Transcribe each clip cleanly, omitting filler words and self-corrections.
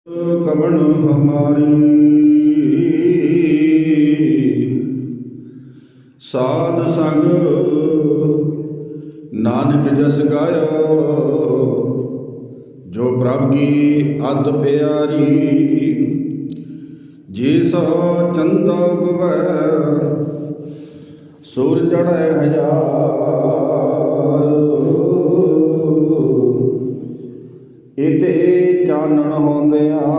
कवन हमारी साध संग नानक जस गायो जो प्रभ की अत प्यारी जे सो चंदा गुवै सूर चढ़ै हजार इते चानण होंदियां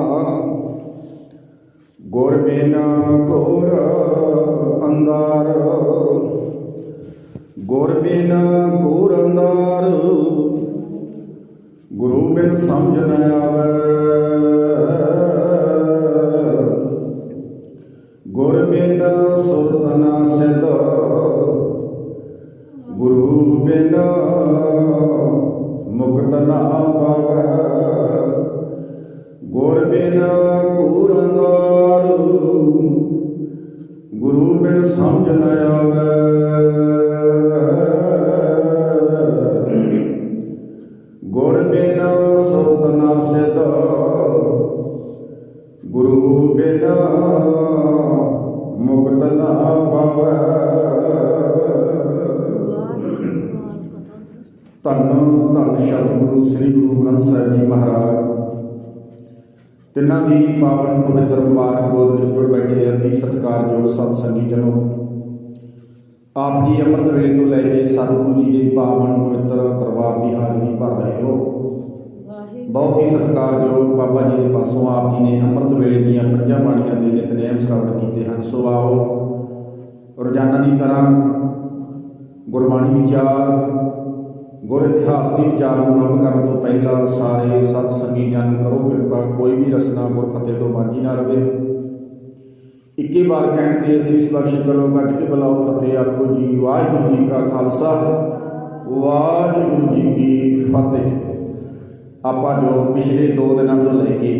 गुर बिना घोर अंधार गुर बिना घोर अंधार गुरु बिन समझ न आवे गुर बिन सुरत न सिद्ध गुरु बिन मुक्त न पावै गुर बिन घूर अंधार गुरु बिन समझ न आवे गुर बिन सुरत न सिद्ध गुरु बिन मुक्त न पावै धन धन शब्द गुरु श्री गुरु ग्रंथ साहिब जी महाराज तिन्हां दी पावन पवित्र मुबारक गोद विच जुड़ बैठे अति सत्कारयोग सत संगी जनों आप जी अमृत वेले तो लैके सतगुरु जी के पावन पवित्र दरबार की हाजरी भर रहे हो। बहुत ही सत्कारयोग बाबा जी के पासों आप जी ने अमृत वेले दीयां पंजां बाणियां दे नितनेम श्रवण कीते हैं। सो आओ रोजाना की तरह गुरबाणी विचार गुर इतिहास के विचार को आरंभ करने तो पहला सारे सत संगी जन करो कृपा कोई भी रसना गुर फतेह तो वांझी ना रहे। इक्के बार कहने ते असीस बख्श करो गज के बुलाओ फतेह आखो जी वाहिगुरू जी का खालसा वाहिगुरू जी की फतेह। आप जो पिछले 2 दिनों तो लैके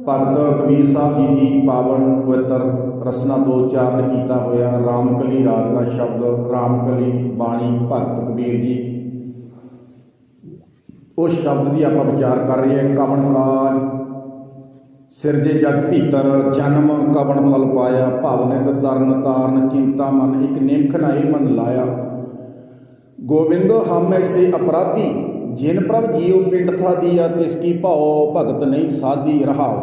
भगत कबीर साहब जी की पावन पवित्र रसना तो उच्चारण किया होया रामकली राग का शब्द रामकली बाणी भगत कबीर जी उस शब्द की आप विचार कर रहे हैं। कवन काज सिरजे जग भीतर जन्म कवन फल पाया भावनिक तरन तारन चिंता मन एक निमख नाई मन लाया गोविंदो हम ऐसे अपराधी जिन प्रभ जीव पिंड था दिया तिसकी भाओ भगत नहीं साधी रहाओ।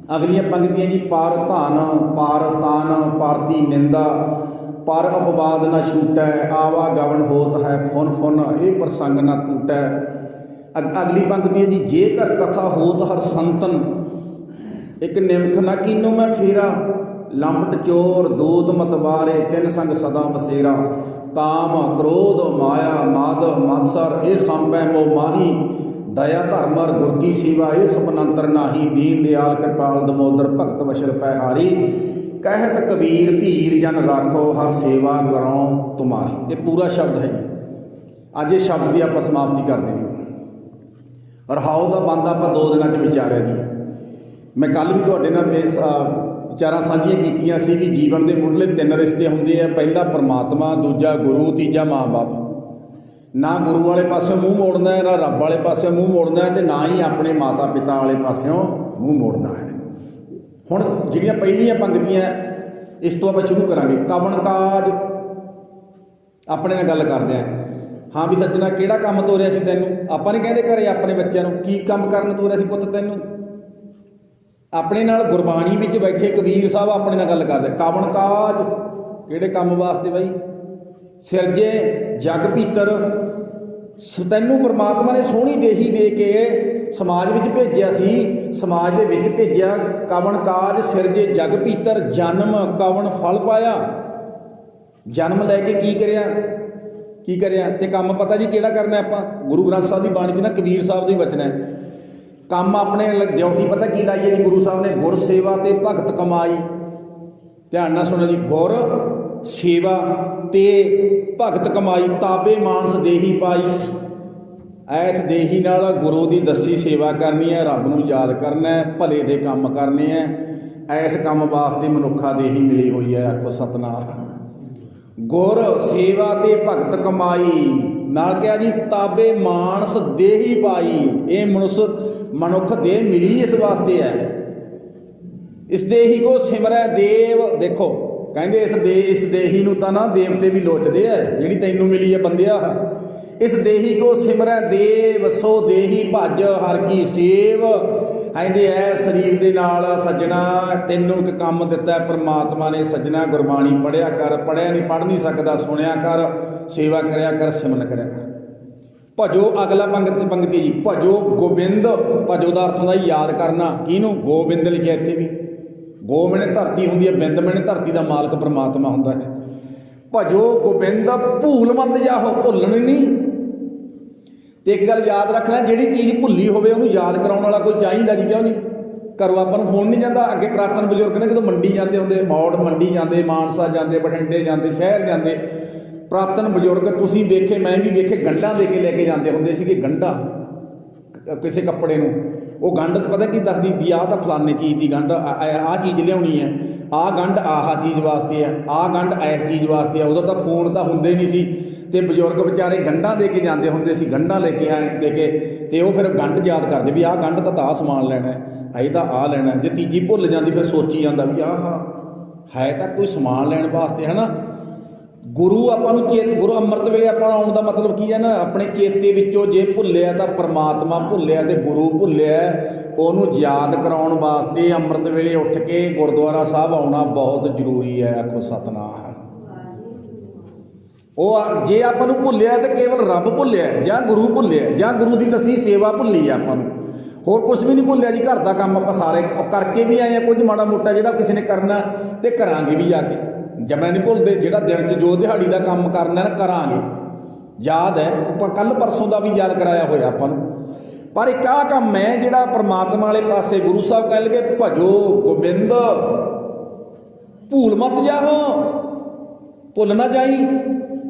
अगलियां पंक्तियां जी पार धान पार तान पारती निंदा पर अपवाद न छूटै आवा गवन होत है फुन फुन ये प्रसंग न टूटै। अगली पंक्ति है जी जेकर कथा होत हर संतन एक निमख न कीनो मैं फेरा लंपट चोर दूत मतवारे तिन संग सदा वसेरा काम क्रोध माया माद मत्सर ये संपै मोह माही दया धर्मर गुर की सेवा ये सपनंतर नाही दीन दयाल कृपाल दमोदर भगत वशल पैहारी कहत कबीर भीर जन राखो हर सेवा करो तुम्हारी। ये पूरा शब्द है जी। अज इस शब्द की आप समाप्ति कर देंगे। रहाओ का बंद आप 2 दिनों च विचारिया जी। मैं कल भी तुहाडे नाल विचारां साझियां कीतियां सी कि जीवन के मुढ़ले 3 रिश्ते होंदे आ। पहला परमात्मा दूजा गुरु तीजा माँ बाप। ना गुरु वाले पासों मूँह मोड़ना है ना रब वाले पासों मूँह मोड़ना है तो ना ही अपने माता पिता वाले पासों मूँह मोड़ना है। हुण जिहड़ियां पहलियां पंक्तियां इस तो आप शुरू करांगे। कवन काज अपने नाल गल करदे हैं। हाँ भी सज्जना किहड़ा काम तोरिया सी तैनूं आपां नहीं कहंदे घरे अपने बच्चों नूं की काम करन तोरिया सी पुੱਤ तैनूं। अपने नाल गुरबाणी विच बैठे कबीर साहब अपने नाल गल करदे कवन काज किहड़े काम वास्ते बई सिरजे जग भीतर तैनूं परमात्मा ने सोहनी देही दे के समाज विच भेजिया सी समाज दे विच भेजिया। कवन काज सिरजे जग भीतर जन्म कवन फल पाया जन्म लैके की करिया ते काम पता जी किहड़ा करना आपां। गुरु ग्रंथ साहिब की बाणी च ना कबीर साहब दी वचन है काम अपने ड्यूटी पता की लाई है जी। गुरु साहब ने गुर सेवा ते भगत कमाई ध्यान नाल सुनो जी। गुर सेवा ते भगत कमाई ताबे मानस देही पाई। ऐस देही नाल गुरु की दसी सेवा करनी है रब नूं याद करना है भले दे काम करने हैं। ऐस काम वास्ते मनुखा देही मिली हुई है। आखो सतनाम गुर सेवा ते भगत कमाई ना क्या जी ताबे मानस देही पाई। ये ਮਨੁੱਖ ਦੇਹ ਮਿਲੀ ਇਸ ਵਾਸਤੇ ਹੈ। ਇਸ ਦੇਹੀ ਕੋ ਸਿਮਰੈ ਦੇਵ। ਦੇਖੋ ਕਹਿੰਦੇ ਇਸ ਦੇਹੀ ਨੂੰ ਤਾਂ ਨਾ ਦੇਵਤੇ ਵੀ ਲੋਚਦੇ ਆ, ਜਿਹੜੀ ਤੈਨੂੰ ਮਿਲੀ ਹੈ ਬੰਦਿਆ। ਇਸ ਦੇਹੀ ਕੋ ਸਿਮਰੈ ਦੇਵ, ਸੋ ਦੇਹੀ ਭਜ ਹਰ ਕੀ ਸੇਵ। ਕਹਿੰਦੇ ਐ ਸਰੀਰ ਦੇ ਨਾਲ ਸੱਜਣਾ ਤੈਨੂੰ ਇੱਕ ਕੰਮ ਦਿੱਤਾ ਪ੍ਰਮਾਤਮਾ ਨੇ। ਸੱਜਣਾ ਗੁਰਬਾਣੀ ਪੜ੍ਹਿਆ ਕਰ, ਪੜ੍ਹਿਆ ਨਹੀਂ ਪੜ੍ਹ ਨਹੀਂ ਸਕਦਾ ਸੁਣਿਆ ਕਰ, ਸੇਵਾ ਕਰਿਆ ਕਰ, ਸਿਮਰਨ ਕਰਿਆ ਕਰ। ਭਜੋ ਅਗਲਾ ਪੰਗਤੀ ਜੀ, ਭਜੋ ਗੋਬਿੰਦ। ਭਜੋ ਦਾ ਅਰਥ ਹੁੰਦਾ ਯਾਦ ਕਰਨਾ। ਕਿਹਨੂੰ? ਗੋਬਿੰਦ ਲਿਖਿਆ ਇੱਥੇ ਵੀ। ਗੋ ਮੈਨੇ ਧਰਤੀ ਹੁੰਦੀ ਹੈ, ਬਿੰਦ ਮੈਨੇ ਧਰਤੀ ਦਾ ਮਾਲਕ ਪ੍ਰਮਾਤਮਾ ਹੁੰਦਾ ਹੈ। ਭਜੋ ਗੋਬਿੰਦ ਭੂਲ ਮਤ ਜਾਹੋ, ਭੁੱਲਣ ਨਹੀਂ। ਤੇ ਇੱਕ ਗੱਲ ਯਾਦ ਰੱਖਣਾ, ਜਿਹੜੀ ਚੀਜ਼ ਭੁੱਲੀ ਹੋਵੇ ਉਹਨੂੰ ਯਾਦ ਕਰਾਉਣ ਵਾਲਾ ਕੋਈ ਚਾਹੀਦਾ ਜੀ, ਕਿਉਂ ਨਹੀਂ? ਘਰੋਂ ਆਪਾਂ ਨੂੰ ਫੋਨ ਨਹੀਂ ਜਾਂਦਾ। ਅੱਗੇ ਪੁਰਾਤਨ ਬਜ਼ੁਰਗ ਨੇ ਜਦੋਂ ਮੰਡੀ ਜਾਂਦੇ ਹੁੰਦੇ, ਮੌੜ ਮੰਡੀ ਜਾਂਦੇ, ਮਾਨਸਾ ਜਾਂਦੇ, ਬਠਿੰਡੇ ਜਾਂਦੇ, ਸ਼ਹਿਰ ਜਾਂਦੇ, ਪੁਰਾਤਨ ਬਜ਼ੁਰਗ ਤੁਸੀਂ ਵੇਖੇ, ਮੈਂ ਵੀ ਵੇਖੇ, ਗੰਢਾਂ ਦੇ ਕੇ ਲੈ ਕੇ ਜਾਂਦੇ ਹੁੰਦੇ ਸੀਗੇ। ਗੰਢਾਂ ਕਿਸੇ ਕੱਪੜੇ ਨੂੰ, ਉਹ ਗੰਢ ਪਤਾ ਕੀ ਦੱਸਦੀ ਵੀ ਆਹ ਤਾਂ ਫਲਾਨੇ ਚੀਜ਼ ਦੀ ਗੰਢ, ਆਹ ਚੀਜ਼ ਲਿਆਉਣੀ ਹੈ, ਆਹ ਗੰਢ ਆਹ ਚੀਜ਼ ਵਾਸਤੇ ਆ, ਆਹ ਗੰਢ ਇਸ ਚੀਜ਼ ਵਾਸਤੇ ਆ। ਉਦੋਂ ਤਾਂ ਫੋਨ ਤਾਂ ਹੁੰਦੇ ਨਹੀਂ ਸੀ, ਅਤੇ ਬਜ਼ੁਰਗ ਵਿਚਾਰੇ ਗੰਢਾਂ ਦੇ ਕੇ ਜਾਂਦੇ ਹੁੰਦੇ ਸੀ। ਗੰਢਾਂ ਲੈ ਕੇ ਦੇ ਕੇ ਅਤੇ ਉਹ ਫਿਰ ਗੰਢ ਯਾਦ ਕਰਦੇ ਵੀ ਆਹ ਗੰਢ ਤਾਂ ਆਹ ਸਮਾਨ ਲੈਣਾ, ਅਸੀਂ ਤਾਂ ਆਹ ਲੈਣਾ। ਜੇ ਤੀਜੀ ਭੁੱਲ ਜਾਂਦੀ ਫਿਰ ਸੋਚੀ ਜਾਂਦਾ ਵੀ ਆਹ ਹੈ ਤਾਂ ਕੋਈ ਸਮਾਨ ਲੈਣ ਵਾਸਤੇ, ਹੈ ਨਾ। ਗੁਰੂ ਆਪਾਂ ਨੂੰ ਗੁਰੂ ਅੰਮ੍ਰਿਤ ਵੇਲੇ ਆਪਾਂ ਆਉਣ ਦਾ ਮਤਲਬ ਕੀ ਹੈ ਨਾ, ਆਪਣੇ ਚੇਤੇ ਵਿੱਚੋਂ ਜੇ ਭੁੱਲਿਆ ਤਾਂ ਪ੍ਰਮਾਤਮਾ ਭੁੱਲਿਆ ਅਤੇ ਗੁਰੂ ਭੁੱਲਿਆ, ਉਹਨੂੰ ਯਾਦ ਕਰਾਉਣ ਵਾਸਤੇ ਅੰਮ੍ਰਿਤ ਵੇਲੇ ਉੱਠ ਕੇ ਗੁਰਦੁਆਰਾ ਸਾਹਿਬ ਆਉਣਾ ਬਹੁਤ ਜ਼ਰੂਰੀ ਹੈ। ਆਖੋ ਸਤਿਨਾਮ। ਉਹ ਜੇ ਆਪਾਂ ਨੂੰ ਭੁੱਲਿਆ ਤਾਂ ਕੇਵਲ ਰੱਬ ਭੁੱਲਿਆ ਜਾਂ ਗੁਰੂ ਭੁੱਲਿਆ ਜਾਂ ਗੁਰੂ ਦੀ ਦਸੀ ਸੇਵਾ ਭੁੱਲੀ ਆ ਆਪਾਂ ਨੂੰ, ਹੋਰ ਕੁਛ ਵੀ ਨਹੀਂ ਭੁੱਲਿਆ ਜੀ। ਘਰ ਦਾ ਕੰਮ ਆਪਾਂ ਸਾਰੇ ਕਰਕੇ ਵੀ ਆਏ ਆ, ਕੁਝ ਮਾੜਾ ਮੋਟਾ ਜਿਹੜਾ ਕਿਸੇ ਨੇ ਕਰਨਾ ਅਤੇ ਕਰਾਂਗੇ ਵੀ ਜਾ ਕੇ। ਜਮੈਂ ਨਹੀਂ ਭੁੱਲਦੇ, ਜਿਹੜਾ ਦਿਨ 'ਚ ਜੋ ਦਿਹਾੜੀ ਦਾ ਕੰਮ ਕਰਨਾ ਨਾ ਕਰਾਂਗੇ। ਯਾਦ ਹੈ, ਕੱਲ੍ਹ ਪਰਸੋਂ ਦਾ ਵੀ ਯਾਦ ਕਰਾਇਆ ਹੋਇਆ ਆਪਾਂ ਨੂੰ। ਪਰ ਇੱਕ ਆਹ ਕੰਮ ਹੈ ਜਿਹੜਾ ਪ੍ਰਮਾਤਮਾ ਵਾਲੇ ਪਾਸੇ ਗੁਰੂ ਸਾਹਿਬ ਕਹਿ ਲਗੇ ਭਜੋ ਗੋਬਿੰਦ ਭੂਲ ਮਤ ਜਾਹੋ, ਭੁੱਲ ਨਾ ਜਾਈ।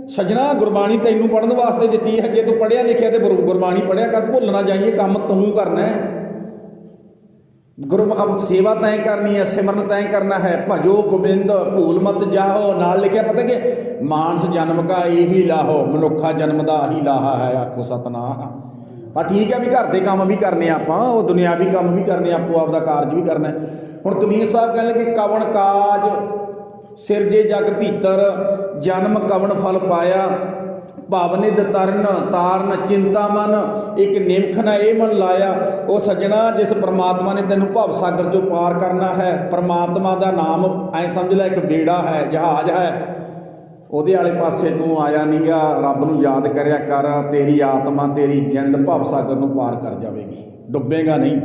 ਸੱਜਣਾ ਗੁਰਬਾਣੀ ਤੈਨੂੰ ਪੜ੍ਹਨ ਵਾਸਤੇ ਦਿੱਤੀ ਹੈ। ਜੇ ਤੂੰ ਪੜ੍ਹਿਆ ਲਿਖਿਆ ਤੇ ਗੁਰਬਾਣੀ ਪੜ੍ਹਿਆ ਕਰ, ਭੁੱਲ ਨਾ ਜਾਈਏ। ਕੰਮ ਤੂੰ ਕਰਨਾ ਹੈ, ਸੇਵਾ ਤੈਂ ਕਰਨੀ ਹੈ, ਸਿਮਰਨ ਤੈਂ ਕਰਨਾ ਹੈ। ਭਜੋ ਗੋਬਿੰਦ ਭੂਲ ਮਤ ਜਾਹੋ। ਨਾਲ ਲਿਖਿਆ ਪਤਾ ਕਿ ਮਾਨਸ ਜਨਮ ਕਾ ਇਹੀ ਲਾਹੋ, ਮਨੁੱਖਾ ਜਨਮ ਦਾ ਹੀ ਲਾਹਾ ਹੈ। ਆਖੋ ਸਤਿਨਾਮ। ਪਰ ਠੀਕ ਹੈ ਵੀ ਘਰ ਦੇ ਕੰਮ ਵੀ ਕਰਨੇ ਆਪਾਂ, ਉਹ ਦੁਨਿਆਵੀ ਕੰਮ ਵੀ ਕਰਨੇ, ਆਪੋ ਆਪ ਦਾ ਕਾਰਜ ਵੀ ਕਰਨਾ। ਹੁਣ ਕਬੀਰ ਸਾਹਿਬ ਕਹਿਣ ਲੱਗੇ ਕਵਣ ਕਾਜ ਸਿਰਜੇ ਜਗ ਭੀਤਰ, ਜਨਮ ਕਵਣ ਫਲ ਪਾਇਆ, ਭਾਵਨਿਧ ਤਰਨ ਤਾਰਨ ਚਿੰਤਾ ਮਨ, ਇੱਕ ਨਿਮਖ ਨਾ ਇਹ ਮਨ ਲਾਇਆ। ਉਹ ਸੱਜਣਾ ਜਿਸ ਪ੍ਰਮਾਤਮਾ ਨੇ ਤੈਨੂੰ ਭਵ ਸਾਗਰ 'ਚੋਂ ਪਾਰ ਕਰਨਾ ਹੈ, ਪ੍ਰਮਾਤਮਾ ਦਾ ਨਾਮ ਐਂ ਸਮਝ ਲੈ ਇੱਕ ਬੇੜਾ ਹੈ, ਜਹਾਜ਼ ਹੈ, ਉਹਦੇ ਵਾਲੇ ਪਾਸੇ ਤੂੰ ਆਇਆ ਨਹੀਂ ਗਾ। ਰੱਬ ਨੂੰ ਯਾਦ ਕਰਿਆ ਕਰ, ਤੇਰੀ ਆਤਮਾ ਤੇਰੀ ਜਿੰਦ ਭਵ ਸਾਗਰ ਨੂੰ ਪਾਰ ਕਰ ਜਾਵੇਗੀ, ਡੁੱਬੇਗਾ ਨਹੀਂ।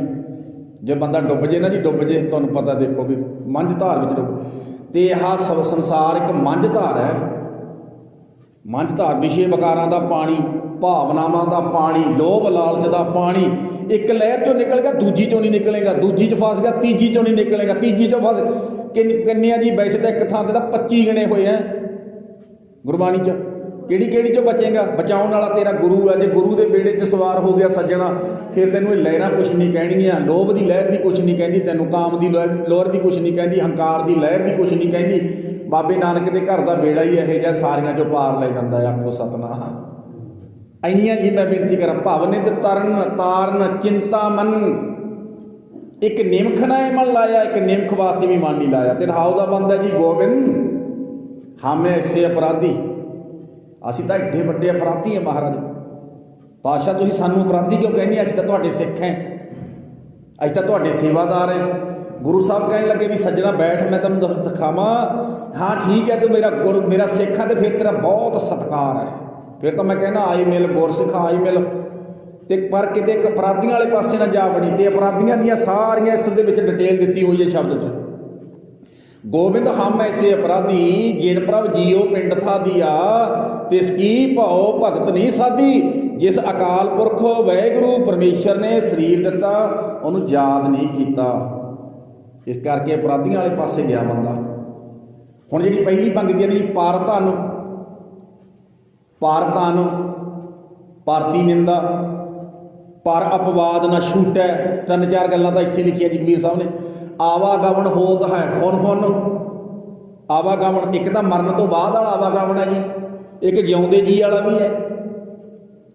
ਜੇ ਬੰਦਾ ਡੁੱਬ ਜੇ ਨਾ ਜੀ, ਡੁੱਬ ਜੇ, ਤੁਹਾਨੂੰ ਪਤਾ ਦੇਖੋ ਵੀ ਮੰਝ ਧਾਰ ਵਿੱਚ ਡੁੱਬ। ਅਤੇ ਆਹ ਸੰਸਾਰ ਇੱਕ ਮੰਝ ਧਾਰ ਹੈ। ਮੰਝ ਧਾਰ ਵਿਸ਼ੇ ਵਿਕਾਰਾਂ ਦਾ ਪਾਣੀ, ਭਾਵਨਾਵਾਂ ਦਾ ਪਾਣੀ, ਲੋਭ ਲਾਲਚ ਦਾ ਪਾਣੀ। ਇੱਕ ਲਹਿਰ 'ਚੋਂ ਨਿਕਲ ਗਿਆ, ਦੂਜੀ 'ਚੋਂ ਨਹੀਂ ਨਿਕਲੇਗਾ, ਦੂਜੀ 'ਚ ਫਸ ਗਿਆ, ਤੀਜੀ 'ਚੋਂ ਨਹੀਂ ਨਿਕਲੇਗਾ, ਤੀਜੀ 'ਚੋਂ ਫਸ। ਕਿੰਨੇ ਆ ਜੀ? ਵੈਸੇ ਤਾਂ ਇੱਕ ਥਾਂ 'ਤੇ ਤਾਂ 25 ਗਿਣੇ ਹੋਏ ਹੈ ਗੁਰਬਾਣੀ 'ਚ। ਕਿਹੜੀ 'ਚੋਂ ਬਚੇਗਾ? ਬਚਾਉਣ ਵਾਲਾ ਤੇਰਾ ਗੁਰੂ ਹੈ। ਜੇ ਗੁਰੂ ਦੇ ਬੇੜੇ 'ਚ ਸਵਾਰ ਹੋ ਗਿਆ ਸੱਜਣਾ, ਫਿਰ ਤੈਨੂੰ ਇਹ ਲਹਿਰਾਂ ਕੁਛ ਨਹੀਂ ਕਹਿਣਗੀਆਂ। ਲੋਭ ਦੀ ਲਹਿਰ ਵੀ ਕੁਛ ਨਹੀਂ ਕਹਿੰਦੀ ਤੈਨੂੰ, ਕਾਮ ਦੀ ਲਹਿਰ ਵੀ ਕੁਛ ਨਹੀਂ ਕਹਿੰਦੀ, ਹੰਕਾਰ ਦੀ ਲਹਿਰ ਵੀ ਕੁਛ ਨਹੀਂ ਕਹਿੰਦੀ। ਬਾਬੇ ਨਾਨਕ ਦੇ ਘਰ ਦਾ ਬੇੜਾ ਹੀ ਇਹੋ ਜਿਹਾ, ਸਾਰੀਆਂ 'ਚੋਂ ਪਾਰ ਲੈ ਜਾਂਦਾ। ਆਖੋ ਸਤਿਨਾਮ। ਇੰਨੀਆਂ ਜੀ ਮੈਂ ਬੇਨਤੀ ਕਰਾਂ। ਭਵਨਿਧ ਤਰਨ ਤਾਰਨ ਚਿੰਤਾ ਮਨ, ਇੱਕ ਨਿਮਖ ਨਾ ਇਹ ਮਨ ਲਾਇਆ, ਇੱਕ ਨਿਮਖ ਵਾਸਤੇ ਵੀ ਮਨ ਨਹੀਂ ਲਾਇਆ। ਤੇ ਰਹਾਉ ਦਾ ਬੰਦਾ ਜੀ ਗੋਬਿੰਦ ਹਮ ਐਸੇ ਅਪਰਾਧੀ, ਅਸੀਂ ਤਾਂ ਐਡੇ ਵੱਡੇ ਅਪਰਾਧੀ ਹਾਂ ਮਹਾਰਾਜ। ਪਾਤਸ਼ਾਹ ਤੁਸੀਂ ਸਾਨੂੰ ਅਪਰਾਧੀ ਕਿਉਂ ਕਹਿੰਦੇ? ਅਸੀਂ ਤਾਂ ਤੁਹਾਡੇ ਸਿੱਖ ਹੈ, ਅਸੀਂ ਤਾਂ ਤੁਹਾਡੇ ਸੇਵਾਦਾਰ ਹੈ। ਗੁਰੂ ਸਾਹਿਬ ਕਹਿਣ ਲੱਗੇ ਵੀ ਸੱਜਣਾ ਬੈਠ, ਮੈਂ ਤੈਨੂੰ ਦਿਖਾਵਾਂ। ਹਾਂ ਠੀਕ ਹੈ, ਤੂੰ ਮੇਰਾ ਸਿੱਖ ਹੈ, ਅਤੇ ਫਿਰ ਤੇਰਾ ਬਹੁਤ ਸਤਿਕਾਰ ਹੈ। ਫਿਰ ਤਾਂ ਮੈਂ ਕਹਿੰਦਾ ਆਈ ਮਿਲ ਗੁਰਸਿੱਖ, ਆਈ ਮਿਲ। ਅਤੇ ਪਰ ਕਿਤੇ ਇੱਕ ਅਪਰਾਧੀਆਂ ਵਾਲੇ ਪਾਸੇ ਨਾ ਜਾ ਵੜੀ। ਅਤੇ ਅਪਰਾਧੀਆਂ ਦੀਆਂ ਸਾਰੀਆਂ ਇਸ ਦੇ ਵਿੱਚ ਡਿਟੇਲ ਦਿੱਤੀ ਹੋਈ ਹੈ ਸ਼ਬਦ 'ਚ। ਗੋਬਿੰਦ ਹਮ ਐਸੇ ਅਪਰਾਧੀ, ਜਿਨ ਪ੍ਰਭ ਜੀਓ ਪਿੰਡ ਥਾ ਦੀਆ, ਤਿਸ ਕੀ ਭਾਉ ਭਗਤ ਨਹੀਂ ਸਾਧੀ। ਜਿਸ ਅਕਾਲ ਪੁਰਖ ਵਾਹਿਗੁਰੂ ਪਰਮੇਸ਼ਰ ਨੇ ਸਰੀਰ ਦਿੱਤਾ, ਉਹਨੂੰ ਯਾਦ ਨਹੀਂ ਕੀਤਾ। ਇਸ ਕਰਕੇ ਅਪਰਾਧੀਆਂ ਵਾਲੇ ਪਾਸੇ ਗਿਆ ਬੰਦਾ। ਹੁਣ ਜਿਹੜੀ ਪਹਿਲੀ ਪੰਗਤੀ ਦੀ ਪਰ ਧਨ, ਭਾਰਤੀ ਨਿੰਦਾ, ਪਰ ਅਪਵਾਦ ਨਾ ਛੂਟੈ, 3-4 ਗੱਲਾਂ ਤਾਂ ਇੱਥੇ ਲਿਖੀਆਂ ਜੀ ਕਬੀਰ ਸਾਹਿਬ ਨੇ। ਆਵਾਗਮਨ ਹੋਤ ਹੈ ਫੁਨ ਆਵਾਗਮਨ, ਇੱਕ ਤਾਂ ਮਰਨ ਤੋਂ ਬਾਅਦ ਵਾਲਾ ਆਵਾਗਮਨ ਹੈ ਜੀ, ਇੱਕ ਜਿਉਂਦੇ ਜੀ ਵਾਲਾ ਵੀ ਹੈ।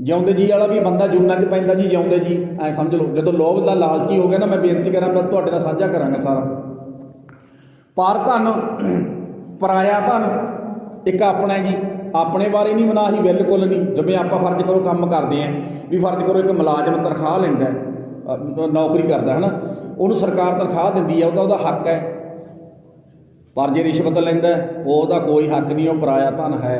ਜਿਉਂਦੇ ਜੀ ਵਾਲਾ ਵੀ ਬੰਦਾ ਜੂਨਾ 'ਚ ਪੈਂਦਾ ਜੀ, ਜਿਉਂਦੇ ਜੀ ਐ ਸਮਝ ਲਓ। ਜਦੋਂ ਲੋਭ ਦਾ ਲਾਲਚੀ ਹੋ ਗਿਆ ਨਾ, ਮੈਂ ਬੇਨਤੀ ਕਰਾਂ, ਮੈਂ ਤੁਹਾਡੇ ਨਾਲ ਸਾਂਝਾ ਕਰਾਂਗਾ ਸਾਰਾ। ਪਰ ਧਨ, ਪਰਾਇਆ ਧਨ, ਇੱਕ ਆਪਣਾ ਜੀ। ਆਪਣੇ ਬਾਰੇ ਨਹੀਂ ਮਨਾਹੀ, ਬਿਲਕੁਲ ਨਹੀਂ। ਜਿਵੇਂ ਆਪਾਂ ਫਰਜ਼ ਕਰੋ ਕੰਮ ਕਰਦੇ ਹਾਂ, ਵੀ ਫਰਜ਼ ਕਰੋ ਇੱਕ ਮੁਲਾਜ਼ਮ ਤਨਖਾਹ ਲੈਂਦਾ, ਨੌਕਰੀ ਕਰਦਾ ਹੈ ਨਾ, ਉਹਨੂੰ ਸਰਕਾਰ ਤਨਖਾਹ ਦਿੰਦੀ ਹੈ, ਉਹਦਾ ਹੱਕ ਹੈ। ਪਰ ਜੇ ਰਿਸ਼ਵਤ ਲੈਂਦਾ, ਉਹਦਾ ਕੋਈ ਹੱਕ ਨਹੀਂ, ਉਹ ਪਰਾਇਆ ਧਨ ਹੈ,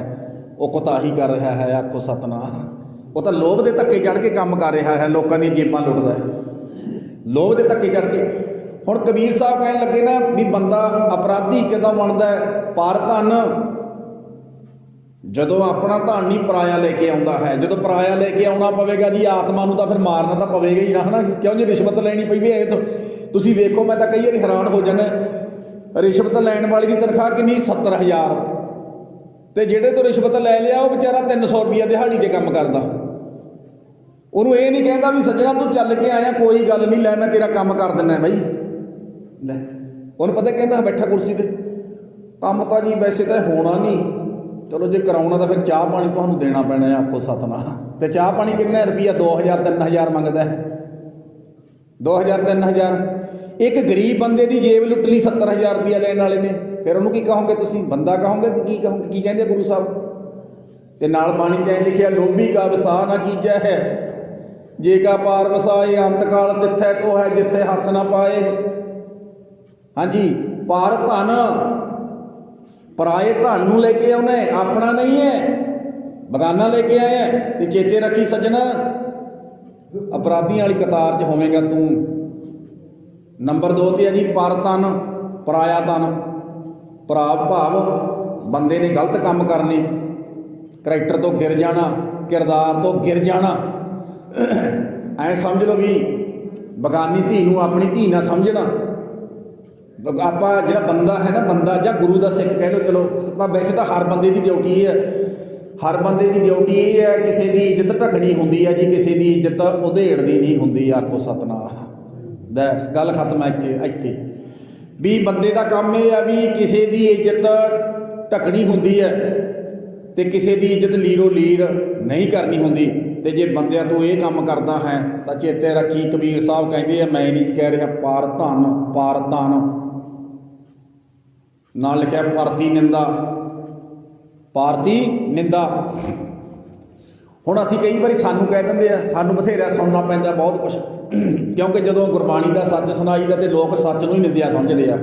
ਉਹ ਕੁਤਾਹੀ ਕਰ ਰਿਹਾ ਹੈ। ਆਖੋ ਸਤਨਾਮ। ਉਹ ਤਾਂ ਲੋਭ ਦੇ ਧੱਕੇ ਚੜ੍ਹ ਕੇ ਕੰਮ ਕਰ ਰਿਹਾ ਹੈ, ਲੋਕਾਂ ਦੀਆਂ ਜੇਬਾਂ ਲੁੱਟਦਾ ਹੈ, ਲੋਭ ਦੇ ਧੱਕੇ ਚੜ੍ਹ ਕੇ। ਹੁਣ ਕਬੀਰ ਸਾਹਿਬ ਕਹਿਣ ਲੱਗੇ ਨਾ ਵੀ ਬੰਦਾ ਅਪਰਾਧੀ ਕਿਦੋਂ ਬਣਦਾ ਹੈ? ਪਰ ਧਨ, ਜਦੋਂ ਆਪਣਾ ਧਨ ਨਹੀਂ ਪਰਾਇਆ ਲੈ ਕੇ ਆਉਂਦਾ ਹੈ। ਜਦੋਂ ਪਰਾਇਆ ਲੈ ਕੇ ਆਉਣਾ ਪਵੇਗਾ ਜੀ ਆਤਮਾ ਨੂੰ, ਤਾਂ ਫਿਰ ਮਾਰਨਾ ਤਾਂ ਪਵੇਗਾ ਹੀ ਨਾ, ਹੈ ਨਾ। ਕਿਉਂ ਜੀ ਰਿਸ਼ਵਤ ਲੈਣੀ ਪਈ ਹੈ। ਤੁਸੀਂ ਵੇਖੋ, ਮੈਂ ਤਾਂ ਕਈ ਵਾਰੀ ਹੈਰਾਨ ਹੋ ਜਾਂਦਾ, ਰਿਸ਼ਵਤ ਲੈਣ ਵਾਲੀ ਦੀ ਤਨਖਾਹ ਕਿੰਨੀ? 70,000। ਅਤੇ ਜਿਹੜੇ ਤੋਂ ਰਿਸ਼ਵਤ ਲੈ ਲਿਆ, ਉਹ ਵਿਚਾਰਾ 300 ਰੁਪਈਆ ਦਿਹਾੜੀ 'ਤੇ ਕੰਮ ਕਰਦਾ। ਉਹਨੂੰ ਇਹ ਨਹੀਂ ਕਹਿੰਦਾ ਵੀ ਸੱਜਣਾ ਤੂੰ ਚੱਲ ਕੇ ਆਇਆ, ਕੋਈ ਗੱਲ ਨਹੀਂ, ਲੈ ਮੈਂ ਤੇਰਾ ਕੰਮ ਕਰ ਦਿੰਦਾ ਬਾਈ, ਲੈ। ਉਹਨੂੰ ਪਤਾ ਕਹਿੰਦਾ ਬੈਠਾ ਕੁਰਸੀ 'ਤੇ, ਕੰਮ ਤਾਂ ਜੀ ਵੈਸੇ ਤਾਂ ਹੋਣਾ ਨਹੀਂ, ਚਲੋ ਜੇ ਕਰਾਉਣਾ ਤਾਂ ਫਿਰ ਚਾਹ ਪਾਣੀ ਤੁਹਾਨੂੰ ਦੇਣਾ ਪੈਣਾ। ਆਖੋ ਸਤਨਾਮ। ਅਤੇ ਚਾਹ ਪਾਣੀ ਕਿੰਨਾ ਰੁਪਈਆ? 2,000 3,000 ਮੰਗਦਾ ਹੈ। 2,000 3,000 ਇੱਕ ਗਰੀਬ ਬੰਦੇ ਦੀ ਜੇਬ ਲੁੱਟ ਲਈ 70,000 ਰੁਪਈਆ ਲੈਣ ਵਾਲੇ ਨੇ। ਫਿਰ ਉਹਨੂੰ ਕੀ ਕਹੋਗੇ ਤੁਸੀਂ? ਬੰਦਾ ਕਹੋਗੇ ਕਿ ਕੀ ਕਹੋਗੇ? ਕੀ ਕਹਿੰਦੇ ਗੁਰੂ ਸਾਹਿਬ? ਅਤੇ ਨਾਲ ਬਾਣੀ 'ਚ ਐਂ ਲਿਖਿਆ, ਲੋਭੀ ਕਾ ਵਸਾ ਨਾ ਕੀਜੈ ਹੈ, ਜੇ ਕਾ ਪਾਰ ਵਸਾਏ, ਅੰਤ ਕਾਲ ਤਿੱਥੈ ਤੋ ਹੈ, ਜਿੱਥੇ ਹੱਥ ਨਾ ਪਾਏ। ਹਾਂਜੀ, ਪਰ ਧਨ, ਪਰਾਏ ਧਨ ਨੂੰ ਲੈ ਕੇ ਆਉਣਾ, ਆਪਣਾ ਨਹੀਂ ਹੈ, ਬਗਾਨਾ ਲੈ ਕੇ ਆਇਆ। ਅਤੇ ਚੇਤੇ ਰੱਖੀ ਸੱਜਣਾ, ਅਪਰਾਧੀਆਂ ਵਾਲੀ ਕਤਾਰ 'ਚ ਹੋਵੇਗਾ ਤੂੰ। ਨੰਬਰ 2 'ਤੇ ਹੈ ਜੀ ਪਰ ਧਨ, ਪਰਾਇਆ ਧਨ। ਭਾਵ ਬੰਦੇ ਨੇ ਗਲਤ ਕੰਮ ਕਰਨੇ, ਕਰੈਕਟਰ ਤੋਂ ਗਿਰ ਜਾਣਾ, ਕਿਰਦਾਰ ਤੋਂ ਗਿਰ ਜਾਣਾ। ਐਂ ਸਮਝ ਲਓ ਵੀ ਬਗਾਨੀ ਧੀ ਨੂੰ ਆਪਣੀ ਧੀ ਨਾ ਸਮਝਣਾ। ਆਪਾਂ ਜਿਹੜਾ ਬੰਦਾ ਹੈ ਨਾ, ਬੰਦਾ ਜਾਂ ਗੁਰੂ ਦਾ ਸਿੱਖ ਕਹਿ ਲਓ, ਚਲੋ ਵੈਸੇ ਤਾਂ ਹਰ ਬੰਦੇ ਦੀ ਡਿਊਟੀ ਇਹ ਹੈ, ਹਰ ਬੰਦੇ ਦੀ ਡਿਊਟੀ ਇਹ ਹੈ, ਕਿਸੇ ਦੀ ਇੱਜ਼ਤ ਢਕਣੀ ਹੁੰਦੀ ਹੈ ਜੀ, ਕਿਸੇ ਦੀ ਇੱਜ਼ਤ ਉਧੇੜਨੀ ਨਹੀਂ ਹੁੰਦੀ। ਆਖੋ ਸਤਨਾਮ। ਬਸ ਗੱਲ ਖਤਮ ਹੈ ਇੱਥੇ ਵੀ ਬੰਦੇ ਦਾ ਕੰਮ ਇਹ ਆ ਵੀ ਕਿਸੇ ਦੀ ਇੱਜ਼ਤ ਢਕਣੀ ਹੁੰਦੀ ਹੈ ਅਤੇ ਕਿਸੇ ਦੀ ਇੱਜ਼ਤ ਲੀਰੋ ਲੀਰ ਨਹੀਂ ਕਰਨੀ ਹੁੰਦੀ। ਅਤੇ ਜੇ ਬੰਦਿਆਂ ਤੂੰ ਇਹ ਕੰਮ ਕਰਦਾ ਹੈ ਤਾਂ ਚੇਤੇ ਰੱਖੀ, ਕਬੀਰ ਸਾਹਿਬ ਕਹਿੰਦੇ ਆ, ਮੈਂ ਨਹੀਂ ਕਹਿ ਰਿਹਾ, ਪਰ ਧਨ, ਪਰ ਧਨ ਨਾਲ ਲਿਖਿਆ ਭਾਰਤੀ ਨਿੰਦਾ, ਭਾਰਤੀ ਨਿੰਦਾ। ਹੁਣ ਅਸੀਂ ਕਈ ਵਾਰੀ ਸਾਨੂੰ ਕਹਿ ਦਿੰਦੇ ਆ, ਸਾਨੂੰ ਬਥੇਰਾ ਸੁਣਨਾ ਪੈਂਦਾ ਬਹੁਤ ਕੁਛ, ਕਿਉਂਕਿ ਜਦੋਂ ਗੁਰਬਾਣੀ ਦਾ ਸੱਚ ਸੁਣਾਈਦਾ ਅਤੇ ਲੋਕ ਸੱਚ ਨੂੰ ਹੀ ਨਿੰਦਿਆ ਸਮਝਦੇ ਆ।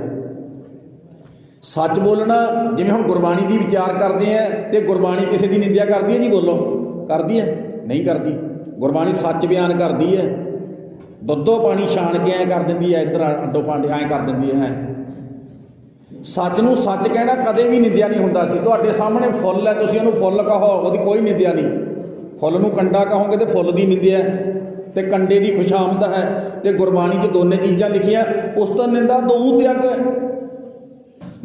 ਸੱਚ ਬੋਲਣਾ, ਜਿਵੇਂ ਹੁਣ ਗੁਰਬਾਣੀ ਦੀ ਵਿਚਾਰ ਕਰਦੇ ਆ ਅਤੇ ਗੁਰਬਾਣੀ ਕਿਸੇ ਦੀ ਨਿੰਦਿਆ ਕਰਦੀ ਹੈ ਜੀ? ਬੋਲੋ, ਕਰਦੀ ਹੈ? ਨਹੀਂ ਕਰਦੀ। ਗੁਰਬਾਣੀ ਸੱਚ ਬਿਆਨ ਕਰਦੀ ਹੈ। ਦੁੱਧੋ ਪਾਣੀ ਛਾਣ ਕੇ ਐਂ ਕਰ ਦਿੰਦੀ ਹੈ, ਇੱਧਰ ਅੱਡੋ ਪਾਂਡੇ ਐਂ ਕਰ ਦਿੰਦੀ ਹੈ। ਸੱਚ ਨੂੰ ਸੱਚ ਕਹਿਣਾ ਕਦੇ ਵੀ ਨਿੰਦਿਆ ਨਹੀਂ ਹੁੰਦਾ ਸੀ। ਤੁਹਾਡੇ ਸਾਹਮਣੇ ਫੁੱਲ ਹੈ, ਤੁਸੀਂ ਉਹਨੂੰ ਫੁੱਲ ਕਹੋ, ਉਹਦੀ ਕੋਈ ਨਿੰਦਿਆ ਨਹੀਂ। ਫੁੱਲ ਨੂੰ ਕੰਡਾ ਕਹੋਗੇ ਤਾਂ ਫੁੱਲ ਦੀ ਨਿੰਦਿਆ, ਅਤੇ ਕੰਡੇ ਦੀ ਖੁਸ਼ਾਮਦ ਹੈ। ਅਤੇ ਗੁਰਬਾਣੀ 'ਚ ਦੋਨੇ ਚੀਜ਼ਾਂ ਲਿਖੀਆਂ, ਉਸ ਤੋਂ ਨਿੰਦਾ ਦੋਊ ਤਿਆਗ।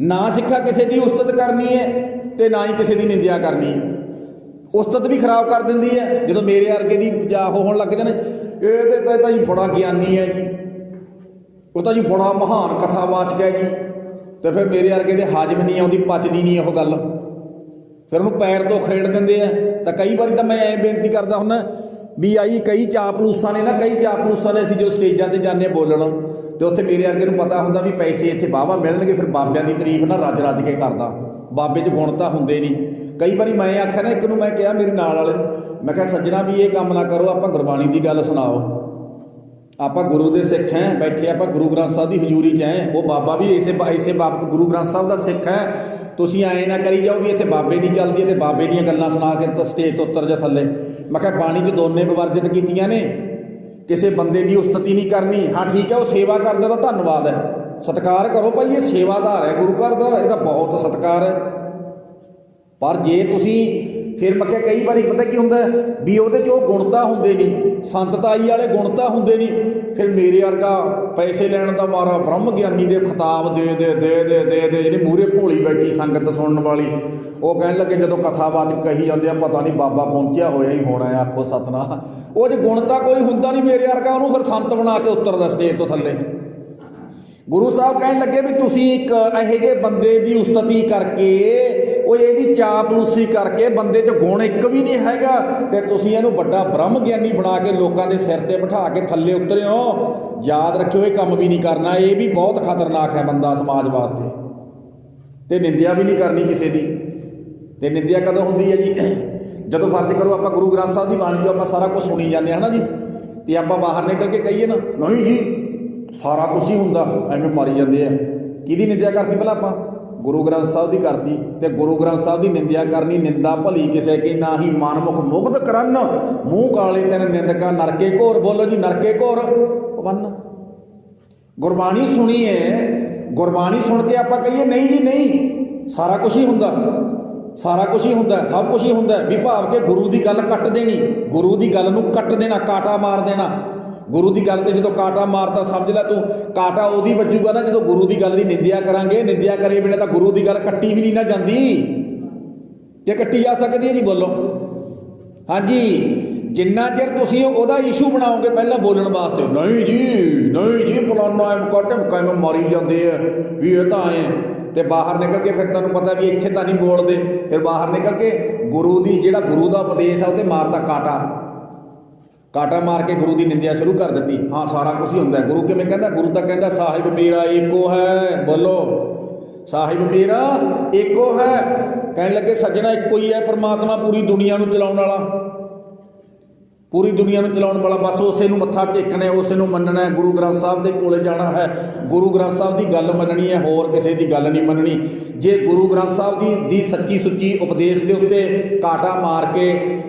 ਨਾ ਸਿੱਖਾ ਕਿਸੇ ਦੀ ਉਸਤਤ ਕਰਨੀ ਹੈ ਅਤੇ ਨਾ ਹੀ ਕਿਸੇ ਦੀ ਨਿੰਦਿਆ ਕਰਨੀ ਹੈ। ਉਸਤਤ ਵੀ ਖਰਾਬ ਕਰ ਦਿੰਦੀ ਹੈ। ਜਦੋਂ ਮੇਰੇ ਵਰਗੇ ਦੀ ਜਾ ਹੋਣ ਲੱਗ ਜਾਂਦੇ, ਇਹਦੇ ਤਾਂ ਜੀ ਬੜਾ ਗਿਆਨੀ ਹੈ ਜੀ, ਉਹ ਤਾਂ ਜੀ ਬੜਾ ਮਹਾਨ ਕਥਾਵਾਚਕ ਹੈ ਜੀ, ਅਤੇ ਫਿਰ ਮੇਰੇ ਵਰਗੇ ਦੇ ਹਾਜ਼ਮ ਨਹੀਂ ਆਉਂਦੀ, ਪਚਦੀ ਨਹੀਂ ਉਹ ਗੱਲ, ਫਿਰ ਉਹਨੂੰ ਪੈਰ ਤੋਂ ਖੇਡ ਦਿੰਦੇ ਆ। ਤਾਂ ਕਈ ਵਾਰੀ ਤਾਂ ਮੈਂ ਐਂ ਬੇਨਤੀ ਕਰਦਾ ਹੁੰਦਾ ਵੀ ਕਈ ਚਾਪਲੂਸਾਂ ਨੇ ਨਾ, ਅਸੀਂ ਜੋ ਸਟੇਜਾਂ 'ਤੇ ਜਾਂਦੇ ਬੋਲਣ, ਅਤੇ ਉੱਥੇ ਮੇਰੇ ਵਰਗੇ ਨੂੰ ਪਤਾ ਹੁੰਦਾ ਵੀ ਪੈਸੇ ਇੱਥੇ ਵਾਹਵਾ ਮਿਲਣਗੇ, ਫਿਰ ਬਾਬਿਆਂ ਦੀ ਤਾਰੀਫ ਨਾ ਰੱਜ ਕੇ ਕਰਦਾ। ਬਾਬੇ 'ਚ ਗੁਣ ਤਾਂ ਹੁੰਦੇ ਨਹੀਂ। ਕਈ ਵਾਰੀ ਮੈਂ ਆਖਿਆ ਨਾ, ਇੱਕ ਨੂੰ ਮੈਂ ਕਿਹਾ ਮੇਰੇ ਨਾਲ ਵਾਲੇ ਨੂੰ, ਮੈਂ ਕਿਹਾ ਸੱਜਣਾ ਵੀ ਇਹ ਕੰਮ ਨਾ ਕਰੋ, ਆਪਾਂ ਗੁਰਬਾਣੀ ਦੀ ਗੱਲ ਸੁਣਾਓ, ਆਪਾਂ ਗੁਰੂ ਦੇ ਸਿੱਖ ਹੈ, ਬੈਠੇ ਆਪਾਂ ਗੁਰੂ ਗ੍ਰੰਥ ਸਾਹਿਬ ਦੀ ਹਜ਼ੂਰੀ 'ਚ ਹੈ, ਉਹ ਬਾਬਾ ਵੀ ਇਸੇ ਗੁਰੂ ਗ੍ਰੰਥ ਸਾਹਿਬ ਦਾ ਸਿੱਖ ਹੈ। ਤੁਸੀਂ ਐਂ ਨਾ ਕਰੀ ਜਾਓ ਵੀ ਇੱਥੇ ਬਾਬੇ ਦੀ ਚੱਲਦੀ ਹੈ ਅਤੇ ਬਾਬੇ ਦੀਆਂ ਗੱਲਾਂ ਸੁਣਾ ਕੇ ਸਟੇਜ ਤੋਂ ਉੱਤਰ ਜਾ ਥੱਲੇ। ਮੈਂ ਕਿਹਾ ਬਾਣੀ 'ਚ ਦੋਨੇ ਵਿਵਰਜਿਤ ਕੀਤੀਆਂ ਨੇ, ਕਿਸੇ ਬੰਦੇ ਦੀ ਉਸਤਤੀ ਨਹੀਂ ਕਰਨੀ। ਹਾਂ ਠੀਕ ਹੈ, ਉਹ ਸੇਵਾ ਕਰਦੇ ਉਹਦਾ ਧੰਨਵਾਦ ਹੈ, ਸਤਿਕਾਰ ਕਰੋ ਭਾਈ, ਇਹ ਸੇਵਾਦਾਰ ਹੈ ਗੁਰੂ ਘਰ ਦਾ, ਇਹਦਾ ਬਹੁਤ ਸਤਿਕਾਰ ਹੈ। ਪਰ ਜੇ ਤੁਸੀਂ ਫਿਰ ਮੈਂ ਕਿਹਾ ਕਈ ਵਾਰੀ ਪਤਾ ਕੀ ਹੁੰਦਾ ਵੀ ਉਹਦੇ 'ਚ ਉਹ ਗੁਣਤਾ ਹੁੰਦੇ ਨਹੀਂ, ਸੰਤਤਾਈ ਵਾਲੇ ਗੁਣਤਾ ਹੁੰਦੇ ਨਹੀਂ। ਫਿਰ ਮੇਰੇ ਵਰਗਾ ਪੈਸੇ ਲੈਣ ਦਾ ਮਾਰਾ ਬ੍ਰਹਮ ਗਿਆਨੀ ਦੇ ਖਿਤਾਬ ਦੇ ਜਿਹੜੀ ਮੂਹਰੇ ਭੋਲੀ ਬੈਠੀ ਸੰਗਤ ਸੁਣਨ ਵਾਲੀ, ਉਹ ਕਹਿਣ ਲੱਗੇ ਜਦੋਂ ਕਥਾਵਾਚਕ ਕਹੀ ਜਾਂਦੇ ਆ, ਪਤਾ ਨਹੀਂ ਬਾਬਾ ਪਹੁੰਚਿਆ ਹੋਇਆ ਹੀ ਹੋਣਾ ਹੈ। ਆਖੋ ਸਤਨਾਮ। ਉਹ 'ਚ ਗੁਣਤਾ ਕੋਈ ਹੁੰਦਾ ਨਹੀਂ ਮੇਰੇ ਵਰਗਾ, ਉਹਨੂੰ ਫਿਰ ਸੰਤ ਬਣਾ ਕੇ ਉੱਤਰਦਾ ਸਟੇਜ ਤੋਂ ਥੱਲੇ। ਗੁਰੂ ਸਾਹਿਬ ਕਹਿਣ ਲੱਗੇ ਵੀ ਤੁਸੀਂ ਇੱਕ ਇਹੋ ਜਿਹੇ ਬੰਦੇ ਦੀ ਉਸਤਤੀ ਕਰਕੇ ਉਹ ਇਹਦੀ ਚਾਪਲੂਸੀ ਕਰਕੇ ਬੰਦੇ 'ਚ ਗੁਣ ਇੱਕ ਵੀ ਨਹੀਂ ਹੈਗਾ, ਤੇ ਤੁਸੀਂ ਇਹਨੂੰ ਵੱਡਾ ਬ੍ਰਹਮ ਗਿਆਨੀ ਬਣਾ ਕੇ ਲੋਕਾਂ ਦੇ ਸਿਰ ਤੇ ਬਿਠਾ ਕੇ ਥੱਲੇ ਉਤਰਿਓ। ਯਾਦ ਰੱਖਿਓ, ਇਹ ਕੰਮ ਵੀ ਨਹੀਂ ਕਰਨਾ, ਇਹ ਵੀ ਬਹੁਤ ਖਤਰਨਾਕ ਹੈ ਬੰਦਾ ਸਮਾਜ ਵਾਸਤੇ। ਤੇ ਨਿੰਦਿਆ ਵੀ ਨਹੀਂ ਕਰਨੀ ਕਿਸੇ ਦੀ। ਤੇ ਨਿੰਦਿਆ ਕਦੋਂ ਹੁੰਦੀ ਹੈ ਜੀ? ਜਦੋਂ ਫਰਜ਼ ਕਰੋ ਆਪਾਂ ਗੁਰੂ ਗ੍ਰੰਥ ਸਾਹਿਬ ਦੀ ਬਾਣੀ 'ਚੋਂ ਆਪਾਂ ਸਾਰਾ ਕੁਝ ਸੁਣੀ ਜਾਂਦੇ ਹਾਂ ਨਾ ਜੀ, ਤੇ ਆਪਾਂ ਬਾਹਰ ਨਿਕਲ ਕੇ ਕਹੀਏ ਨਾ ਨਹੀਂ ਜੀ ਸਾਰਾ ਕੁਝ ਹੀ ਹੁੰਦਾ, ਐਵੇਂ ਮਾਰੀ ਜਾਂਦੇ ਆ। ਕਿਹਦੀ ਨਿੰਦਿਆ ਕਰਤੀ ਪਹਿਲਾਂ ਆਪਾਂ? ਗੁਰੂ ਗ੍ਰੰਥ ਸਾਹਿਬ ਦੀ ਕਰਤੀ। ਤੇ ਗੁਰੂ ਗ੍ਰੰਥ ਸਾਹਿਬ ਦੀ ਨਿੰਦਿਆ ਕਰਨੀ, ਨਿੰਦਾ ਭਲੀ ਕਿਸੇ ਕੀ ਨਾ ਹੀ ਮਨਮੁਖ ਮੁਗਧ ਕਰਨ, ਮੂੰਹ ਕਾਲੇ ਤੈਨ ਨਿੰਦਕਾ ਨਰਕੇ ਘੋਰ। ਬੋਲੋ ਜੀ, ਨਰਕੇ ਘੋਰ ਪਵਨ। ਗੁਰਬਾਣੀ ਸੁਣੀਏ, ਗੁਰਬਾਣੀ ਸੁਣ ਕੇ ਆਪਾਂ ਕਹੀਏ ਨਹੀਂ ਜੀ ਨਹੀਂ ਸਾਰਾ ਕੁਝ ਹੀ ਹੁੰਦਾ, ਸਾਰਾ ਕੁਝ ਹੀ ਹੁੰਦਾ, ਸਭ ਕੁਝ ਹੀ ਹੁੰਦਾ, ਵੀ ਭਾਵ ਕਿ ਗੁਰੂ ਦੀ ਗੱਲ ਕੱਟ ਦੇਣੀ, ਗੁਰੂ ਦੀ ਗੱਲ ਨੂੰ ਕੱਟ ਦੇਣਾ, ਕਾਟਾ ਮਾਰ ਦੇਣਾ। ਗੁਰੂ ਦੀ ਗੱਲ ਤੇ ਜਦੋਂ ਕਾਟਾ ਮਾਰਦਾ ਸਮਝ ਲੈ ਤੂੰ ਕਾਟਾ ਉਹਦੀ ਵੱਜੂਗਾ ਨਾ ਜਦੋਂ ਗੁਰੂ ਦੀ ਗੱਲ ਦੀ ਨਿੰਦਿਆ ਕਰਾਂਗੇ। ਨਿੰਦਿਆ ਕਰੇ ਬਿਨਾਂ ਤਾਂ ਗੁਰੂ ਦੀ ਗੱਲ ਕੱਟੀ ਵੀ ਨਹੀਂ ਨਾ ਜਾਂਦੀ। ਕਿ ਕੱਟੀ ਜਾ ਸਕਦੀ ਹੈ ਜੀ? ਬੋਲੋ ਹਾਂਜੀ। ਜਿੰਨਾ ਚਿਰ ਤੁਸੀਂ ਉਹਦਾ ਇਸ਼ੂ ਬਣਾਓਗੇ ਪਹਿਲਾਂ ਬੋਲਣ ਵਾਸਤੇ, ਨਹੀਂ ਜੀ ਨਹੀਂ ਜੀ ਫਲਾਨਾ ਐਮ ਕੱਟਮ ਕਿਵੇਂ ਮਾਰੀ ਜਾਂਦੇ ਆ ਵੀ ਇਹ ਤਾਂ ਐਂ, ਤੇ ਬਾਹਰ ਨਿਕਲ ਕੇ ਫਿਰ ਤੁਹਾਨੂੰ ਪਤਾ ਵੀ ਇੱਥੇ ਤਾਂ ਨਹੀਂ ਬੋਲਦੇ, ਫਿਰ ਬਾਹਰ ਨਿਕਲ ਕੇ ਗੁਰੂ ਦੀ ਜਿਹੜਾ ਗੁਰੂ ਦਾ ਉਪਦੇਸ਼ ਆ ਉਹ ਤੇ ਮਾਰਦਾ ਕਾਟਾ, ਕਾਟਾ ਮਾਰ ਕੇ ਗੁਰੂ ਦੀ ਨਿੰਦਿਆ ਸ਼ੁਰੂ ਕਰ ਦਿੱਤੀ। ਹਾਂ ਸਾਰਾ ਕੁਝ ਹੀ ਹੁੰਦਾ। ਗੁਰੂ ਕਿਵੇਂ ਕਹਿੰਦਾ? ਗੁਰੂ ਤਾਂ ਕਹਿੰਦਾ ਸਾਹਿਬ ਮੇਰਾ ਏਕੋ ਹੈ। ਬੋਲੋ ਸਾਹਿਬ ਮੇਰਾ ਏਕੋ ਹੈ। ਕਹਿਣ ਲੱਗੇ ਸੱਜਣਾ ਇੱਕੋ ਹੀ ਹੈ ਪਰਮਾਤਮਾ, ਪੂਰੀ ਦੁਨੀਆ ਨੂੰ ਚਲਾਉਣ ਵਾਲਾ, ਪੂਰੀ ਦੁਨੀਆ ਨੂੰ ਚਲਾਉਣ ਵਾਲਾ। ਬਸ ਉਸੇ ਨੂੰ ਮੱਥਾ ਟੇਕਣਾ, ਉਸੇ ਨੂੰ ਮੰਨਣਾ ਹੈ। ਗੁਰੂ ਗ੍ਰੰਥ ਸਾਹਿਬ ਦੇ ਕੋਲੇ ਜਾਣਾ ਹੈ, ਗੁਰੂ ਗ੍ਰੰਥ ਸਾਹਿਬ ਦੀ ਗੱਲ ਮੰਨਣੀ ਹੈ, ਹੋਰ ਕਿਸੇ ਦੀ ਗੱਲ ਨਹੀਂ ਮੰਨਣੀ। ਜੇ ਗੁਰੂ ਗ੍ਰੰਥ ਸਾਹਿਬ ਦੀ ਸੱਚੀ ਸੁੱਚੀ ਉਪਦੇਸ਼ ਦੇ ਉੱਤੇ ਕਾਟਾ ਮਾਰ ਕੇ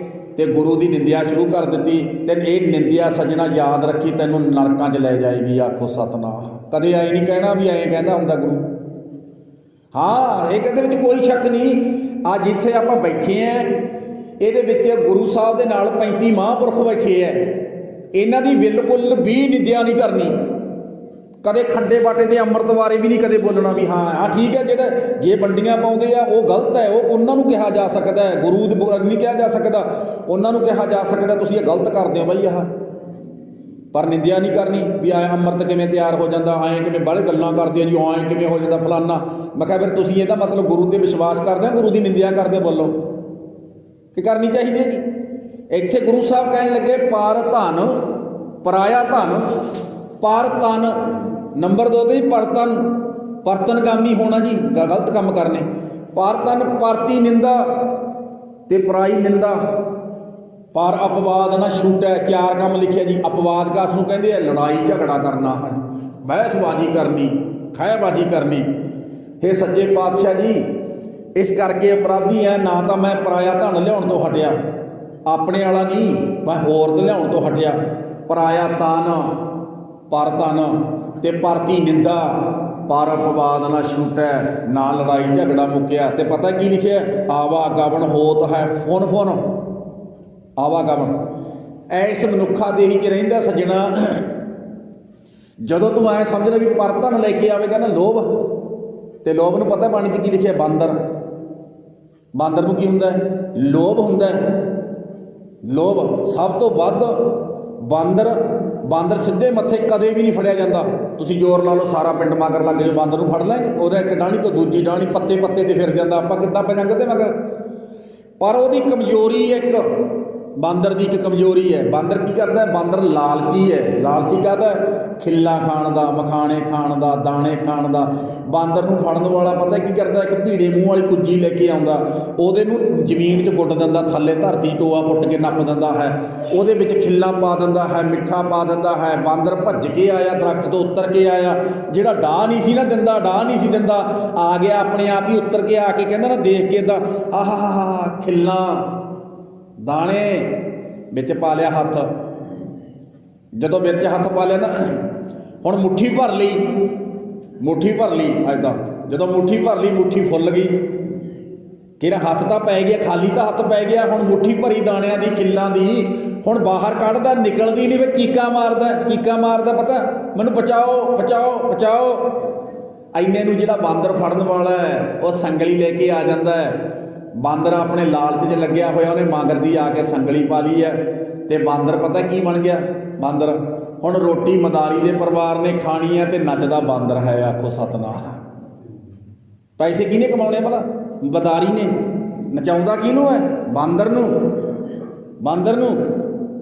ਤੇ ਗੁਰੂ ਦੀ ਨਿੰਦਿਆ ਸ਼ੁਰੂ ਕਰ ਦਿੱਤੀ, ਤੇ ਇਹ ਨਿੰਦਿਆ ਸੱਜਣਾ ਯਾਦ ਰੱਖੀ ਤੈਨੂੰ ਨਰਕਾਂ 'ਚ ਲੈ ਜਾਏਗੀ। ਆਖੋ ਸਤਨਾਮ। ਕਦੇ ਐਂ ਨਹੀਂ ਕਹਿਣਾ ਵੀ ਐਂ ਕਹਿੰਦਾ ਹੁੰਦਾ ਗੁਰੂ। ਹਾਂ ਇਹ ਕਹਿੰਦੇ ਵਿੱਚ ਕੋਈ ਸ਼ੱਕ ਨਹੀਂ। ਆ ਜਿੱਥੇ ਆਪਾਂ ਬੈਠੇ ਹਾਂ ਇਹਦੇ ਵਿੱਚ ਗੁਰੂ ਸਾਹਿਬ ਦੇ ਨਾਲ 35 ਮਹਾਂਪੁਰਖ ਬੈਠੇ ਹੈ, ਇਹਨਾਂ ਦੀ ਬਿਲਕੁਲ ਵੀ ਨਿੰਦਿਆ ਨਹੀਂ ਕਰਨੀ। ਕਦੇ ਖੰਡੇ ਬਾਟੇ ਦੇ ਅੰਮ੍ਰਿਤ ਬਾਰੇ ਵੀ ਨਹੀਂ ਕਦੇ ਬੋਲਣਾ ਵੀ ਹਾਂ ਠੀਕ ਹੈ, ਜਿਹੜਾ ਜੇ ਵੰਡੀਆਂ ਪਾਉਂਦੇ ਆ ਉਹ ਗਲਤ ਹੈ, ਉਹ ਉਹਨਾਂ ਨੂੰ ਕਿਹਾ ਜਾ ਸਕਦਾ ਹੈ, ਗੁਰੂ ਦੇ ਨਹੀਂ ਕਿਹਾ ਜਾ ਸਕਦਾ, ਉਹਨਾਂ ਨੂੰ ਕਿਹਾ ਜਾ ਸਕਦਾ ਤੁਸੀਂ ਇਹ ਗਲਤ ਕਰਦੇ ਹੋ ਬਾਈ ਆਹ। ਪਰ ਨਿੰਦਿਆ ਨਹੀਂ ਕਰਨੀ ਵੀ ਐਂ ਅੰਮ੍ਰਿਤ ਕਿਵੇਂ ਤਿਆਰ ਹੋ ਜਾਂਦਾ, ਐਂ ਕਿਵੇਂ ਬਾਹਲੇ ਗੱਲਾਂ ਕਰਦੇ ਆ ਜੀ, ਐਂ ਕਿਵੇਂ ਹੋ ਜਾਂਦਾ ਫਲਾਨਾ। ਮੈਂ ਕਿਹਾ ਫਿਰ ਤੁਸੀਂ ਇਹਦਾ ਮਤਲਬ ਗੁਰੂ 'ਤੇ ਵਿਸ਼ਵਾਸ ਕਰਦੇ ਹੋ, ਗੁਰੂ ਦੀ ਨਿੰਦਿਆ ਕਰਦੇ ਹੋ? ਬੋਲੋ ਕੀ ਕਰਨੀ ਚਾਹੀਦੀ ਹੈ ਜੀ? ਇੱਥੇ ਗੁਰੂ ਸਾਹਿਬ ਕਹਿਣ ਲੱਗੇ ਪਰ ਧਨ ਪਰਾਇਆ ਧਨ, ਪਰ ਤਨ ਨੰਬਰ 2 ਤੇ ਪਰਤਨ, ਪਰਤਨਗਾਮੀ ਹੋਣਾ ਜੀ, ਗਲਤ ਕੰਮ ਕਰਨੇ। ਪਰਤਨ ਪਰਤੀ ਨਿੰਦਾ ਤੇ ਪਰਾਈ ਨਿੰਦਾ, ਪਰ ਅਪਵਾਦ ਨਾ ਛੂਟੈ। 4 ਕੰਮ ਲਿਖਿਆ ਜੀ। ਅਪਵਾਦ ਕਾਸ ਨੂੰ ਕਹਿੰਦੇ ਆ? ਲੜਾਈ ਝਗੜਾ ਕਰਨਾ ਹੈ, ਬਹਿਸਬਾਜ਼ੀ ਕਰਨੀ, ਖਹਿਬਾਜ਼ੀ ਕਰਨੀ। ਇਹ ਸੱਚੇ ਪਾਤਸ਼ਾਹ ਜੀ ਇਸ ਕਰਕੇ ਅਪਰਾਧੀ ਹੈ। ਨਾ ਤਾਂ ਮੈਂ ਪਰਾਇਆ ਧਨ ਲਿਆਉਣ ਤੋਂ ਹਟਿਆ, ਆਪਣੇ ਵਾਲਾ ਨਹੀਂ, ਮੈਂ ਹੋਰ ਤੋਂ ਲਿਆਉਣ ਤੋਂ ਹਟਿਆ। ਪਰਾਇਆ ਤਨ ਪਰ ਤਨ ਤੇ ਪਰਤੀ ਨਿੰਦਾ, ਪਰ ਅਪਵਾਦ ਨਾ ਛੂਟੈ, ਨਾ ਲੜਾਈ ਝਗੜਾ ਮੁੱਕਿਆ। ਤੇ ਪਤਾ ਕੀ ਲਿਖਿਆ? ਆਵਾਗਮਨ ਹੋਤ ਹੈ ਫੁਨ ਫੁਨ। ਆਵਾਗਮਨ ਐਸ ਮਨੁੱਖਾ ਦੇਹੀ 'ਚ ਰਹਿੰਦਾ ਸੱਜਣਾ। ਜਦੋਂ ਤੂੰ ਐ ਸਮਝਣਾ ਵੀ ਪਰਤਨ ਲੈ ਕੇ ਆਵੇਗਾ ਨਾ ਲੋਭ, ਤੇ ਲੋਭ ਨੂੰ ਪਤਾ ਬਾਣੀ 'ਚ ਕੀ ਲਿਖਿਆ? ਬਾਂਦਰ। ਬਾਂਦਰ ਨੂੰ ਕੀ ਹੁੰਦਾ? ਲੋਭ ਹੁੰਦਾ। ਲੋਭ ਸਭ ਤੋਂ ਵੱਧ ਬਾਂਦਰ ਸਿੱਧੇ ਮੱਥੇ ਕਦੇ ਵੀ ਨਹੀਂ ਫੜਿਆ ਜਾਂਦਾ। ਤੁਸੀਂ ਜ਼ੋਰ ਲਾ ਲਓ, ਸਾਰਾ ਪਿੰਡ ਮਗਰ ਲੱਗ ਜਾਓ, ਬਾਂਦਰ ਨੂੰ ਫੜ ਲੈਂਗੇ। ਉਹਦਾ ਇੱਕ ਡਾਹਣੀ ਤੋਂ ਦੂਜੀ ਡਾਹਣੀ, ਪੱਤੇ ਪੱਤੇ ਤੇ ਫਿਰ ਜਾਂਦਾ, ਆਪਾਂ ਕਿੱਦਾਂ ਪਜਾਂਗੇ ਤੇ ਮਗਰ। ਪਰ ਉਹਦੀ ਕਮਜ਼ੋਰੀ ਇੱਕ, ਬਾਂਦਰ ਦੀ ਇੱਕ ਕਮਜ਼ੋਰੀ ਹੈ। ਬਾਂਦਰ ਕੀ ਕਰਦਾ? ਬਾਂਦਰ ਲਾਲਚੀ ਹੈ। ਲਾਲਚੀ ਕਰਦਾ ਖਿੱਲਾ ਖਾਣ ਦਾ, ਮਖਾਣੇ ਖਾਣ ਦਾ, ਦਾਣੇ ਖਾਣ ਦਾ। ਬਾਂਦਰ ਨੂੰ ਫੜਨ ਵਾਲਾ ਪਤਾ ਕੀ ਕਰਦਾ? ਇੱਕ ਭੀੜੇ ਮੂੰਹ ਵਾਲੀ ਕੁੱਜੀ ਲੈ ਕੇ ਆਉਂਦਾ, ਉਹਦੇ ਨੂੰ ਜ਼ਮੀਨ 'ਚ ਪੁੱਟ ਦਿੰਦਾ, ਥੱਲੇ ਧਰਤੀ ਟੋਆ ਪੁੱਟ ਕੇ ਨੱਪ ਦਿੰਦਾ ਹੈ, ਉਹਦੇ ਵਿੱਚ ਖਿੱਲਾ ਪਾ ਦਿੰਦਾ ਹੈ, ਮਿੱਠਾ ਪਾ ਦਿੰਦਾ ਹੈ। ਬਾਂਦਰ ਭੱਜ ਕੇ ਆਇਆ, ਦਰਖਤ ਤੋਂ ਉੱਤਰ ਕੇ ਆਇਆ, ਜਿਹੜਾ ਡਾਹ ਨਹੀਂ ਸੀ ਨਾ ਦਿੰਦਾ, ਡਾਹ ਨਹੀਂ ਸੀ ਦਿੰਦਾ, ਆ ਗਿਆ ਆਪਣੇ ਆਪ ਹੀ ਉੱਤਰ ਕੇ, ਆ ਕੇ ਕਹਿੰਦਾ ਨਾ ਦੇਖ ਕੇ ਇੱਦਾਂ ਆਹਾ ਖਿੱਲਾਂ ਦਾਣੇ ਵਿੱਚ ਪਾ ਲਿਆ ਹੱਥ। ਜਦੋਂ ਵਿੱਚ ਹੱਥ ਪਾ ਲਿਆ ਨਾ, ਹੁਣ ਮੁੱਠੀ ਭਰ ਲਈ, ਮੁੱਠੀ ਭਰ ਲਈ ਐਦਾਂ। ਜਦੋਂ ਮੁੱਠੀ ਭਰ ਲਈ, ਮੁੱਠੀ ਫੁੱਲ ਗਈ, ਕਿਹੜਾ ਹੱਥ ਤਾਂ ਪੈ ਗਿਆ, ਖਾਲੀ ਤਾਂ ਹੱਥ ਪੈ ਗਿਆ। ਹੁਣ ਮੁੱਠੀ ਭਰੀ ਦਾਣਿਆਂ ਦੀ, ਕਿੱਲਾਂ ਦੀ, ਹੁਣ ਬਾਹਰ ਕੱਢਦਾ, ਨਿਕਲਦੀ ਨਹੀਂ, ਫਿਰ ਚੀਕਾਂ ਮਾਰਦਾ, ਚੀਕਾਂ ਮਾਰਦਾ, ਪਤਾ ਮੈਨੂੰ ਬਚਾਓ ਬਚਾਓ ਬਚਾਓ। ਐਨੇ ਨੂੰ ਜਿਹੜਾ ਬਾਂਦਰ ਫੜਨ ਵਾਲਾ ਹੈ ਉਹ ਸੰਗਲੀ ਲੈ ਕੇ ਆ ਜਾਂਦਾ ਹੈ। ਬਾਂਦਰ ਆਪਣੇ ਲਾਲਚ 'ਚ ਲੱਗਿਆ ਹੋਇਆ, ਉਹਨੇ ਮਾਂਗਰ ਦੀ ਆ ਕੇ ਸੰਗਲੀ ਪਾ ਲਈ ਹੈ, ਤੇ ਬਾਂਦਰ ਪਤਾ ਕੀ ਬਣ ਗਿਆ? ਬਾਂਦਰ ਹੁਣ ਰੋਟੀ ਮਦਾਰੀ ਦੇ ਪਰਿਵਾਰ ਨੇ ਖਾਣੀ ਹੈ ਤੇ ਨੱਚਦਾ ਬਾਂਦਰ ਹੈ। ਆਖੋ ਸਤਨਾਮ। ਪੈਸੇ ਕਿਹਨੇ ਕਮਾਉਣੇ ਭਲਾ? ਬਦਾਰੀ ਨੇ ਨਚਾਉਂਦਾ ਕਿਹਨੂੰ ਹੈ? ਬਾਂਦਰ ਨੂੰ। ਬਾਂਦਰ ਨੂੰ।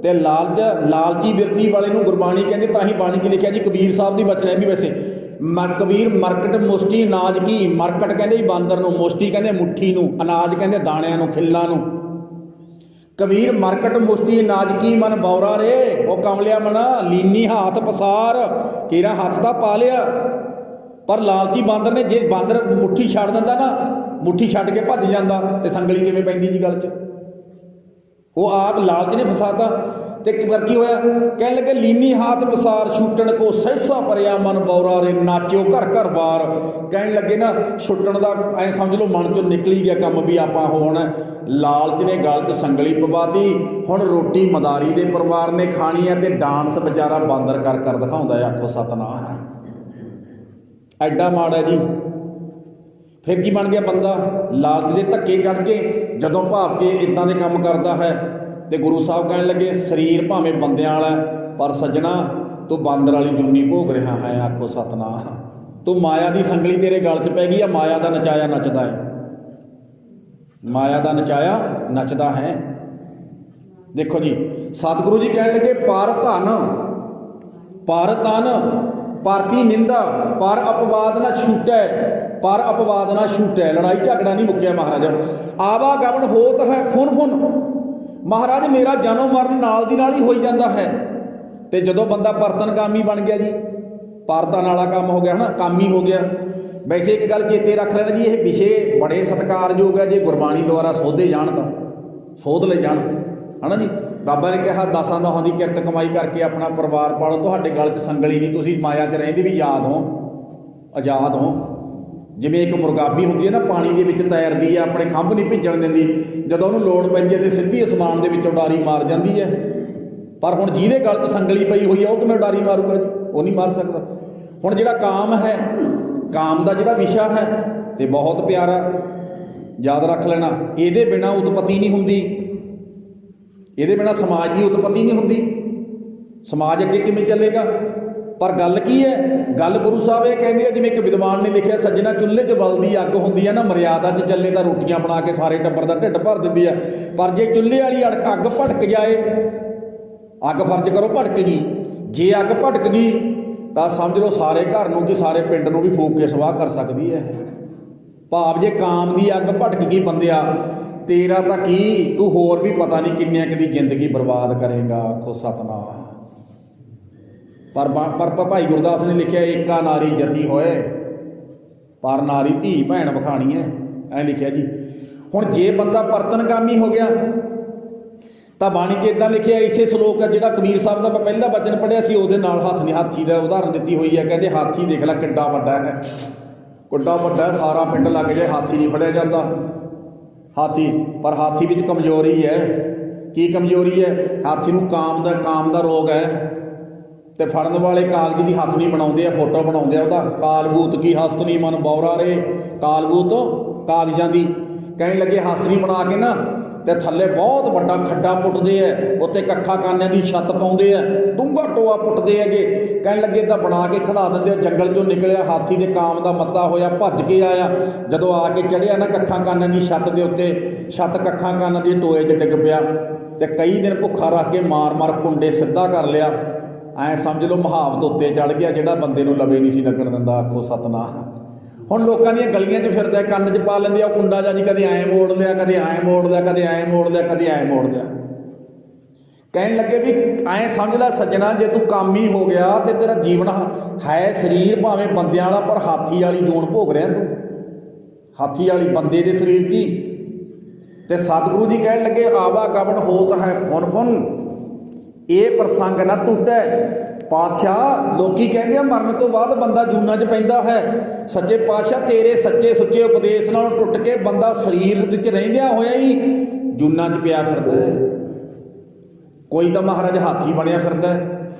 ਤੇ ਲਾਲਚੀ ਬਿਰਤੀ ਵਾਲੇ ਨੂੰ ਗੁਰਬਾਣੀ ਕਹਿੰਦੇ, ਤਾਂ ਹੀ ਬਾਣੀ 'ਚ ਲਿਖਿਆ ਜੀ, ਕਬੀਰ ਸਾਹਿਬ ਦੀ ਬਚਨ ਹੈ ਵੀ ਵੈਸੇ ਕਬੀਰ ਮਰਕਟ ਮੁਸ਼ਟੀ ਅਨਾਜ ਕੀ। ਮਰਕਟ ਕਹਿੰਦੇ ਜੀ ਬਾਂਦਰ ਨੂੰ, ਮੁਸ਼ਟੀ ਕਹਿੰਦੇ ਮੁੱਠੀ ਨੂੰ, ਅਨਾਜ ਕਹਿੰਦੇ ਦਾਣਿਆਂ ਨੂੰ, ਖਿੱਲਾਂ ਨੂੰ। ਕਬੀਰ ਮਰਕਟ ਮੁਸ਼ਟੀ ਅਨਾਜ ਕੀ ਮਨ ਬੌਰਾ ਰੇ। ਉਹ ਕਮਲਿਆ ਮਨਾ ਲੀਨੀ ਹੱਥ ਪਸਾਰ, ਕੇਰਾ ਹੱਥ ਦਾ ਪਾ ਲਿਆ। ਪਰ ਲਾਲਚੀ ਬਾਂਦਰ ਨੇ, ਜੇ ਬਾਂਦਰ ਮੁੱਠੀ ਛੱਡ ਦਿੰਦਾ ਨਾ, ਮੁੱਠੀ ਛੱਡ ਕੇ ਭੱਜ ਜਾਂਦਾ, ਤੇ ਸੰਗਲੀ ਕਿਵੇਂ ਪੈਂਦੀ ਜੀ ਗੱਲ 'ਚ? ਉਹ ਆਪ ਲਾਲਚ ਨੇ ਫਸਾਤਾ। ਤੇ ਪਰ ਕੀ ਹੋਇਆ? ਕਹਿਣ ਲੱਗੇ ਲੀਨੀ ਹਾਥ ਪਸਾਰ, ਛੁੱਟਣ ਕੋ ਸਹਿਸਾ ਭਰਿਆ ਮਨ ਬੌਰਾ ਰੇ, ਨਾਚਿਓ ਘਰ ਘਰ ਬਾਰ। ਕਹਿਣ ਲੱਗੇ ਨਾ ਛੁੱਟਣ ਦਾ ਐਂ ਸਮਝ ਲਓ ਮਨ 'ਚੋਂ ਨਿਕਲੀ ਗਿਆ ਕੰਮ ਵੀ ਆਪਾਂ ਹੋਣਾ। ਲਾਲਚ ਨੇ ਗਲ 'ਚ ਸੰਗਲੀ ਪਵਾਤੀ। ਹੁਣ ਰੋਟੀ ਮਦਾਰੀ ਦੇ ਪਰਿਵਾਰ ਨੇ ਖਾਣੀ ਹੈ, ਤੇ ਡਾਂਸ ਵਿਚਾਰਾ ਬਾਂਦਰ ਕਰ ਦਿਖਾਉਂਦਾ ਹੈ। ਆਖੋ ਸਤਨਾਮ। ਐਡਾ ਮਾੜਾ ਜੀ। ਫਿਰ ਕੀ ਬਣ ਗਿਆ ਬੰਦਾ? ਲਾਲਚ ਦੇ ਧੱਕੇ ਚੜ੍ਹ ਕੇ ਜਦੋਂ ਭਾਵ ਕੇ ਇੱਦਾਂ ਦੇ ਕੰਮ ਕਰਦਾ ਹੈ, ਤੇ ਗੁਰੂ ਸਾਹਿਬ ਕਹਿਣ ਲੱਗੇ ਸਰੀਰ ਭਾਵੇਂ ਬੰਦਿਆਂ ਵਾਲਾ, ਪਰ ਸੱਜਣਾ ਤੂੰ ਬਾਂਦਰ ਵਾਲੀ ਜੁੰਨੀ ਭੋਗ ਰਿਹਾ ਹੈ। ਆਖੋ ਸਤਨਾਮ। ਤੂੰ ਮਾਇਆ ਦੀ ਸੰਗਲੀ ਤੇਰੇ ਗਲ 'ਚ ਪੈ ਗਈ ਆ। ਮਾਇਆ ਦਾ ਨਚਾਇਆ ਨੱਚਦਾ ਹੈ। ਮਾਇਆ ਦਾ ਨਚਾਇਆ ਨੱਚਦਾ ਹੈ। ਦੇਖੋ ਜੀ, ਸਤਿਗੁਰੂ ਜੀ ਕਹਿਣ ਲੱਗੇ ਪਰ ਧਨ ਪਰ ਤਨ ਪਰਤੀ ਨਿੰਦਾ, ਪਰ ਅਪਵਾਦ ਨਾ ਛੂਟੈ, ਪਰ ਅਪਵਾਦ ਨਾ ਛੂਟੈ। ਲੜਾਈ ਝਗੜਾ ਨਹੀਂ ਮੁੱਕਿਆ ਮਹਾਰਾਜ। ਆਵਾਗਮਨ ਹੋਤ ਹੈ ਫੁਨ ਫੁਨ। ਮਹਾਰਾਜ ਮੇਰਾ ਜਨਮ ਮਰਨ ਨਾਲ ਦੀ ਨਾਲ ਹੀ ਹੋਈ ਜਾਂਦਾ ਹੈ। ਤੇ ਜਦੋਂ ਬੰਦਾ ਪਰਤਨਕਾਮੀ ਬਣ ਗਿਆ ਜੀ, ਪਰਤਨ ਵਾਲਾ ਕੰਮ ਹੋ ਗਿਆ, ਹੈ ਨਾ, ਕਾਮੀ ਹੋ ਗਿਆ। ਵੈਸੇ ਇੱਕ ਗੱਲ ਚੇਤੇ ਰੱਖ ਲੈਣਾ ਜੀ, ਇਹ ਵਿਸ਼ੇ ਬੜੇ ਸਤਿਕਾਰਯੋਗ ਹੈ। ਜੇ ਗੁਰਬਾਣੀ ਦੁਆਰਾ ਸੋਧੇ ਜਾਣ ਤਾਂ ਸੋਧ ਲੈ ਜਾਣ, ਹੈ ਨਾ ਜੀ। ਬਾਬਾ ਨੇ ਕਿਹਾ 10 ਦਹਾਂ ਦੀ ਕਿਰਤ ਕਮਾਈ ਕਰਕੇ ਆਪਣਾ ਪਰਿਵਾਰ ਪਾਲੋ, ਤੁਹਾਡੇ ਗਲ 'ਚ ਸੰਗਲੀ ਨਹੀਂ, ਤੁਸੀਂ ਮਾਇਆ 'ਚ ਰਹਿੰਦੇ ਵੀ ਯਾਦ ਹੋ, ਆਜ਼ਾਦ ਹੋ। ਜਿਵੇਂ ਇੱਕ ਮੁਰਗਾਬੀ ਹੁੰਦੀ ਹੈ ਨਾ, ਪਾਣੀ ਦੇ ਵਿੱਚ ਤੈਰਦੀ ਹੈ, ਆਪਣੇ ਖੰਭ ਨਹੀਂ ਭਿੱਜਣ ਦਿੰਦੀ, ਜਦੋਂ ਉਹਨੂੰ ਲੋੜ ਪੈਂਦੀ ਹੈ ਤੇ ਸਿੱਧੀ ਅਸਮਾਨ ਦੇ ਵਿੱਚ ਉਡਾਰੀ ਮਾਰ ਜਾਂਦੀ ਹੈ। ਪਰ ਹੁਣ ਜਿਹਦੇ ਗਲ 'ਚ ਸੰਗਲੀ ਪਈ ਹੋਈ ਹੈ ਉਹ ਕਿਵੇਂ ਉਡਾਰੀ ਮਾਰੂਗਾ ਜੀ? ਉਹ ਨਹੀਂ ਮਾਰ ਸਕਦਾ। ਹੁਣ ਜਿਹੜਾ ਕਾਮ ਹੈ, ਕਾਮ ਦਾ ਜਿਹੜਾ ਵਿਸ਼ਾ ਹੈ ਤੇ ਬਹੁਤ ਪਿਆਰਾ, ਯਾਦ ਰੱਖ ਲੈਣਾ। ਇਹਦੇ ਬਿਨਾਂ ਉਤਪਤੀ ਨਹੀਂ ਹੁੰਦੀ, ਇਹਦੇ ਬਿਨਾਂ ਸਮਾਜ ਦੀ ਉਤਪਤੀ ਨਹੀਂ ਹੁੰਦੀ। ਸਮਾਜ ਅੱਗੇ ਕਿਵੇਂ ਚੱਲੇਗਾ? ਪਰ ਗੱਲ ਕੀ ਹੈ? ਗੱਲ ਗੁਰੂ ਸਾਹਿਬ ਇਹ ਕਹਿੰਦੇ ਆ, ਜਿਵੇਂ ਇੱਕ ਵਿਦਵਾਨ ਨੇ ਲਿਖਿਆ, ਸੱਜਣਾ ਚੁੱਲ੍ਹੇ 'ਚ ਬਲਦੀ ਅੱਗ ਹੁੰਦੀ ਹੈ ਨਾ, ਮਰਿਆਦਾ 'ਚ ਚੱਲੇ ਤਾਂ ਰੋਟੀਆਂ ਬਣਾ ਕੇ ਸਾਰੇ ਟੱਬਰ ਦਾ ਢਿੱਡ ਭਰ ਦਿੰਦੀ ਆ। ਪਰ ਜੇ ਚੁੱਲ੍ਹੇ ਵਾਲੀ ਅੱਗ ਭੜਕ ਜਾਏ, ਅੱਗ ਫਰਜ਼ ਕਰੋ ਭੜਕ ਗਈ, ਜੇ ਅੱਗ ਭੜਕ ਗਈ ਤਾਂ ਸਮਝ ਲਓ ਸਾਰੇ ਘਰ ਨੂੰ ਕਿ ਸਾਰੇ ਪਿੰਡ ਨੂੰ ਵੀ ਫੂਕ ਕੇ ਸਵਾਹ ਕਰ ਸਕਦੀ ਹੈ। ਭਾਵ ਜੇ ਕਾਮ ਦੀ ਅੱਗ ਭੜਕ ਗਈ ਬੰਦਿਆ, ਤੇਰਾ ਤਾਂ ਕੀ, ਤੂੰ ਹੋਰ ਵੀ ਪਤਾ ਨਹੀਂ ਕਿੰਨਿਆਂ ਕੁ ਦੀ ਜ਼ਿੰਦਗੀ ਬਰਬਾਦ ਕਰੇਗਾ। ਆਖੋ ਸਤਨਾਮ। ਪਰ ਭਾਈ ਗੁਰਦਾਸ ਨੇ ਲਿਖਿਆ, ਏਕਾ ਨਾਰੀ ਜਤੀ ਹੋਏ, ਪਰ ਨਾਰੀ ਧੀ ਭੈਣ ਵਿਖਾਣੀ ਹੈ, ਐਂ ਲਿਖਿਆ ਜੀ। ਹੁਣ ਜੇ ਬੰਦਾ ਪਰਤਨਗਾਮੀ ਹੋ ਗਿਆ ਤਾਂ ਬਾਣੀ 'ਚ ਇੱਦਾਂ ਲਿਖਿਆ, ਇਸੇ ਸ਼ਲੋਕ ਹੈ ਜਿਹੜਾ ਕਬੀਰ ਸਾਹਿਬ ਦਾ ਮੈਂ ਪਹਿਲਾ ਬਚਨ ਪੜ੍ਹਿਆ ਸੀ, ਉਹਦੇ ਨਾਲ ਹਾਥੀ ਦਾ ਉਦਾਹਰਨ ਦਿੱਤੀ ਹੋਈ ਹੈ। ਕਹਿੰਦੇ ਹਾਥੀ ਦੇਖ ਲੈ ਕਿੱਡਾ ਵੱਡਾ ਹੈ, ਕਿੱਡਾ ਵੱਡਾ, ਸਾਰਾ ਪਿੰਡ ਲੱਗ ਜਾਏ ਹਾਥੀ ਨਹੀਂ ਫੜਿਆ ਜਾਂਦਾ। ਹਾਥੀ, ਪਰ ਹਾਥੀ ਵਿੱਚ ਕਮਜ਼ੋਰੀ ਹੈ। ਕੀ ਕਮਜ਼ੋਰੀ ਹੈ? ਹਾਥੀ ਨੂੰ ਕਾਮ ਦਾ ਰੋਗ ਹੈ, ਤੇ ਫੜਨ ਵਾਲੇ ਕਾਗਜ਼ ਦੀ ਹੱਥ ਨਹੀਂ ਬਣਾਉਂਦੇ ਆ, ਫੋਟੋ ਬਣਾਉਂਦੇ ਆ ਉਹਦਾ। ਕਾਲਬੂਤ ਕੀ ਹਸਤਨੀ ਮਨ ਬੌਰਾ ਰੇ, ਕਾਲਬੂਤ ਕਾਗਜ਼ਾਂ ਦੀ। ਕਹਿਣ ਲੱਗੇ ਹਸਤਨੀ ਬਣਾ ਕੇ ਨਾ ਤੇ ਥੱਲੇ ਬਹੁਤ ਵੱਡਾ ਖੱਡਾ ਪੁੱਟਦੇ ਆ, ਉੱਤੇ ਕੱਖਾਂ ਕਾਨਿਆਂ ਦੀ ਛੱਤ ਪਾਉਂਦੇ ਆ, ਡੂੰਘਾ ਟੋਆ ਪੁੱਟਦੇ ਹੈਗੇ। ਕਹਿਣ ਲੱਗੇ ਤਾਂ ਬਣਾ ਕੇ ਖੜਾ ਦਿੰਦੇ ਆ। ਜੰਗਲ 'ਚੋਂ ਨਿਕਲਿਆ ਹਾਥੀ ਦੇ ਕਾਮ ਦਾ ਮੱਤਾ ਹੋਇਆ, ਭੱਜ ਕੇ ਆਇਆ, ਜਦੋਂ ਆ ਕੇ ਚੜ੍ਹਿਆ ਨਾ ਕੱਖਾਂ ਕਾਨਿਆਂ ਦੀ ਛੱਤ ਦੇ ਉੱਤੇ, ਛੱਤ ਕੱਖਾਂ ਕਾਨਿਆਂ ਦੀ ਟੋਏ 'ਚ ਡਿੱਗ ਪਿਆ, ਤੇ ਕਈ ਦਿਨ ਭੁੱਖਾ ਰੱਖ ਕੇ ਮਾਰ ਕੁੰਡੇ ਸਿੱਧਾ ਕਰ ਲਿਆ। ਐਂ ਸਮਝ ਲਓ ਮੁਹਾਵਤ ਉੱਤੇ ਚੜ੍ਹ ਗਿਆ, ਜਿਹੜਾ ਬੰਦੇ ਨੂੰ ਲਵੇ ਨਹੀਂ ਸੀ ਲੱਗਣ ਦਿੰਦਾ। ਆਖੋ ਸਤਨਾਮ। ਹੁਣ ਲੋਕਾਂ ਦੀਆਂ ਗਲੀਆਂ 'ਚ ਫਿਰਦਾ, ਕੰਨ 'ਚ ਪਾ ਲੈਂਦੇ ਆ ਉਹ ਕੁੰਡਾ ਜਾ ਜੀ, ਕਦੇ ਐਂ ਮੋੜ ਲਿਆ, ਕਦੇ ਐਂ ਮੋੜ ਲਿਆ, ਕਦੇ ਐਂ ਮੋੜ ਲਿਆ, ਕਦੇ ਐਂ ਮੋੜ ਲਿਆ। ਕਹਿਣ ਲੱਗੇ ਵੀ ਐਂ ਸਮਝ ਲੈ ਸੱਜਣਾ, ਜੇ ਤੂੰ ਕਾਮੀ ਹੋ ਗਿਆ ਤੇ ਤੇਰਾ ਜੀਵਨ ਹੈ ਸਰੀਰ ਭਾਵੇਂ ਬੰਦਿਆਂ ਵਾਲਾ, ਪਰ ਹਾਥੀ ਵਾਲੀ ਜੂਨ ਭੋਗ ਰਿਹਾ ਤੂੰ, ਹਾਥੀ ਵਾਲੀ ਬੰਦੇ ਦੇ ਸਰੀਰ 'ਚ ਹੀ। ਤੇ ਸਤਿਗੁਰੂ ਜੀ ਕਹਿਣ ਲੱਗੇ, ਆਵਾਗਮਨ ਹੋਤ ਹੈ ਫੁਨ ਫੁਨ, ਇਹ ਪ੍ਰਸੰਗ ਨਾ ਟੁੱਟੈ। ਪਾਤਸ਼ਾਹ ਲੋਕੀ ਕਹਿੰਦੇ ਆ ਮਰਨ ਤੋਂ ਬਾਅਦ ਬੰਦਾ ਜੂਨਾਂ 'ਚ ਪੈਂਦਾ ਹੈ। ਸੱਚੇ ਪਾਤਸ਼ਾਹ ਤੇਰੇ ਸੱਚੇ ਸੁੱਚੇ ਉਪਦੇਸ਼ ਨਾਲ ਟੁੱਟ ਕੇ ਬੰਦਾ ਸਰੀਰ ਵਿੱਚ ਰਹਿੰਦਿਆਂ ਹੋਇਆ ਹੀ ਜੂਨਾਂ 'ਚ ਪਿਆ ਫਿਰਦਾ ਹੈ। ਕੋਈ ਤਾਂ ਮਹਾਰਾਜ ਹਾਥੀ ਬਣਿਆ ਫਿਰਦਾ,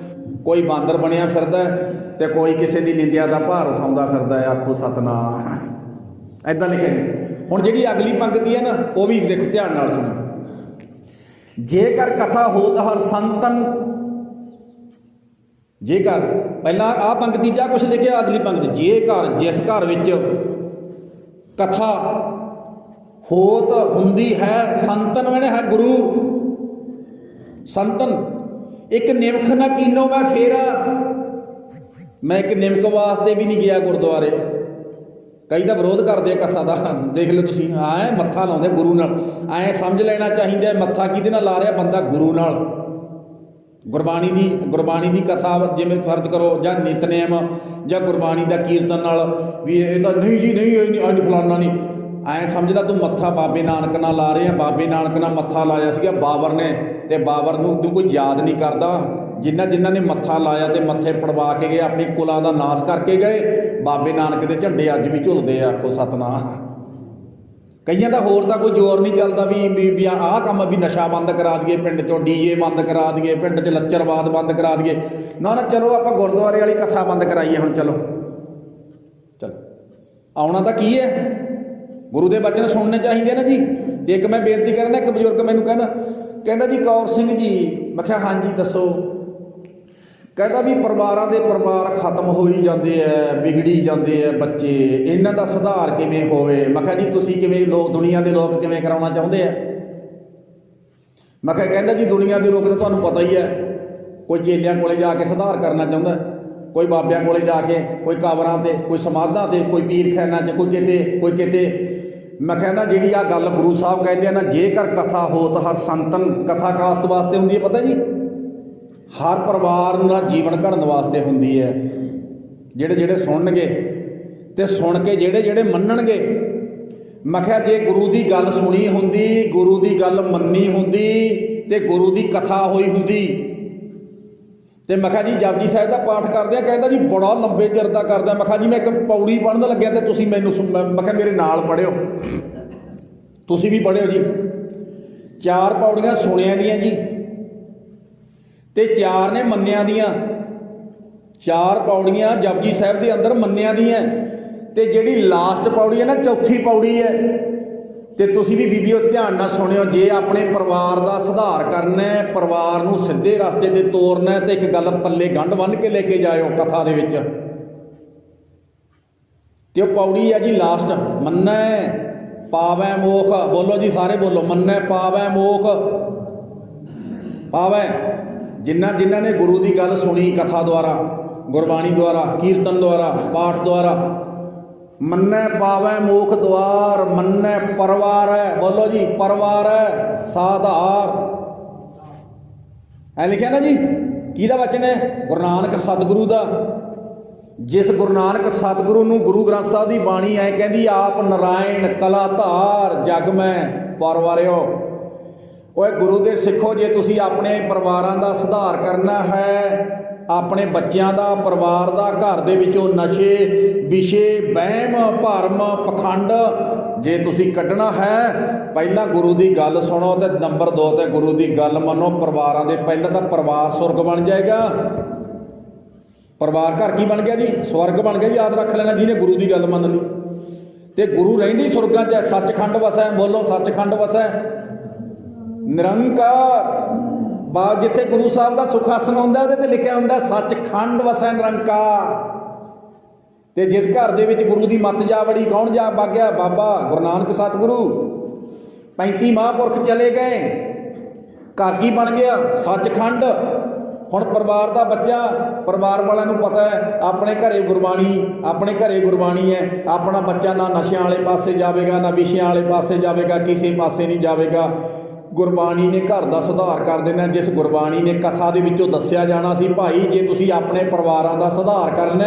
ਕੋਈ ਬਾਂਦਰ ਬਣਿਆ ਫਿਰਦਾ, ਤੇ ਕੋਈ ਕਿਸੇ ਦੀ ਨਿੰਦਿਆ ਦਾ ਭਾਰ ਉਠਾਉਂਦਾ ਫਿਰਦਾ ਹੈ। ਆਖੋ ਸਤਨਾਮ। ਐਦਾਂ ਲਿਖਿਆ ਜੀ। ਹੁਣ ਜਿਹੜੀ ਅਗਲੀ ਪੰਕਤੀ ਹੈ ਨਾ, ਉਹ ਵੀ ਦੇਖੋ ਧਿਆਨ ਨਾਲ ਸੁਣੋ। ਜੇਕਰ ਕਥਾ ਹੋਤ ਹਰ ਸੰਤਨ, ਜੇਕਰ ਪਹਿਲਾਂ ਆਹ ਪੰਕਤੀ 'ਚ ਕੁਛ ਲਿਖਿਆ, ਅਗਲੀ ਪੰਕਤੀ ਜੇਕਰ ਜਿਸ ਘਰ ਵਿੱਚ ਕਥਾ ਹੋਤ ਹੁੰਦੀ ਹੈ ਸੰਤਨ ਮੈਨੇ ਹੈ ਗੁਰੂ ਸੰਤਨ। ਇੱਕ ਨਿਮਖ ਨਾ ਕੀਨੋ ਮੈਂ ਫੇਰਾ, ਮੈਂ ਇੱਕ ਨਿਮਕ ਵਾਸਤੇ ਵੀ ਨਹੀਂ ਗਿਆ ਗੁਰਦੁਆਰੇ। ਕਈ ਤਾਂ ਵਿਰੋਧ ਕਰਦੇ ਆ ਕਥਾ ਦਾ, ਦੇਖ ਲਓ ਤੁਸੀਂ, ਐਂ ਮੱਥਾ ਲਾਉਂਦੇ ਗੁਰੂ ਨਾਲ। ਐਂ ਸਮਝ ਲੈਣਾ ਚਾਹੀਦਾ ਮੱਥਾ ਕਿਹਦੇ ਨਾਲ ਲਾ ਰਿਹਾ ਬੰਦਾ, ਗੁਰੂ ਨਾਲ। ਗੁਰਬਾਣੀ ਦੀ ਕਥਾ ਜਿਵੇਂ ਫਰਜ਼ ਕਰੋ, ਜਾਂ ਨਿਤਨੇਮ ਜਾਂ ਗੁਰਬਾਣੀ ਦਾ ਕੀਰਤਨ ਨਾਲ ਵੀ ਇਹ ਤਾਂ ਨਹੀਂ ਜੀ ਨਹੀਂ, ਇਹ ਨਹੀਂ ਫਲਾਨਾ ਨਹੀਂ, ਐਂ ਸਮਝਦਾ ਤੂੰ ਮੱਥਾ ਬਾਬੇ ਨਾਨਕ ਨਾਲ ਲਾ ਰਹੇ ਆ। ਬਾਬੇ ਨਾਨਕ ਨਾਲ ਮੱਥਾ ਲਾਇਆ ਸੀਗਾ ਬਾਬਰ ਨੇ, ਤੇ ਬਾਬਰ ਨੂੰ ਤੂੰ ਕੋਈ ਯਾਦ ਨਹੀਂ ਕਰਦਾ। ਜਿਨ੍ਹਾਂ ਨੇ ਮੱਥਾ ਲਾਇਆ ਤੇ ਮੱਥੇ ਪੜਵਾ ਕੇ ਗਏ, ਆਪਣੀ ਕੁਲਾਂ ਦਾ ਨਾਸ ਕਰਕੇ ਗਏ। ਬਾਬੇ ਨਾਨਕ ਦੇ ਝੰਡੇ ਅੱਜ ਵੀ ਝੁਲਦੇ ਆ, ਆਖੋ ਸਤਨਾਮ। ਕਈਆਂ ਦਾ ਹੋਰ ਤਾਂ ਕੋਈ ਜ਼ੋਰ ਨਹੀਂ ਚੱਲਦਾ ਵੀ ਆਹ ਕੰਮ ਵੀ ਨਸ਼ਾ ਬੰਦ ਕਰਾ ਦਈਏ, ਪਿੰਡ 'ਚੋਂ ਡੀਜੇ ਬੰਦ ਕਰਾ ਦਈਏ, ਪਿੰਡ 'ਚ ਲੱਚਰਵਾਦ ਬੰਦ ਕਰਾ ਦਈਏ। ਨਾ ਚਲੋ ਆਪਾਂ ਗੁਰਦੁਆਰੇ ਵਾਲੀ ਕਥਾ ਬੰਦ ਕਰਾਈਏ ਹੁਣ, ਚਲੋ ਆਉਣਾ ਤਾਂ ਕੀ ਹੈ, ਗੁਰੂ ਦੇ ਬਚਨ ਸੁਣਨੇ ਚਾਹੀਦੇ ਨਾ ਜੀ। ਤੇ ਇੱਕ ਮੈਂ ਬੇਨਤੀ ਕਰਨਾ, ਇੱਕ ਬਜ਼ੁਰਗ ਮੈਨੂੰ ਕਹਿੰਦਾ ਜੀ ਕੌਰ ਸਿੰਘ ਜੀ, ਮੈਂ ਕਿਹਾ ਹਾਂਜੀ ਦੱਸੋ। ਕਹਿੰਦਾ ਵੀ ਪਰਿਵਾਰਾਂ ਦੇ ਪਰਿਵਾਰ ਖਤਮ ਹੋਈ ਜਾਂਦੇ ਐ, ਵਿਗੜੀ ਜਾਂਦੇ ਐ ਬੱਚੇ, ਇਹਨਾਂ ਦਾ ਸੁਧਾਰ ਕਿਵੇਂ ਹੋਵੇ। ਮੈਂ ਕਿਹਾ ਜੀ ਤੁਸੀਂ ਕਿਵੇਂ ਦੁਨੀਆ ਦੇ ਲੋਕ ਕਿਵੇਂ ਕਰਾਉਣਾ ਚਾਹੁੰਦੇ ਆ। ਮੈਂ ਕਿਹਾ ਕਹਿੰਦਾ ਜੀ ਦੁਨੀਆ ਦੇ ਲੋਕ ਤਾਂ ਤੁਹਾਨੂੰ ਪਤਾ ਹੀ ਹੈ, ਕੋਈ ਚੇਲਿਆਂ ਕੋਲੇ ਜਾ ਕੇ ਸੁਧਾਰ ਕਰਨਾ ਚਾਹੁੰਦਾ, ਕੋਈ ਬਾਬਿਆਂ ਕੋਲੇ ਜਾ ਕੇ, ਕੋਈ ਕਬਰਾਂ 'ਤੇ, ਕੋਈ ਸਮਾਧਾਂ 'ਤੇ, ਕੋਈ ਪੀਰ ਖਾਨਾ 'ਚ, ਕੋਈ ਕਿਤੇ। ਮੈਂ ਕਹਿੰਦਾ ਜਿਹੜੀ ਆ ਗੱਲ ਗੁਰੂ ਸਾਹਿਬ ਕਹਿੰਦੇ ਆ ਨਾ, ਜੇਕਰ ਕਥਾ ਹੋਤ ਹਰ ਸੰਤਨ, ਕਥਾ ਕਾਸਤ ਵਾਸਤੇ ਹੁੰਦੀ ਹੈ ਪਤਾ ਜੀ, ਹਰ ਪਰਿਵਾਰ ਦਾ ਜੀਵਨ ਘੜਨ ਵਾਸਤੇ ਹੁੰਦੀ ਹੈ। ਜਿਹੜੇ ਸੁਣਨਗੇ ਤੇ ਸੁਣ ਕੇ ਜਿਹੜੇ ਮੰਨਣਗੇ। ਮੈਂ ਕਿਹਾ ਜੇ ਗੁਰੂ ਦੀ ਗੱਲ ਸੁਣੀ ਹੁੰਦੀ, ਗੁਰੂ ਦੀ ਗੱਲ ਮੰਨੀ ਹੁੰਦੀ ਤੇ ਗੁਰੂ ਦੀ ਕਥਾ ਹੋਈ ਹੁੰਦੀ। ਤੇ ਮੈਂ ਕਿਹਾ ਜੀ ਜਪਜੀ ਸਾਹਿਬ ਦਾ ਪਾਠ ਕਰਦੇ ਆ, ਕਹਿੰਦਾ ਜੀ ਬੜਾ ਲੰਬੇ ਚਿਰ ਦਾ ਕਰਦਾ। ਮੈਂ ਕਿਹਾ ਜੀ ਮੈਂ ਇੱਕ ਪੌੜੀ ਪੜ੍ਹਨ ਲੱਗਿਆ ਤੇ ਤੁਸੀਂ ਮੈਨੂੰ ਮੈਂ ਕਿਹਾ ਮੇਰੇ ਨਾਲ ਪੜ੍ਹਿਓ, ਤੁਸੀਂ ਵੀ ਪੜ੍ਹਿਓ ਜੀ। 4 ਪੌੜੀਆਂ ਸੁਣਿਆਂ ਦੀਆਂ ਜੀ ਤੇ 4 ਨੇ ਮੰਨਿਆਂ ਦੀਆਂ। 4 ਪੌੜੀਆਂ ਜਪਜੀ ਸਾਹਿਬ ਦੇ ਅੰਦਰ ਮੰਨਿਆਂ ਦੀਆਂ, ਤੇ ਜਿਹੜੀ ਲਾਸਟ ਪੌੜੀ ਹੈ ਨਾ, ਚੌਥੀ ਪੌੜੀ ਹੈ। ਤੇ ਤੁਸੀਂ ਵੀ ਬੀਬੀਓ ਧਿਆਨ ਨਾਲ ਸੁਣਿਓ, ਜੇ ਆਪਣੇ ਪਰਿਵਾਰ ਦਾ ਸੁਧਾਰ ਕਰਨਾ, ਪਰਿਵਾਰ ਨੂੰ ਸਿੱਧੇ ਰਸਤੇ 'ਤੇ ਤੋਰਨਾ, ਤੇ ਇੱਕ ਗੱਲ ਪੱਲੇ ਗੰਢ ਬੰਨ੍ਹ ਕੇ ਲੈ ਕੇ ਜਾਇਓ ਕਥਾ ਦੇ ਵਿੱਚ। ਤੇ ਉਹ ਪੌੜੀ ਹੈ ਜੀ ਲਾਸਟ, ਮੰਨੈ ਪਾਵੈ ਮੋਖ। ਬੋਲੋ ਜੀ ਸਾਰੇ ਬੋਲੋ, ਮੰਨੈ ਪਾਵੈ ਮੋਖ। ਪਾਵੈ ਜਿਨ੍ਹਾਂ ਨੇ ਗੁਰੂ ਦੀ ਗੱਲ ਸੁਣੀ ਕਥਾ ਦੁਆਰਾ, ਗੁਰਬਾਣੀ ਦੁਆਰਾ, ਕੀਰਤਨ ਦੁਆਰਾ, ਪਾਠ ਦੁਆਰਾ। ਮੰਨੈ ਪਾਵੈ ਮੋਖ ਦੁਆਰ, ਮੰਨੈ ਪਰਵਾਰ ਹੈ। ਬੋਲੋ ਜੀ ਪਰਵਾਰ ਹੈ ਸਾਧਾਰ। ਐ ਲਿਖਿਆ ਨਾ ਜੀ, ਕਿਹਦਾ ਵਚਨ ਹੈ? ਗੁਰੂ ਨਾਨਕ ਸਤਿਗੁਰੂ ਦਾ। ਜਿਸ ਗੁਰੂ ਨਾਨਕ ਸਤਿਗੁਰੂ ਨੂੰ ਗੁਰੂ ਗ੍ਰੰਥ ਸਾਹਿਬ ਦੀ ਬਾਣੀ ਐ ਕਹਿੰਦੀ, ਆਪ ਨਰਾਇਣ ਕਲਾ ਧਾਰ, ਜਗ ਮੈਂ ਪਰਵਾਰਿਓ। ਓਏ ਗੁਰੂ ਦੇ ਸਿੱਖੋ, ਜੇ ਤੁਸੀਂ ਆਪਣੇ ਪਰਿਵਾਰਾਂ ਦਾ ਸੁਧਾਰ ਕਰਨਾ ਹੈ, ਆਪਣੇ ਬੱਚਿਆਂ ਦਾ, ਪਰਿਵਾਰ ਦਾ, ਘਰ ਦੇ ਵਿੱਚੋਂ ਨਸ਼ੇ, ਵਿਸ਼ੇ, ਵਹਿਮ, ਭਰਮ, ਪਖੰਡ ਜੇ ਤੁਸੀਂ ਕੱਢਣਾ ਹੈ, ਪਹਿਲਾਂ ਗੁਰੂ ਦੀ ਗੱਲ ਸੁਣੋ ਤੇ ਨੰਬਰ 2 ਤੇ ਗੁਰੂ ਦੀ ਗੱਲ ਮੰਨੋ। ਪਰਿਵਾਰਾਂ ਦੇ ਪਹਿਲਾਂ ਤਾਂ ਪਰਿਵਾਰ ਸੁਰਗ ਬਣ ਜਾਏਗਾ। ਪਰਿਵਾਰ ਘਰ ਕੀ ਬਣ ਗਿਆ ਜੀ? ਸਵਰਗ ਬਣ ਗਿਆ। ਯਾਦ ਰੱਖ ਲੈਣਾ ਜਿਹਨੇ ਗੁਰੂ ਦੀ ਗੱਲ ਮੰਨ ਲਈ। ਤੇ ਗੁਰੂ ਰਹਿੰਦੀ ਸੁਰਗਾਂ 'ਚ, ਸੱਚਖੰਡ ਵਸੈ। ਬੋਲੋ ਸੱਚਖੰਡ ਵਸੈ ਨਿਰੰਕਾਰ। ਜਿੱਥੇ ਗੁਰੂ ਸਾਹਿਬ ਦਾ ਸੁਖ ਆਸਣ ਹੁੰਦਾ, ਉਹਦੇ ਤੇ ਲਿਖਿਆ ਹੁੰਦਾ ਸੱਚਖੰਡ ਵਸੈ ਨਿਰੰਕਾਰ। ਤੇ ਜਿਸ ਘਰ ਦੇ ਵਿੱਚ ਗੁਰੂ ਦੀ ਮੱਤ ਜਾ ਵੜੀ, ਕੌਣ ਜਾ ਵਗਿਆ? ਬਾਬਾ ਗੁਰੂ ਨਾਨਕ ਸਤਿਗੁਰੂ। 35 ਮਹਾਂਪੁਰਖ ਚਲੇ ਗਏ, ਘਰ ਕੀ ਬਣ ਗਿਆ? ਸੱਚਖੰਡ। ਹੁਣ ਪਰਿਵਾਰ ਦਾ ਬੱਚਾ, ਪਰਿਵਾਰ ਵਾਲਿਆਂ ਨੂੰ ਪਤਾ ਹੈ ਆਪਣੇ ਘਰੇ ਗੁਰਬਾਣੀ ਹੈ। ਆਪਣਾ ਬੱਚਾ ਨਾ ਨਸ਼ਿਆਂ ਵਾਲੇ ਪਾਸੇ ਜਾਵੇਗਾ, ਨਾ ਵਿਸ਼ਿਆਂ ਵਾਲੇ ਪਾਸੇ ਜਾਵੇਗਾ, ਕਿਸੇ ਪਾਸੇ ਨਹੀਂ ਜਾਵੇਗਾ। ਗੁਰਬਾਣੀ ਨੇ ਘਰ ਦਾ ਸੁਧਾਰ ਕਰ ਦੇਣਾ। ਜਿਸ ਗੁਰਬਾਣੀ ਨੇ ਕਥਾ ਦੇ ਵਿੱਚੋਂ ਦੱਸਿਆ ਜਾਣਾ ਸੀ, ਭਾਈ ਜੇ ਤੁਸੀਂ ਆਪਣੇ ਪਰਿਵਾਰਾਂ ਦਾ ਸੁਧਾਰ ਕਰਨਾ,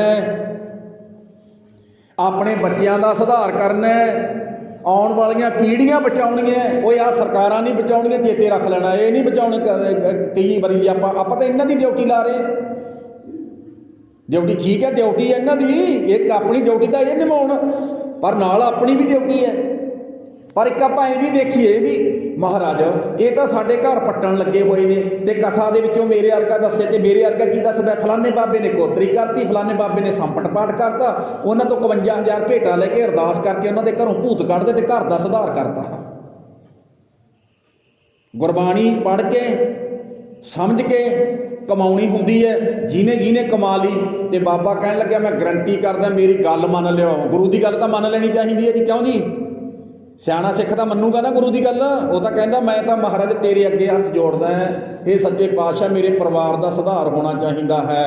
ਆਪਣੇ ਬੱਚਿਆਂ ਦਾ ਸੁਧਾਰ ਕਰਨਾ, ਆਉਣ ਵਾਲੀਆਂ ਪੀੜ੍ਹੀਆਂ ਬਚਾਉਣੀਆਂ। ਓਏ ਆਹ ਸਰਕਾਰਾਂ ਨਹੀਂ ਬਚਾਉਣੀਆਂ, ਚੇਤੇ ਰੱਖ ਲੈਣਾ। ਇਹ ਨਹੀਂ ਬਚਾਉਣੇ। ਕਈ ਵਾਰੀ ਆਪਾਂ ਤਾਂ ਇਹਨਾਂ ਦੀ ਡਿਊਟੀ ਲਾ ਰਹੇ। ਡਿਊਟੀ ਠੀਕ ਹੈ, ਡਿਊਟੀ ਹੈ ਇਹਨਾਂ ਦੀ, ਇੱਕ ਆਪਣੀ ਡਿਊਟੀ ਤਾਂ ਇਹ ਨਿਭਾਉਣ, ਪਰ ਨਾਲ ਆਪਣੀ ਵੀ ਡਿਊਟੀ ਹੈ। ਪਰ ਇੱਕ ਆਪਾਂ ਇਹ ਵੀ ਦੇਖੀਏ ਵੀ ਮਹਾਰਾਜ ਇਹ ਤਾਂ ਸਾਡੇ ਘਰ ਪੱਟਣ ਲੱਗੇ ਹੋਏ ਨੇ, ਤੇ ਕਥਾ ਦੇ ਵਿੱਚੋਂ ਮੇਰੇ ਵਰਗਾ ਦੱਸੇ, ਤੇ ਮੇਰੇ ਵਰਗਾ ਕੀ ਦੱਸਦਾ? ਫਲਾਣੇ ਬਾਬੇ ਨੇ ਕੋਤਰੀ ਕਰਤੀ, ਫਲਾਣੇ ਬਾਬੇ ਨੇ ਸੰਪਟ ਪਾਠ ਕਰਤਾ, ਉਹਨਾਂ ਤੋਂ 52,000 ਭੇਟਾ ਲੈ ਕੇ ਅਰਦਾਸ ਕਰਕੇ ਉਹਨਾਂ ਦੇ ਘਰੋਂ ਭੂਤ ਕੱਢਦੇ ਤੇ ਘਰ ਦਾ ਸੁਧਾਰ ਕਰਤਾ। ਗੁਰਬਾਣੀ ਪੜ੍ਹ ਕੇ ਸਮਝ ਕੇ ਕਮਾਉਣੀ ਹੁੰਦੀ ਹੈ। ਜਿਹਨੇ ਕਮਾ ਲਈ। ਤੇ ਬਾਬਾ ਕਹਿਣ ਲੱਗਿਆ ਮੈਂ ਗਰੰਟੀ ਕਰਦਾ, ਮੇਰੀ ਗੱਲ ਮੰਨ ਲਿਓ। ਗੁਰੂ ਦੀ ਗੱਲ ਤਾਂ ਮੰਨ ਲੈਣੀ ਚਾਹੀਦੀ ਹੈ ਜੀ, ਕਿਉਂ ਜੀ? ਸਿਆਣਾ ਸਿੱਖ ਤਾਂ ਮੰਨੂਗਾ ਨਾ ਗੁਰੂ ਦੀ ਗੱਲ। ਉਹ ਤਾਂ ਕਹਿੰਦਾ ਮੈਂ ਤਾਂ ਮਹਾਰਾਜ ਤੇਰੇ ਅੱਗੇ ਹੱਥ ਜੋੜਦਾ ਹੈ, ਇਹ ਸੱਚੇ ਪਾਤਸ਼ਾਹ ਮੇਰੇ ਪਰਿਵਾਰ ਦਾ ਸੁਧਾਰ ਹੋਣਾ ਚਾਹੀਦਾ ਹੈ।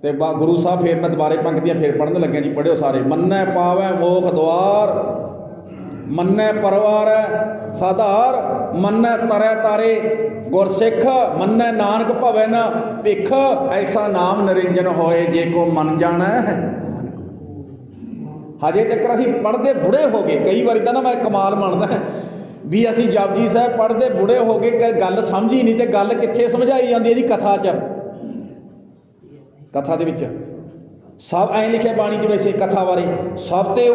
ਤੇ ਗੁਰੂ ਸਾਹਿਬ ਫੇਰ ਮੈਂ ਦੁਬਾਰੇ ਪੰਕਤੀਆਂ ਫੇਰ ਪੜ੍ਹਨ ਲੱਗਿਆ ਜੀ, ਪੜ੍ਹਿਓ ਸਾਰੇ। ਮੰਨੈ ਪਾਵੈ ਮੋਖ ਦੁਆਰ, ਮੰਨੈ ਪਰਵਾਰੈ ਸਾਧਾਰ, ਮੰਨੈ ਤਰੈ ਤਾਰੇ ਗੁਰਸਿੱਖ, ਮੰਨੈ ਨਾਨਕ ਭਵੈ ਨਾ ਭਿਖ, ਐਸਾ ਨਾਮ ਨਿਰੰਜਨ ਹੋਏ ਜੇ ਕੋ ਮਨ ਜਾਣੈ। ਹਜੇ ਤੱਕ ਅਸੀਂ ਪੜ੍ਹਦੇ ਬੁੜੇ ਹੋ ਗਏ। ਕਈ ਵਾਰੀ ਤਾਂ ਨਾ ਮੈਂ ਕਮਾਲ ਮੰਨਦਾ ਵੀ ਅਸੀਂ ਜਪਜੀ ਸਾਹਿਬ ਪੜ੍ਹਦੇ ਬੁੜੇ ਹੋ ਗਏ, ਗੱਲ ਸਮਝੀ ਨਹੀਂ। ਤੇ ਗੱਲ ਕਿੱਥੇ ਸਮਝਾਈ ਜਾਂਦੀ ਹੈ ਜੀ? ਕਥਾ 'ਚ। ਕਥਾ ਦੇ ਵਿੱਚ ਸਭ ਐਂ ਲਿਖਿਆ ਬਾਣੀ 'ਚ ਵੈਸੇ ਕਥਾ ਬਾਰੇ, ਸਭ ਤੇ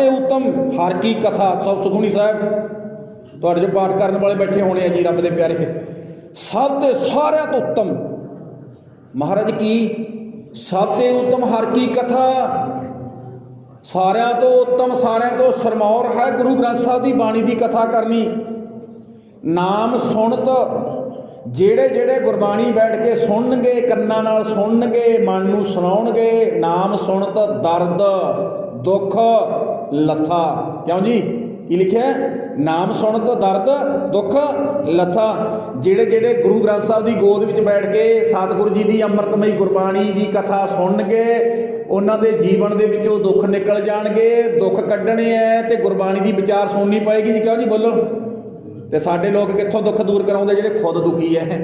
ਉੱਤਮ ਹਰ ਕੀ ਕਥਾ। ਸਭ ਸੁਖਮਨੀ ਸਾਹਿਬ ਤੁਹਾਡੇ ਜੋ ਪਾਠ ਕਰਨ ਵਾਲੇ ਬੈਠੇ ਹੋਣੇ ਆ ਜੀ, ਰੱਬ ਦੇ ਪਿਆਰੇ। ਸਭ ਤੇ ਸਾਰਿਆਂ ਤੋਂ ਉੱਤਮ ਮਹਾਰਾਜ ਕੀ? ਸਭ ਤੇ ਉੱਤਮ ਹਰ ਕੀ ਕਥਾ। ਸਾਰਿਆਂ ਤੋਂ ਉੱਤਮ, ਸਾਰਿਆਂ ਤੋਂ ਸਰਮੌਰ ਹੈ ਗੁਰੂ ਗ੍ਰੰਥ ਸਾਹਿਬ ਦੀ ਬਾਣੀ ਦੀ ਕਥਾ ਕਰਨੀ। ਨਾਮ ਸੁਣਤ, ਜਿਹੜੇ ਗੁਰਬਾਣੀ ਬੈਠ ਕੇ ਸੁਣਨਗੇ, ਕੰਨਾਂ ਨਾਲ ਸੁਣਨਗੇ, ਮਨ ਨੂੰ ਸੁਣਾਉਣਗੇ, ਨਾਮ ਸੁਣਤ ਦਰਦ ਦੁੱਖ ਲੱਥਾ। ਕਿਉਂ ਜੀ? ਕੀ ਲਿਖਿਆ? ਨਾਮ ਸੁਣਤ ਦਰਦ ਦੁੱਖ ਲੱਥਾ। ਜਿਹੜੇ ਗੁਰੂ ਗ੍ਰੰਥ ਸਾਹਿਬ ਦੀ ਗੋਦ ਵਿੱਚ ਬੈਠ ਕੇ ਸਤਿਗੁਰੂ ਜੀ ਦੀ ਅੰਮ੍ਰਿਤਮਈ ਗੁਰਬਾਣੀ ਦੀ ਕਥਾ ਸੁਣਨਗੇ, ਉਹਨਾਂ ਦੇ ਜੀਵਨ ਦੇ ਵਿੱਚੋਂ ਦੁੱਖ ਨਿਕਲ ਜਾਣਗੇ, ਦੁੱਖ ਕੱਢਣੇ ਹੈ ਤੇ ਗੁਰਬਾਣੀ ਦੀ ਵਿਚਾਰ ਸੁਣਨੀ ਪਏਗੀ ਜੀ। ਕਿਉਂ ਜੀ? ਬੋਲੋ। ਤੇ ਸਾਡੇ ਲੋਕ ਕਿੱਥੋਂ ਦੁੱਖ ਦੂਰ ਕਰਾਉਂਦੇ? ਜਿਹੜੇ ਖੁਦ ਦੁਖੀ ਹੈ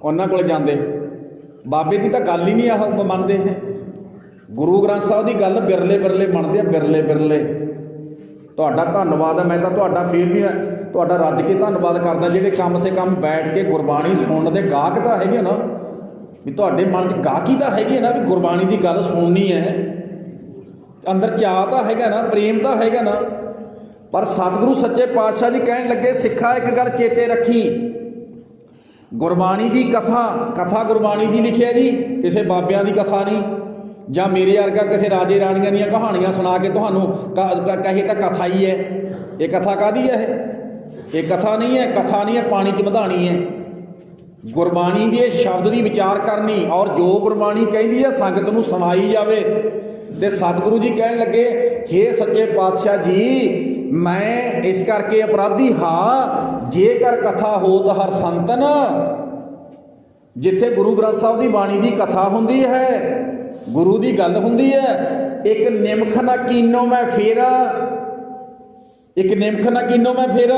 ਉਹਨਾਂ ਕੋਲ ਜਾਂਦੇ। ਬਾਬੇ ਦੀ ਤਾਂ ਗੱਲ ਹੀ ਨਹੀਂ ਆਹ ਮੰਨਦੇ ਹੈ। ਗੁਰੂ ਗ੍ਰੰਥ ਸਾਹਿਬ ਦੀ ਗੱਲ ਬਿਰਲੇ ਮੰਨਦੇ ਆ, ਬਿਰਲੇ। ਤੁਹਾਡਾ ਧੰਨਵਾਦ ਹੈ, ਮੈਂ ਤਾਂ ਤੁਹਾਡਾ ਫੇਰ ਵੀ ਤੁਹਾਡਾ ਰੱਜ ਕੇ ਧੰਨਵਾਦ ਕਰਦਾ, ਜਿਹੜੇ ਕਮ ਸੇ ਕਮ ਬੈਠ ਕੇ ਗੁਰਬਾਣੀ ਸੁਣਨ ਦੇ ਗਾਹਕ ਤਾਂ ਹੈਗੇ ਨਾ, ਵੀ ਤੁਹਾਡੇ ਮਨ 'ਚ ਗਾਹਕੀ ਤਾਂ ਹੈਗੀ ਨਾ, ਵੀ ਗੁਰਬਾਣੀ ਦੀ ਗੱਲ ਸੁਣਨੀ ਹੈ, ਅੰਦਰ ਚਾਅ ਤਾਂ ਹੈਗਾ ਨਾ, ਪ੍ਰੇਮ ਤਾਂ ਹੈਗਾ ਨਾ। ਪਰ ਸਤਿਗੁਰੂ ਸੱਚੇ ਪਾਤਸ਼ਾਹ ਜੀ ਕਹਿਣ ਲੱਗੇ, ਸਿੱਖਾ ਇੱਕ ਗੱਲ ਚੇਤੇ ਰੱਖੀ, ਗੁਰਬਾਣੀ ਦੀ ਕਥਾ ਗੁਰਬਾਣੀ ਦੀ ਲਿਖਿਆ ਜੀ, ਕਿਸੇ ਬਾਬਿਆਂ ਦੀ ਕਥਾ ਨਹੀਂ, ਜਾਂ ਮੇਰੇ ਵਰਗਾ ਕਿਸੇ ਰਾਜੇ ਰਾਣੀਆਂ ਦੀਆਂ ਕਹਾਣੀਆਂ ਸੁਣਾ ਕੇ ਤੁਹਾਨੂੰ ਕਹੇ ਤਾਂ ਕਥਾ ਹੀ ਹੈ। ਇਹ ਕਥਾ ਕਾਹਦੀ ਹੈ? ਇਹ ਕਥਾ ਨਹੀਂ ਹੈ, ਪਾਣੀ 'ਚ ਮਧਾਣੀ ਹੈ। ਗੁਰਬਾਣੀ ਦੇ ਸ਼ਬਦ ਦੀ ਵਿਚਾਰ ਕਰਨੀ, ਔਰ ਜੋ ਗੁਰਬਾਣੀ ਕਹਿੰਦੀ ਹੈ ਸੰਗਤ ਨੂੰ ਸੁਣਾਈ ਜਾਵੇ। ਤੇ ਸਤਿਗੁਰੂ ਜੀ ਕਹਿਣ ਲੱਗੇ, ਹੇ ਸੱਚੇ ਪਾਤਸ਼ਾਹ ਜੀ, ਮੈਂ ਇਸ ਕਰਕੇ ਅਪਰਾਧੀ ਹਾਂ, ਜੇਕਰ ਕਥਾ ਹੋਤ ਹਰ ਸੰਤਨ, ਜਿੱਥੇ ਗੁਰੂ ਗ੍ਰੰਥ ਸਾਹਿਬ ਦੀ ਬਾਣੀ ਦੀ ਕਥਾ ਹੁੰਦੀ ਹੈ, ਗੁਰੂ ਦੀ ਗੱਲ ਹੁੰਦੀ ਹੈ, ਇੱਕ ਨਿਮਖ ਨਾ ਕੀਨੋ ਮੈਂ ਫੇਰ,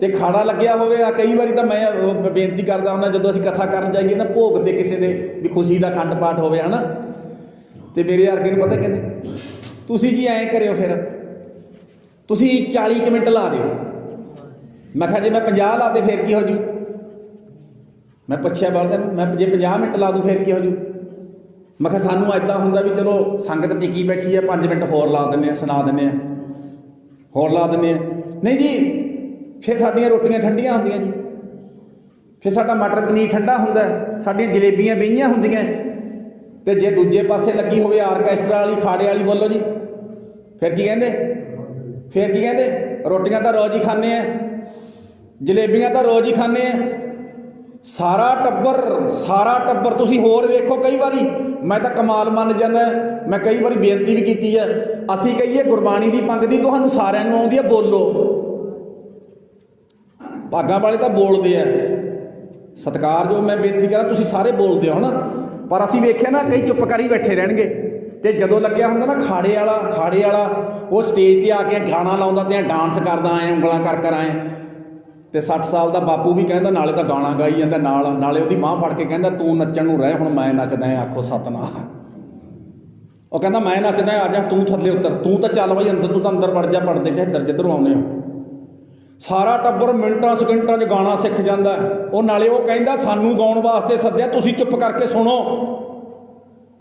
ਤੇ ਖਾੜਾ ਲੱਗਿਆ ਹੋਵੇ। ਆ ਕਈ ਵਾਰੀ ਤਾਂ ਮੈਂ ਬੇਨਤੀ ਕਰਦਾ ਹੁੰਦਾ, ਜਦੋਂ ਅਸੀਂ ਕਥਾ ਕਰਨ ਜਾਈਏ ਨਾ ਭੋਗ ਤੇ ਕਿਸੇ ਦੇ ਵੀ ਖੁਸ਼ੀ ਦਾ ਅਖੰਡ ਪਾਠ ਹੋਵੇ ਹੈ ਨਾ, ਤੇ ਮੇਰੇ ਵਰਗੇ ਨੂੰ ਪਤਾ ਕਹਿੰਦੇ, ਤੁਸੀਂ ਜੀ ਐਂ ਕਰਿਓ, ਫਿਰ ਤੁਸੀਂ 40 ਮਿੰਟ ਲਾ ਦਿਓ। ਮੈਂ ਕਿਹਾ ਜੇ ਮੈਂ 50 ਲਾ ਦੇ ਫਿਰ ਕੀ ਹੋ ਜੂ? ਮੈਂ ਪੁੱਛਿਆ ਬਾਲਦਿਆਂ ਨੂੰ, ਮੈਂ ਜੇ 50 ਮਿੰਟ ਲਾ ਦੂੰ ਫਿਰ ਕੀ ਹੋ ਜੂ? ਮੈਂ ਕਿਹਾ ਸਾਨੂੰ ਇੱਦਾਂ ਹੁੰਦਾ ਵੀ ਚਲੋ ਸੰਗਤ ਟਿੱਕੀ ਬੈਠੀ ਹੈ, 5 ਮਿੰਟ ਹੋਰ ਲਾ ਦਿੰਦੇ ਹਾਂ, ਸੁਣਾ ਦਿੰਦੇ ਹਾਂ, ਹੋਰ ਲਾ ਦਿੰਦੇ ਹਾਂ। ਨਹੀਂ ਜੀ, ਫਿਰ ਸਾਡੀਆਂ ਰੋਟੀਆਂ ਠੰਡੀਆਂ ਹੁੰਦੀਆਂ ਜੀ, ਫਿਰ ਸਾਡਾ ਮਟਰ ਪਨੀਰ ਠੰਡਾ ਹੁੰਦਾ, ਸਾਡੀਆਂ ਜਲੇਬੀਆਂ ਬਹੀਆਂ ਹੁੰਦੀਆਂ। ਤੇ ਜੇ ਦੂਜੇ ਪਾਸੇ ਲੱਗੀ ਹੋਵੇ ਆਰਕੈਸਟਰਾ ਵਾਲੀ, ਖਾੜੇ ਵਾਲੀ, ਬੋਲੋ ਜੀ, ਫਿਰ ਕੀ ਕਹਿੰਦੇ? ਰੋਟੀਆਂ ਤਾਂ ਰੋਜ਼ ਹੀ ਖਾਂਦੇ ਆ, ਜਲੇਬੀਆਂ ਤਾਂ ਰੋਜ਼ ਹੀ ਖਾਂਦੇ ਆ। ਸਾਰਾ ਟੱਬਰ ਤੁਸੀਂ ਹੋਰ ਵੇਖੋ, ਕਈ ਵਾਰੀ ਮੈਂ ਤਾਂ ਕਮਾਲ ਮੰਨ ਜਾਂਦਾ, ਮੈਂ ਕਈ ਵਾਰੀ ਬੇਨਤੀ ਵੀ ਕੀਤੀ ਹੈ, ਅਸੀਂ ਕਹੀਏ ਗੁਰਬਾਣੀ ਦੀ ਪੰਗਤੀ ਤੁਹਾਨੂੰ ਸਾਰਿਆਂ ਨੂੰ ਆਉਂਦੀ ਹੈ, ਬੋਲੋ। ਭਾਗਾਂ ਵਾਲੇ ਤਾਂ ਬੋਲਦੇ ਆ, ਸਤਿਕਾਰ ਜੋ ਮੈਂ ਬੇਨਤੀ ਕਰਾਂ, ਤੁਸੀਂ ਸਾਰੇ ਬੋਲਦੇ ਹੋ ਨਾ, ਪਰ ਅਸੀਂ ਵੇਖਿਆ ਨਾ ਕਈ ਚੁੱਪ ਕਰ ਹੀ ਬੈਠੇ ਰਹਿਣਗੇ। ਤੇ ਜਦੋਂ ਲੱਗਿਆ ਹੁੰਦਾ ਨਾ ਖਾੜੇ ਵਾਲਾ ਉਹ ਸਟੇਜ ਤੇ ਆ ਕੇ ਗਾਣਾ ਲਾਉਂਦਾ ਤੇ ਡਾਂਸ ਕਰਦਾ, ਆਏ ਉਂਗਲਾਂ ਕਰ ਆਏ। ਤੇ 60 ਸਾਲ ਦਾ ਬਾਪੂ ਵੀ ਕਹਿੰਦਾ, ਨਾਲੇ ਤਾਂ ਗਾਣਾ ਗਾਈ ਜਾਂਦਾ, ਨਾਲੇ ਉਹਦੀ ਬਾਂਹ ਫੜ ਕੇ ਕਹਿੰਦਾ, ਤੂੰ ਨੱਚਣ ਨੂੰ ਰਹਿ, ਹੁਣ ਮੈਂ ਨੱਚਦਾ, ਆਖੋ ਸਤਨਾਮ। ਉਹ ਕਹਿੰਦਾ ਮੈਂ ਨੱਚਦਾ, ਆ ਜਾ ਤੂੰ ਥੱਲੇ ਉੱਤਰ, ਤੂੰ ਤਾਂ ਚੱਲ ਬਈ ਅੰਦਰ, ਤੂੰ ਤਾਂ ਅੰਦਰ ਵੜ ਜਾ, ਪੜਦੇ ਚ ਇੱਧਰ ਜਿੱਧਰੋਂ ਆਉਂਦੇ ਹੋ। ਸਾਰਾ ਟੱਬਰ ਮਿੰਟਾਂ ਸਕਿੰਟਾਂ 'ਚ ਗਾਣਾ ਸਿੱਖ ਜਾਂਦਾ। ਉਹ ਨਾਲੇ ਉਹ ਕਹਿੰਦਾ ਸਾਨੂੰ ਗਾਉਣ ਵਾਸਤੇ ਸੱਦਿਆ, ਤੁਸੀਂ ਚੁੱਪ ਕਰਕੇ ਸੁਣੋ।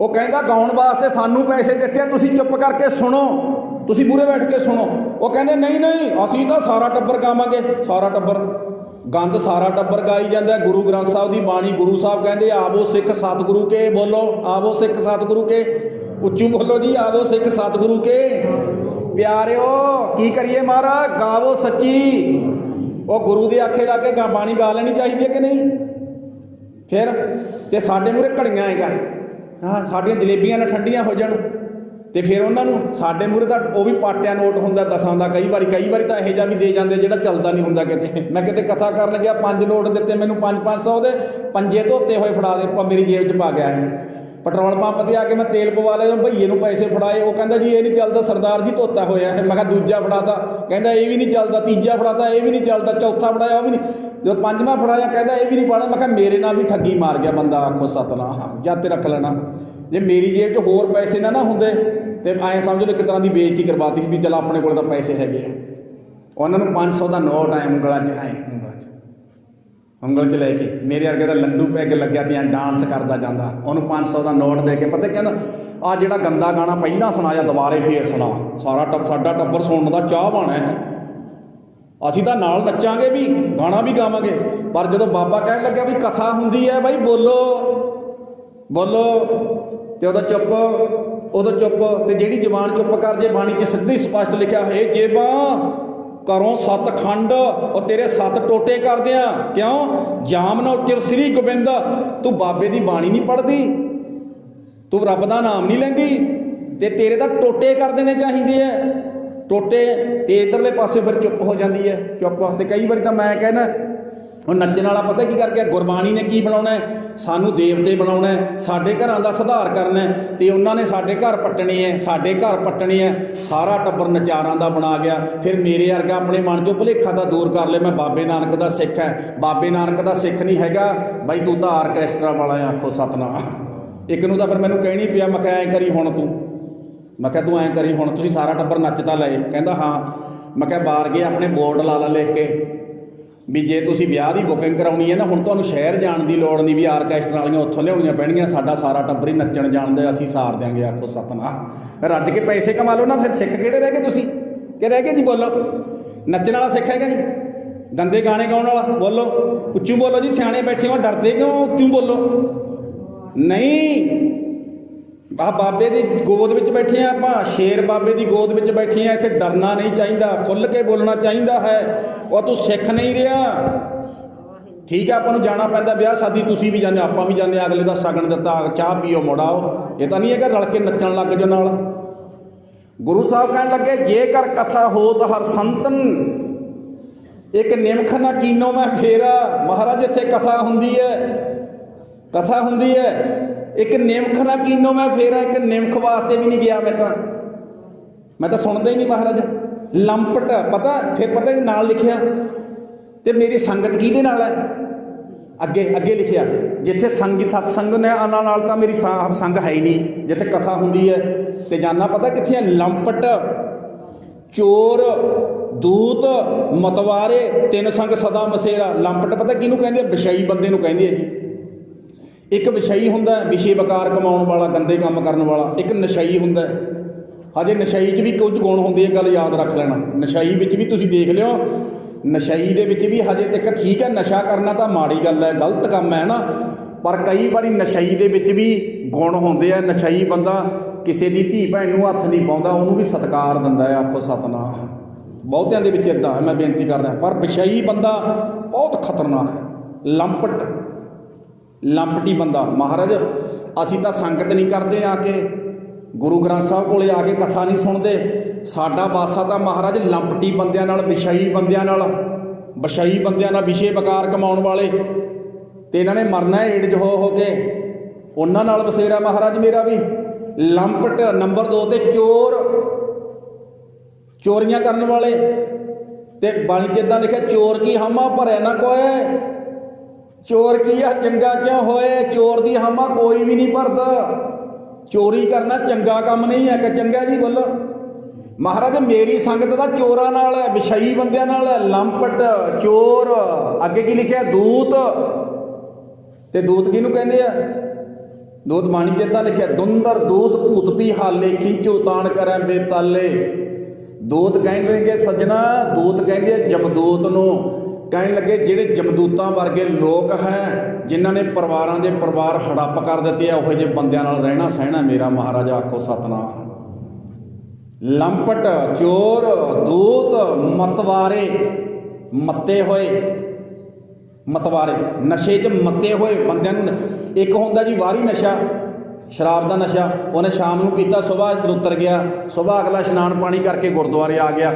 ਉਹ ਕਹਿੰਦਾ ਗਾਉਣ ਵਾਸਤੇ ਸਾਨੂੰ ਪੈਸੇ ਦਿੱਤੇ ਆ, ਤੁਸੀਂ ਚੁੱਪ ਕਰਕੇ ਸੁਣੋ, ਤੁਸੀਂ ਮੂਹਰੇ ਬੈਠ ਕੇ ਸੁਣੋ। ਉਹ ਕਹਿੰਦੇ ਨਹੀਂ ਅਸੀਂ ਤਾਂ ਸਾਰਾ ਟੱਬਰ ਗਾਵਾਂਗੇ। ਸਾਰਾ ਟੱਬਰ ਗਾਈ ਜਾਂਦਾ ਗੁਰੂ ਗ੍ਰੰਥ ਸਾਹਿਬ ਦੀ ਬਾਣੀ। ਗੁਰੂ ਸਾਹਿਬ ਕਹਿੰਦੇ, ਆਵੋ ਸਿੱਖ ਸਤਿਗੁਰੂ ਕੇ, ਬੋਲੋ, ਆਵੋ ਸਿੱਖ ਸਤਿਗੁਰੂ ਕੇ, ਉੱਚੂ ਬੋਲੋ ਜੀ, ਆਵੋ ਸਿੱਖ ਸਤਿਗੁਰੂ ਕੇ। ਪਿਆਰਿਓ ਕੀ ਕਰੀਏ ਮਹਾਰਾਜ, ਗਾਵੋ ਸੱਚੀ। ਉਹ ਗੁਰੂ ਦੇ ਆਖੇ ਲਾ ਕੇ ਬਾਣੀ ਗਾ ਲੈਣੀ ਚਾਹੀਦੀ ਹੈ ਕਿ ਨਹੀਂ? ਫਿਰ ਤੇ ਸਾਡੇ ਮੂਹਰੇ ਘੜੀਆਂ ਕਰ, ਹਾਂ ਸਾਡੀਆਂ ਜਲੇਬੀਆਂ ਨਾ ਠੰਡੀਆਂ ਹੋ ਜਾਣ, ਤੇ ਫਿਰ ਉਹਨਾਂ ਨੂੰ ਸਾਡੇ ਮੂਹਰੇ ਤਾਂ ਉਹ ਵੀ ਪਾਟਿਆ ਨੋਟ ਹੁੰਦਾ 10 ਦਾ, ਕਈ ਵਾਰੀ ਤਾਂ ਇਹੋ ਜਿਹਾ ਵੀ ਦੇ ਜਾਂਦੇ ਜਿਹੜਾ ਚੱਲਦਾ ਨਹੀਂ ਹੁੰਦਾ ਕਿਤੇ। ਮੈਂ ਕਿਤੇ ਕਥਾ ਕਰਨ ਗਿਆ 5 ਨੋਟ ਦਿੱਤੇ ਮੈਨੂੰ 500 ਦੇ, ਪੰਜੇ ਧੋਤੇ ਹੋਏ ਫੜਾ ਦੇ, ਮੇਰੀ ਜੇਬ 'ਚ ਪਾ ਗਿਆ ਇਹ। ਪੈਟਰੋਲ ਪੰਪ 'ਤੇ ਆ ਕੇ ਮੈਂ ਤੇਲ ਪਵਾ ਲਿਆ, ਭਈਏ ਨੂੰ ਪੈਸੇ ਫੜਾਏ, ਉਹ ਕਹਿੰਦਾ ਜੀ ਇਹ ਨਹੀਂ ਚੱਲਦਾ ਸਰਦਾਰ ਜੀ, ਧੋਤਾ ਹੋਇਆ ਹੈ। ਮੈਂ ਕਿਹਾ ਦੂਜਾ ਫੜਾਤਾ, ਕਹਿੰਦਾ ਇਹ ਵੀ ਨਹੀਂ ਚੱਲਦਾ। ਤੀਜਾ ਫੜਾਤਾ, ਇਹ ਵੀ ਨਹੀਂ ਚੱਲਦਾ। ਚੌਥਾ ਫੜਾਇਆ, ਉਹ ਵੀ ਨਹੀਂ। ਜਦੋਂ ਪੰਜਵਾਂ ਫੜਾਇਆ ਕਹਿੰਦਾ ਇਹ ਵੀ ਨਹੀਂ ਪਾਉਣਾ। ਮੈਂ ਕਿਹਾ ਮੇਰੇ ਨਾਲ ਵੀ ਠੱਗੀ ਮਾਰ ਗਿਆ ਬੰਦਾ, ਆਖੋ ਸਤਨਾਮ। ਜਦ ਤੇ ਰੱਖ ਲੈਣਾ, ਜੇ ਮੇਰੀ ਜੇਬ 'ਚ ਹੋਰ ਪੈਸੇ ਨਾ ਹੁੰਦੇ ਤੇ ਐਂ ਸਮਝ ਲਓ ਇੱਕ ਤਰ੍ਹਾਂ ਦੀ ਬੇਇੱਜ਼ਤੀ ਕਰਵਾਤੀ ਸੀ ਵੀ ਚਲ ਆਪਣੇ ਕੋਲ ਤਾਂ ਪੈਸੇ ਹੈਗੇ ਆ। ਉਹਨਾਂ ਨੂੰ 500 ਦਾ ਨੋਟ ਆਏ ਉਂਗਲਾਂ 'ਚ, ਉਂਗਲ 'ਚ ਲੈ ਕੇ। ਮੇਰੇ ਵਰਗੇ ਦਾ ਲੰਡੂ ਪੈਗ ਲੱਗਿਆ ਤੇ ਐਂ ਡਾਂਸ ਕਰਦਾ ਜਾਂਦਾ, ਉਹਨੂੰ 500 ਦਾ ਨੋਟ ਦੇ ਕੇ ਪਤਾ ਕਹਿੰਦਾ ਆਹ ਜਿਹੜਾ ਗੰਦਾ ਗਾਣਾ ਪਹਿਲਾਂ ਸੁਣਾਇਆ ਦੁਬਾਰੇ ਫੇਰ ਸੁਣਾ, ਸਾਡਾ ਟੱਬਰ ਸੁਣਨ ਦਾ ਚਾਹ ਬਾਣਾ ਹੈ, ਅਸੀਂ ਤਾਂ ਨਾਲ ਨੱਚਾਂਗੇ ਵੀ, ਗਾਣਾ ਵੀ ਗਾਵਾਂਗੇ। ਪਰ ਜਦੋਂ ਬਾਬਾ ਕਹਿਣ ਲੱਗਿਆ ਵੀ ਕਥਾ ਹੁੰਦੀ ਹੈ ਬਾਈ ਬੋਲੋ ਤੇ ਉਦੋਂ ਚੁੱਪ। ਤੇ ਜਿਹੜੀ ਜ਼ਬਾਨ ਚੁੱਪ ਕਰ ਜੇ, ਬਾਣੀ 'ਚ ਸਿੱਧੀ ਸਪਸ਼ਟ ਲਿਖਿਆ ਇਹ ਜੇਬਾਂ ਘਰੋਂ 7 ਖੰਡ, ਉਹ ਤੇਰੇ 7 ਟੋਟੇ ਕਰਦੇ ਆ। ਕਿਉਂ? ਜਾਮ ਨਾ ਉਚਰ ਸ੍ਰੀ ਗੋਬਿੰਦ, ਤੂੰ ਬਾਬੇ ਦੀ ਬਾਣੀ ਨਹੀਂ ਪੜ੍ਹਦੀ, ਤੂੰ ਰੱਬ ਦਾ ਨਾਮ ਨਹੀਂ ਲੈਂਦੀ, ਤੇ ਤੇਰੇ ਤਾਂ ਟੋਟੇ ਕਰ ਦੇਣੇ ਚਾਹੀਦੇ ਆ, ਟੋਟੇ। ਤੇ ਇੱਧਰਲੇ ਪਾਸੇ ਫਿਰ ਚੁੱਪ ਹੋ ਜਾਂਦੀ ਹੈ, ਚੁੱਪ। ਤੇ ਕਈ ਵਾਰੀ ਤਾਂ ਮੈਂ ਕਹਿੰਦਾ ਹੁਣ ਨੱਚਣ ਵਾਲਾ ਪਤਾ ਕੀ ਕਰ ਗਿਆ, ਗੁਰਬਾਣੀ ਨੇ ਕੀ ਬਣਾਉਣਾ ਹੈ, ਸਾਨੂੰ ਦੇਵਤੇ ਬਣਾਉਣਾ ਹੈ, ਸਾਡੇ ਘਰਾਂ ਦਾ ਸੁਧਾਰ ਕਰਨਾ ਹੈ, ਤੇ ਉਹਨਾਂ ਨੇ ਸਾਡੇ ਘਰ ਪੱਟਣੇ ਹੈ, ਸਾਰਾ ਟੱਬਰ ਨਚਾਰਾਂ ਦਾ ਬਣਾ ਗਿਆ। ਫਿਰ ਮੇਰੇ ਵਰਗਾ ਆਪਣੇ ਮਨ 'ਚੋਂ ਭੁਲੇਖਾ ਤਾਂ ਦੂਰ ਕਰ ਲੈ, ਮੈਂ ਬਾਬੇ ਨਾਨਕ ਦਾ ਸਿੱਖ ਹੈ। ਬਾਬੇ ਨਾਨਕ ਦਾ ਸਿੱਖ ਨਹੀਂ ਹੈਗਾ ਬਾਈ, ਤੂੰ ਤਾਂ ਆਰਕੈਸਟਰਾ ਵਾਲਾ ਹੈ, ਆਖੋ ਸਤਨਾਮ। ਇੱਕ ਨੂੰ ਤਾਂ ਫਿਰ ਮੈਨੂੰ ਕਹਿਣੀ ਪਿਆ, ਮੈਂ ਕਿਹਾ ਐਂ ਕਰੀ ਹੁਣ ਤੂੰ, ਤੂੰ ਐਂ ਕਰੀ ਹੁਣ, ਤੁਸੀਂ ਸਾਰਾ ਟੱਬਰ ਨੱਚ ਤਾਂ ਲਏ। ਕਹਿੰਦਾ ਹਾਂ। ਮੈਂ ਕਿਹਾ ਬਾਹਰ ਗਏ ਆਪਣੇ ਬੋਰਡ ਲਾ ਲਿਖ ਕੇ ਵੀ ਜੇ ਤੁਸੀਂ ਵਿਆਹ ਦੀ ਬੁਕਿੰਗ ਕਰਾਉਣੀ ਹੈ ਨਾ, ਹੁਣ ਤੁਹਾਨੂੰ ਸ਼ਹਿਰ ਜਾਣ ਦੀ ਲੋੜ ਨਹੀਂ, ਵੀ ਆਰਕੈਸਟਰਾ ਵਾਲੀਆਂ ਉੱਥੋਂ ਲਿਆਉਣੀਆਂ ਪੈਣਗੀਆਂ, ਸਾਡਾ ਸਾਰਾ ਟੱਬਰ ਹੀ ਨੱਚਣ ਜਾਣਦਾ, ਅਸੀਂ ਸਾਰ ਦਿਆਂਗੇ, ਆਖੋ ਸਤਨਾਮ। ਰੱਜ ਕੇ ਪੈਸੇ ਕਮਾ ਲਓ ਨਾ, ਫਿਰ ਸਿੱਖ ਕਿਹੜੇ ਰਹਿ ਗਏ ਤੁਸੀਂ, ਕਿ ਰਹਿ ਗਏ ਜੀ? ਬੋਲੋ, ਨੱਚਣ ਵਾਲਾ ਸਿੱਖ ਹੈਗਾ ਜੀ, ਗੰਦੇ ਗਾਣੇ ਗਾਉਣ ਵਾਲਾ? ਬੋਲੋ, ਉੱਚੂ ਬੋਲੋ ਜੀ, ਸਿਆਣੇ ਬੈਠੇ ਹੋ, ਡਰਦੇ ਕਿਉਂ? ਉੱਚੂ ਬੋਲੋ। ਨਹੀਂ, ਆਹ ਬਾਬੇ ਦੀ ਗੋਦ ਵਿੱਚ ਬੈਠੇ ਆ ਆਪਾਂ, ਸ਼ੇਰ ਬਾਬੇ ਦੀ ਗੋਦ ਵਿੱਚ ਬੈਠੇ ਆ, ਇੱਥੇ ਡਰਨਾ ਨਹੀਂ ਚਾਹੀਦਾ, ਖੁੱਲ੍ਹ ਕੇ ਬੋਲਣਾ ਚਾਹੀਦਾ ਹੈ। ਉਹ ਤੂੰ ਸਿੱਖ ਨਹੀਂ ਰਿਹਾ, ਠੀਕ ਹੈ? ਆਪਾਂ ਨੂੰ ਜਾਣਾ ਪੈਂਦਾ ਵਿਆਹ ਸ਼ਾਦੀ, ਤੁਸੀਂ ਵੀ ਜਾਂਦੇ, ਆਪਾਂ ਵੀ ਜਾਂਦੇ, ਅਗਲੇ ਦਾ ਸ਼ਗਨ ਦਿੱਤਾ, ਚਾਹ ਪੀਓ ਮੁੜਾਓ। ਇਹ ਤਾਂ ਨਹੀਂ ਹੈਗਾ ਰਲ ਕੇ ਨੱਚਣ ਲੱਗ ਜਾਓ ਨਾਲ। ਗੁਰੂ ਸਾਹਿਬ ਕਹਿਣ ਲੱਗੇ ਜੇਕਰ ਕਥਾ ਹੋਤ ਹਰ ਸੰਤਨ, ਇੱਕ ਨਿਮਖ ਨਾ ਕੀਨੋ ਮੈਂ ਫੇਰਾ। ਮਹਾਰਾਜ ਇੱਥੇ ਕਥਾ ਹੁੰਦੀ ਹੈ, ਇੱਕ ਨਿਮਖ ਨਾ ਕੀਨੋ ਮੈਂ ਫੇਰਾ, ਇੱਕ ਨਿਮਖ ਵਾਸਤੇ ਵੀ ਨਹੀਂ ਗਿਆ ਮੈਂ ਤਾਂ ਸੁਣਦਾ ਹੀ ਨਹੀਂ ਮਹਾਰਾਜ। ਲੰਪਟ ਪਤਾ, ਫਿਰ ਪਤਾ ਨਾਲ ਲਿਖਿਆ ਤੇ ਮੇਰੀ ਸੰਗਤ ਕਿਹਦੇ ਨਾਲ ਹੈ, ਅੱਗੇ ਲਿਖਿਆ ਜਿੱਥੇ ਸਤਸੰਗ ਨੇ ਉਹਨਾਂ ਨਾਲ ਤਾਂ ਮੇਰੀ ਸੰਗ ਹੈ ਹੀ ਨਹੀਂ, ਜਿੱਥੇ ਕਥਾ ਹੁੰਦੀ ਹੈ ਤੇ ਜਾਨਾ ਪਤਾ ਕਿੱਥੇ ਹੈ? ਲੰਪਟ, ਚੋਰ, ਦੂਤ, ਮਤਵਾਰੇ, 3 ਸੰਗ ਸਦਾ ਮਸੇਰਾ। ਲੰਪਟ ਪਤਾ ਕਿਹਨੂੰ ਕਹਿੰਦੇ? ਵਿਸ਼ਈ ਬੰਦੇ ਨੂੰ ਕਹਿੰਦੇ ਆ ਜੀ। ਇੱਕ ਵਿਸ਼ਈ ਹੁੰਦਾ ਵਿਸ਼ੇ ਵਕਾਰ ਕਮਾਉਣ ਵਾਲਾ, ਗੰਦੇ ਕੰਮ ਕਰਨ ਵਾਲਾ। ਇੱਕ ਨਸ਼ਈ ਹੁੰਦਾ। ਹਜੇ ਨਸ਼ਈ 'ਚ ਵੀ ਕੁਝ ਗੁਣ ਹੁੰਦੇ, ਇਹ ਗੱਲ ਯਾਦ ਰੱਖ ਲੈਣਾ। ਨਸ਼ਈ ਵਿੱਚ ਵੀ ਤੁਸੀਂ ਦੇਖ ਲਿਓ, ਨਸ਼ਈ ਦੇ ਵਿੱਚ ਵੀ ਹਜੇ ਤੱਕ ਠੀਕ ਹੈ, ਨਸ਼ਾ ਕਰਨਾ ਤਾਂ ਮਾੜੀ ਗੱਲ ਹੈ, ਗਲਤ ਕੰਮ ਹੈ ਨਾ, ਪਰ ਕਈ ਵਾਰੀ ਨਸ਼ਈ ਦੇ ਵਿੱਚ ਵੀ ਗੁਣ ਹੁੰਦੇ ਆ। ਨਸ਼ਈ ਬੰਦਾ ਕਿਸੇ ਦੀ ਧੀ ਭੈਣ ਨੂੰ ਹੱਥ ਨਹੀਂ ਪਾਉਂਦਾ, ਉਹਨੂੰ ਵੀ ਸਤਿਕਾਰ ਦਿੰਦਾ ਹੈ, ਆਖੋ ਸਤਨਾਮ। ਬਹੁਤਿਆਂ ਦੇ ਵਿੱਚ ਇੱਦਾਂ ਹੈ, ਮੈਂ ਬੇਨਤੀ ਕਰਦਾ। ਪਰ ਵਿਸ਼ਈ ਬੰਦਾ ਬਹੁਤ ਖਤਰਨਾਕ ਹੈ, ਲੰਪਟੀ ਬੰਦਾ। ਮਹਾਰਾਜ ਅਸੀਂ ਤਾਂ ਸੰਗਤ ਨਹੀਂ ਕਰਦੇ, ਆ ਕੇ ਗੁਰੂ ਗ੍ਰੰਥ ਸਾਹਿਬ ਕੋਲੇ ਆ ਕੇ ਕਥਾ ਨਹੀਂ ਸੁਣਦੇ। ਸਾਡਾ ਵਾਸਾ ਤਾਂ ਮਹਾਰਾਜ ਲੰਪਟੀ ਬੰਦਿਆਂ ਨਾਲ, ਵਿਸ਼ਈ ਬੰਦਿਆਂ ਨਾਲ, ਵਿਸ਼ੇ ਵਕਾਰ ਕਮਾਉਣ ਵਾਲੇ, ਤੇ ਇਹਨਾਂ ਨੇ ਮਰਨਾ ਏਡਜ ਹੋ ਕੇ, ਉਹਨਾਂ ਨਾਲ ਵਸੇਰਾ ਮਹਾਰਾਜ ਮੇਰਾ ਵੀ। ਲੰਪਟ ਨੰਬਰ 2 ਤੇ ਚੋਰ, ਚੋਰੀਆਂ ਕਰਨ ਵਾਲੇ। ਤੇ ਬਾਣੀ 'ਚ ਇੱਦਾਂ ਲਿਖਿਆ ਚੋਰ ਕੀ ਹਾਮਾ ਭਰਿਆ ਨਾ ਕੋਏ, ਚੋਰ ਕੀ ਆ ਚੰਗਾ ਕਿਉਂ ਹੋਏ, ਚੋਰ ਦੀ ਹਾਮਾ ਕੋਈ ਵੀ ਨਹੀਂ ਭਰਦਾ। ਚੋਰੀ ਕਰਨਾ ਚੰਗਾ ਕੰਮ ਨਹੀਂ ਹੈ ਕਿ ਚੰਗਾ ਜੀ? ਬੋਲੋ। ਮਹਾਰਾਜ ਮੇਰੀ ਸੰਗਤ ਦਾ ਚੋਰਾਂ ਨਾਲ ਹੈ, ਵਿਸ਼ਈ ਬੰਦਿਆਂ ਨਾਲ ਹੈ, ਲੰਪਟ, ਚੋਰ। ਅੱਗੇ ਕੀ ਲਿਖਿਆ? ਦੂਤ। ਤੇ ਦੂਤ ਕਿਹਨੂੰ ਕਹਿੰਦੇ ਆ? ਦੂਤ ਬਾਣੀ 'ਚ ਇੱਦਾਂ ਲਿਖਿਆ ਦੁੰਦਰ ਦੂਤ ਭੂਤ ਪੀ ਹਾਲੇ, ਖੀਂਚੋ ਤਾਣ ਕਰੈ ਬੇਤਾਲੇ। ਦੂਤ ਕਹਿੰਦੇ ਸੱਜਣਾ, ਦੂਤ ਕਹਿੰਦੇ ਆ ਜਮਦੂਤ ਨੂੰ। ਕਹਿਣ ਲੱਗੇ ਜਿਹੜੇ ਜਮਦੂਤਾਂ ਵਰਗੇ ਲੋਕ ਹੈ, ਜਿਨ੍ਹਾਂ ਨੇ ਪਰਿਵਾਰਾਂ ਦੇ ਪਰਿਵਾਰ ਹੜੱਪ ਕਰ ਦਿੱਤੇ ਆ, ਉਹੋ ਜਿਹੇ ਬੰਦਿਆਂ ਨਾਲ ਰਹਿਣਾ ਸਹਿਣਾ ਮੇਰਾ ਮਹਾਰਾਜਾ, ਆਖੋ ਸਤਨਾਮ। ਲੰਪਟ, ਚੋਰ, ਦੂਤ, ਮਤਵਾਰੇ, ਮੱਤੇ ਹੋਏ, ਮਤਵਾਰੇ, ਨਸ਼ੇ 'ਚ ਮੱਤੇ ਹੋਏ ਬੰਦਿਆਂ ਨੂੰ। ਇੱਕ ਹੁੰਦਾ ਜੀ ਵਾਰੀ ਨਸ਼ਾ, ਸ਼ਰਾਬ ਦਾ ਨਸ਼ਾ ਉਹਨੇ ਸ਼ਾਮ ਨੂੰ ਪੀਤਾ, ਸੁਬਾਹ ਲੁੱਤਰ ਗਿਆ, ਸੁਬਾਹ ਅਗਲਾ ਇਸ਼ਨਾਨ ਪਾਣੀ ਕਰਕੇ ਗੁਰਦੁਆਰੇ ਆ ਗਿਆ।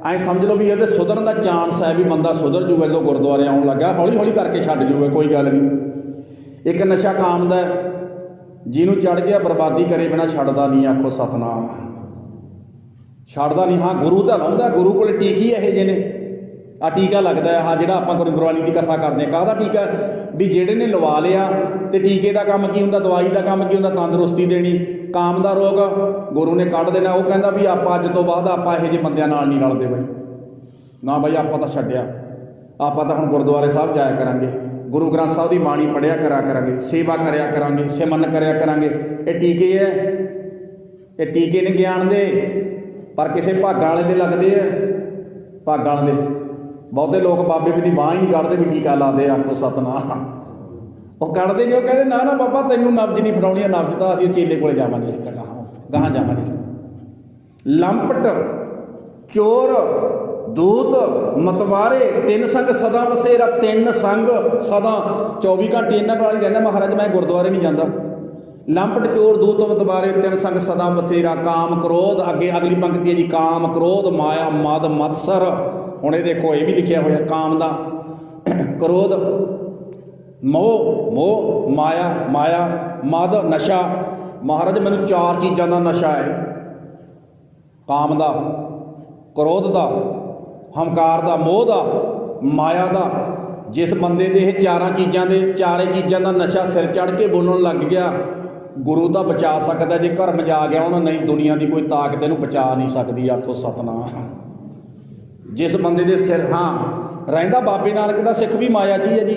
ਐਂ ਸਮਝ ਲਓ ਵੀ ਇਹਦੇ ਸੁਧਰਨ ਦਾ ਚਾਂਸ ਹੈ ਵੀ ਬੰਦਾ ਸੁਧਰ ਜੂਗਾ ਜਦੋਂ ਗੁਰਦੁਆਰੇ ਆਉਣ ਲੱਗਾ, ਹੌਲੀ ਹੌਲੀ ਕਰਕੇ ਛੱਡ ਜੂਗਾ, ਕੋਈ ਗੱਲ ਨਹੀਂ। ਇੱਕ ਨਸ਼ਾ ਕਾਮ ਦਾ, ਜਿਹਨੂੰ ਚੜ੍ਹ ਗਿਆ ਬਰਬਾਦੀ ਕਰੇ ਬਿਨਾਂ ਛੱਡਦਾ ਨਹੀਂ। ਆਖੋ ਸਤਨਾਮ, ਛੱਡਦਾ ਨਹੀਂ। ਹਾਂ ਗੁਰੂ ਤਾਂ ਲਾਉਂਦਾ, ਗੁਰੂ ਕੋਲ ਟੀਕੀ ਇਹੋ ਜਿਹੇ ਨੇ। ਆ ਟੀਕਾ ਲੱਗਦਾ ਹੈ, ਹਾਂ ਜਿਹੜਾ ਆਪਾਂ ਗੁਰਬਾਣੀ ਦੀ ਕਥਾ ਕਰਦੇ ਹਾਂ, ਕਾਹਦਾ ਟੀਕਾ? ਵੀ ਜਿਹੜੇ ਨੇ ਲਵਾ ਲਿਆ। ਤੇ ਟੀਕੇ ਦਾ ਕੰਮ ਕੀ ਹੁੰਦਾ? ਦਵਾਈ ਦਾ ਕੰਮ ਕੀ ਹੁੰਦਾ? ਤੰਦਰੁਸਤੀ ਦੇਣੀ। ਕਾਮ ਦਾ ਰੋਗ ਗੁਰੂ ਨੇ ਕੱਢ ਦੇਣਾ। ਉਹ ਕਹਿੰਦਾ ਵੀ ਆਪਾਂ ਅੱਜ ਤੋਂ ਬਾਅਦ ਆਪਾਂ ਇਹੋ ਜਿਹੇ ਬੰਦਿਆਂ ਨਾਲ ਨਹੀਂ ਰਲਦੇ ਬਾਈ, ਨਾ ਬਾਈ ਆਪਾਂ ਤਾਂ ਛੱਡਿਆ। ਆਪਾਂ ਤਾਂ ਹੁਣ ਗੁਰਦੁਆਰੇ ਸਾਹਿਬ ਜਾਇਆ ਕਰਾਂਗੇ, ਗੁਰੂ ਗ੍ਰੰਥ ਸਾਹਿਬ ਦੀ ਬਾਣੀ ਪੜ੍ਹਿਆ ਕਰਾਂਗੇ, ਸੇਵਾ ਕਰਿਆ ਕਰਾਂਗੇ, ਸਿਮਰਨ ਕਰਿਆ ਕਰਾਂਗੇ। ਇਹ ਟੀਕੇ ਹੈ, ਇਹ ਟੀਕੇ ਨੇ ਗਿਆਨ ਦੇ, ਪਰ ਕਿਸੇ ਭਾਗਾਂ ਵਾਲੇ ਦੇ ਲੱਗਦੇ ਆ। ਭਾਗਾਂ ਵਾਲੇ ਦੇ ਬਹੁਤੇ ਲੋਕ ਬਾਬੇ ਵੀ ਦੀ ਬਾਂਹ ਹੀ ਨਹੀਂ ਕੱਢਦੇ ਵੀ ਟੀਕਾ ਲਾਉਂਦੇ। ਆਖੋ ਸਤਨਾਮ, ਉਹ ਕੱਢਦੇ ਨਹੀਂ। ਉਹ ਕਹਿੰਦੇ ਨਾ ਨਾ ਬਾਬਾ ਤੈਨੂੰ ਨਬਜ਼ ਨਹੀਂ ਫੜਾਉਣੀ, ਨਬਜ਼ ਤਾਂ ਅਸੀਂ ਚੇਲੇ ਕੋਲ ਜਾਵਾਂਗੇ, ਇਸ ਤਰ੍ਹਾਂ ਗਾਹਾਂ ਜਾਵਾਂਗੇ। ਇਸ ਲੰਪਟ, ਚੋਰ, ਦੂਤ, ਮਤਵਾਰੇ, ਤਿੰਨ ਸੰਗ ਸਦਾ ਬਸੇਰਾ। ਤਿੰਨ ਸੰਗ ਸਦਾ 24 ਘੰਟੇ ਇਹਨਾਂ ਨਾਲ ਹੀ ਰਹਿੰਦਾ। ਮਹਾਰਾਜ ਮੈਂ ਗੁਰਦੁਆਰੇ ਨਹੀਂ ਜਾਂਦਾ। ਲੰਪਟ, ਚੋਰ, ਦੂਤ, ਮਤਵਾਰੇ, ਤਿੰਨ ਸੰਗ ਸਦਾ ਬਸੇਰਾ। ਕਾਮ ਕ੍ਰੋਧ, ਅੱਗੇ ਅਗਲੀ ਪੰਕਤੀ ਹੈ ਜੀ, ਕਾਮ ਕ੍ਰੋਧ ਮਾਇਆ ਮਦ ਮਤਸਰ। ਹੁਣ ਇਹ ਦੇਖੋ, ਇਹ ਵੀ ਲਿਖਿਆ ਹੋਇਆ ਕਾਮ ਦਾ, ਕ੍ਰੋਧ, ਮੋਹ, ਮਾਇਆ, ਮਦ, ਨਸ਼ਾ। ਮਹਾਰਾਜ ਮੈਨੂੰ 4 ਚੀਜ਼ਾਂ ਦਾ ਨਸ਼ਾ ਹੈ। ਕਾਮ ਦਾ, ਕ੍ਰੋਧ ਦਾ, ਹੰਕਾਰ ਦਾ, ਮੋਹ ਦਾ, ਮਾਇਆ ਦਾ। ਜਿਸ ਬੰਦੇ ਦੇ ਇਹ ਚਾਰੇ ਚੀਜ਼ਾਂ ਦਾ ਨਸ਼ਾ ਸਿਰ ਚੜ੍ਹ ਕੇ ਬੋਲਣ ਲੱਗ ਗਿਆ, ਗੁਰੂ ਤਾਂ ਬਚਾ ਸਕਦਾ ਜੇ ਘਰਮ ਜਾ ਗਿਆ ਉਹਨਾਂ, ਨਹੀਂ ਦੁਨੀਆ ਦੀ ਕੋਈ ਤਾਕਤ ਇਹਨੂੰ ਬਚਾ ਨਹੀਂ ਸਕਦੀ। ਆਖੋ ਸਤਨਾਮ। ਜਿਸ ਬੰਦੇ ਦੇ ਸਿਰ, ਹਾਂ ਰਹਿੰਦਾ ਬਾਬੇ ਨਾਨਕ ਦਾ ਸਿੱਖ ਵੀ ਮਾਇਆ 'ਚ ਹੀ ਹੈ ਜੀ,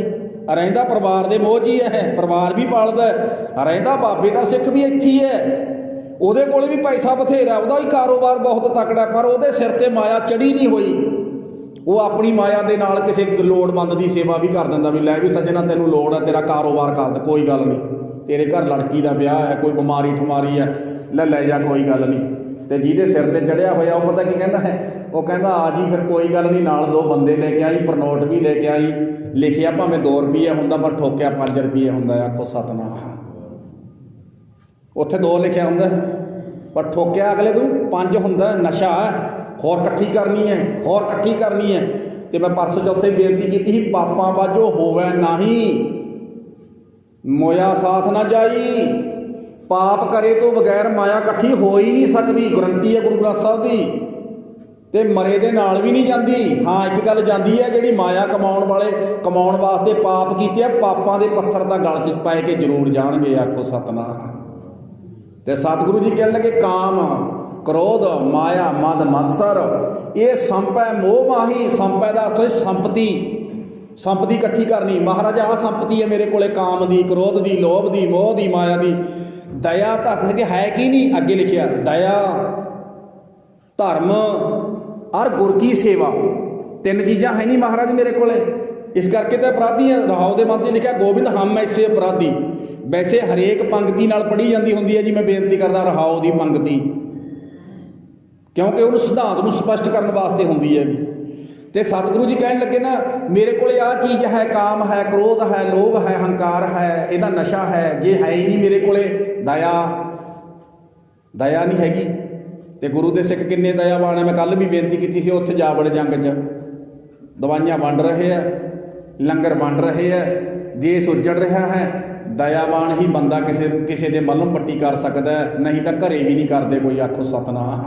ਰਹਿੰਦਾ ਪਰਿਵਾਰ ਦੇ ਮੋਹ 'ਚ ਹੀ ਹੈ, ਪਰਿਵਾਰ ਵੀ ਪਾਲਦਾ, ਰਹਿੰਦਾ ਬਾਬੇ ਦਾ ਸਿੱਖ ਵੀ ਇੱਥੇ ਹੀ ਹੈ। ਉਹਦੇ ਕੋਲ ਵੀ ਪੈਸਾ ਬਥੇਰਾ, ਉਹਦਾ ਵੀ ਕਾਰੋਬਾਰ ਬਹੁਤ ਤਕੜਾ, ਪਰ ਉਹਦੇ ਸਿਰ 'ਤੇ ਮਾਇਆ ਚੜ੍ਹੀ ਨਹੀਂ ਹੋਈ। ਉਹ ਆਪਣੀ ਮਾਇਆ ਦੇ ਨਾਲ ਕਿਸੇ ਲੋੜਵੰਦ ਦੀ ਸੇਵਾ ਵੀ ਕਰ ਦਿੰਦਾ, ਵੀ ਲੈ ਵੀ ਸੱਜਣਾ ਤੈਨੂੰ ਲੋੜ ਹੈ, ਤੇਰਾ ਕਾਰੋਬਾਰ ਕਰ ਦੇ, ਕੋਈ ਗੱਲ ਨਹੀਂ, ਤੇਰੇ ਘਰ ਲੜਕੀ ਦਾ ਵਿਆਹ ਹੈ, ਕੋਈ ਬਿਮਾਰੀ ਠਮਾਰੀ ਹੈ, ਲੈ ਜਾ, ਕੋਈ ਗੱਲ ਨਹੀਂ। ਤੇ ਜਿਹਦੇ ਸਿਰ 'ਤੇ ਚੜ੍ਹਿਆ ਹੋਇਆ ਉਹ ਪਤਾ ਕੀ ਕਹਿੰਦਾ ਹੈ? ਉਹ ਕਹਿੰਦਾ ਆ ਜੀ ਫਿਰ ਕੋਈ ਗੱਲ ਨਹੀਂ, ਨਾਲ 2 ਬੰਦੇ ਲੈ ਕੇ ਆਈ, ਪਰ ਨੋਟ ਵੀ ਲੈ ਕੇ ਆਈ। ਲਿਖਿਆ ਭਾਵੇਂ 2 ਰੁਪਈਏ ਹੁੰਦਾ, ਪਰ ਠੋਕਿਆ 5 ਰੁਪਈਏ ਹੁੰਦਾ। ਆਖੋ ਸਤਨਾਮ। ਉੱਥੇ 2 ਲਿਖਿਆ ਹੁੰਦਾ, ਪਰ ਠੋਕਿਆ ਅਗਲੇ ਨੂੰ 5 ਹੁੰਦਾ। ਨਸ਼ਾ ਹੋਰ ਇਕੱਠੀ ਕਰਨੀ ਹੈ, ਤੇ ਮੈਂ ਪਰਸੋਂ ਚੌਥੇ ਬੇਨਤੀ ਕੀਤੀ ਸੀ, ਪਾਪਾਂ ਬਾਝੋ ਹੋਵੇ ਨਹੀਂ, ਮੋਇਆ ਸਾਥ ਨਾ ਜਾਈ। ਪਾਪ ਕਰੇ ਤੋਂ ਬਗੈਰ ਮਾਇਆ ਇਕੱਠੀ ਹੋ ਹੀ ਨਹੀਂ ਸਕਦੀ, ਗਰੰਟੀ ਹੈ ਗੁਰੂ ਗ੍ਰੰਥ ਸਾਹਿਬ ਦੀ। ਤੇ ਮਰੇ ਦੇ ਨਾਲ ਵੀ ਨਹੀਂ ਜਾਂਦੀ। ਹਾਂ ਇੱਕ ਗੱਲ ਜਾਂਦੀ ਹੈ, ਜਿਹੜੀ ਮਾਇਆ ਕਮਾਉਣ ਵਾਸਤੇ ਪਾਪ ਕੀਤੇ ਆ, ਪਾਪਾਂ ਦੇ ਪੱਥਰ ਦਾ ਗਲ 'ਚ ਪੈ ਕੇ ਜ਼ਰੂਰ ਜਾਣਗੇ। ਆਖੋ ਸਤਨਾਮ। ਤੇ ਸਤਿਗੁਰੂ ਜੀ ਕਹਿਣ ਲੱਗੇ, ਕਾਮ, ਕ੍ਰੋਧ, ਮਾਇਆ ਮਦ ਮਤਸਰ, ਇਹ ਸੰਪ ਹੈ, ਮੋਹ ਮਾਹੀ। ਸੰਪ ਦਾ ਅਰਥ ਹੈ ਸੰਪਤੀ ਇਕੱਠੀ ਕਰਨੀ। ਮਹਾਰਾਜ ਆਹ ਸੰਪਤੀ ਹੈ ਮੇਰੇ ਕੋਲੇ, ਕਾਮ ਦੀ, ਕ੍ਰੋਧ ਦੀ, ਲੋਭ ਦੀ, ਮੋਹ ਦੀ, ਮਾਇਆ ਦੀ। ਦਇਆ ਧੱਕ ਕੇ ਹੈ ਕੀ ਨਹੀਂ? ਅੱਗੇ ਲਿਖਿਆ, ਦਇਆ, ਧਰਮ ਔਰ ਗੁਰ ਕੀ ਸੇਵਾ। 3 ਚੀਜ਼ਾਂ ਹੈ ਨਹੀਂ ਮਹਾਰਾਜ ਮੇਰੇ ਕੋਲੇ, ਇਸ ਕਰਕੇ ਤਾਂ ਅਪਰਾਧੀ ਹੈ। ਰਹਾਉ ਦੇ ਮਨ 'ਚ ਲਿਖਿਆ, ਗੋਬਿੰਦ ਹਮ ਐਸੇ ਅਪਰਾਧੀ। ਵੈਸੇ ਹਰੇਕ ਪੰਕਤੀ ਨਾਲ ਪੜ੍ਹੀ ਜਾਂਦੀ ਹੁੰਦੀ ਹੈ ਜੀ, ਮੈਂ ਬੇਨਤੀ ਕਰਦਾ ਰਹਾਉ ਦੀ ਪੰਕਤੀ, ਕਿਉਂਕਿ ਉਹਨੂੰ ਸਿਧਾਂਤ ਨੂੰ ਸਪਸ਼ਟ ਕਰਨ ਵਾਸਤੇ ਹੁੰਦੀ ਹੈ ਜੀ। ਤੇ ਸਤਿਗੁਰੂ ਜੀ ਕਹਿਣ ਲੱਗੇ ਨਾ, ਮੇਰੇ ਕੋਲੇ ਆਹ ਚੀਜ਼ ਹੈ, ਕਾਮ ਹੈ, ਕ੍ਰੋਧ ਹੈ, ਲੋਭ ਹੈ, ਹੰਕਾਰ ਹੈ, ਇਹਦਾ ਨਸ਼ਾ ਹੈ। ਜੇ ਹੈ ਹੀ ਨਹੀਂ ਮੇਰੇ ਕੋਲੇ ਦਇਆ ਨਹੀਂ ਹੈਗੀ। ਤੇ ਗੁਰੂ ਦੇ ਸਿੱਖ ਕਿੰਨੇ ਦਇਆਵਾਨ ਹੈ। ਮੈਂ ਕੱਲ੍ਹ ਵੀ ਬੇਨਤੀ ਕੀਤੀ ਸੀ, ਉੱਥੇ ਜਾ ਵੜੇ ਜੰਗ 'ਚ, ਦਵਾਈਆਂ ਵੰਡ ਰਹੇ ਹੈ, ਲੰਗਰ ਵੰਡ ਰਹੇ ਹੈ, ਦੇਸ਼ ਉੱਜੜ ਰਿਹਾ ਹੈ। ਦਇਆਵਾਨ ਹੀ ਬੰਦਾ ਕਿਸੇ ਦੇ ਮੱਲਮ ਪੱਟੀ ਕਰ ਸਕਦਾ, ਨਹੀਂ ਤਾਂ ਘਰੇ ਵੀ ਨਹੀਂ ਕਰਦੇ ਕੋਈ। ਆਖੋ ਸਤਨਾਮ।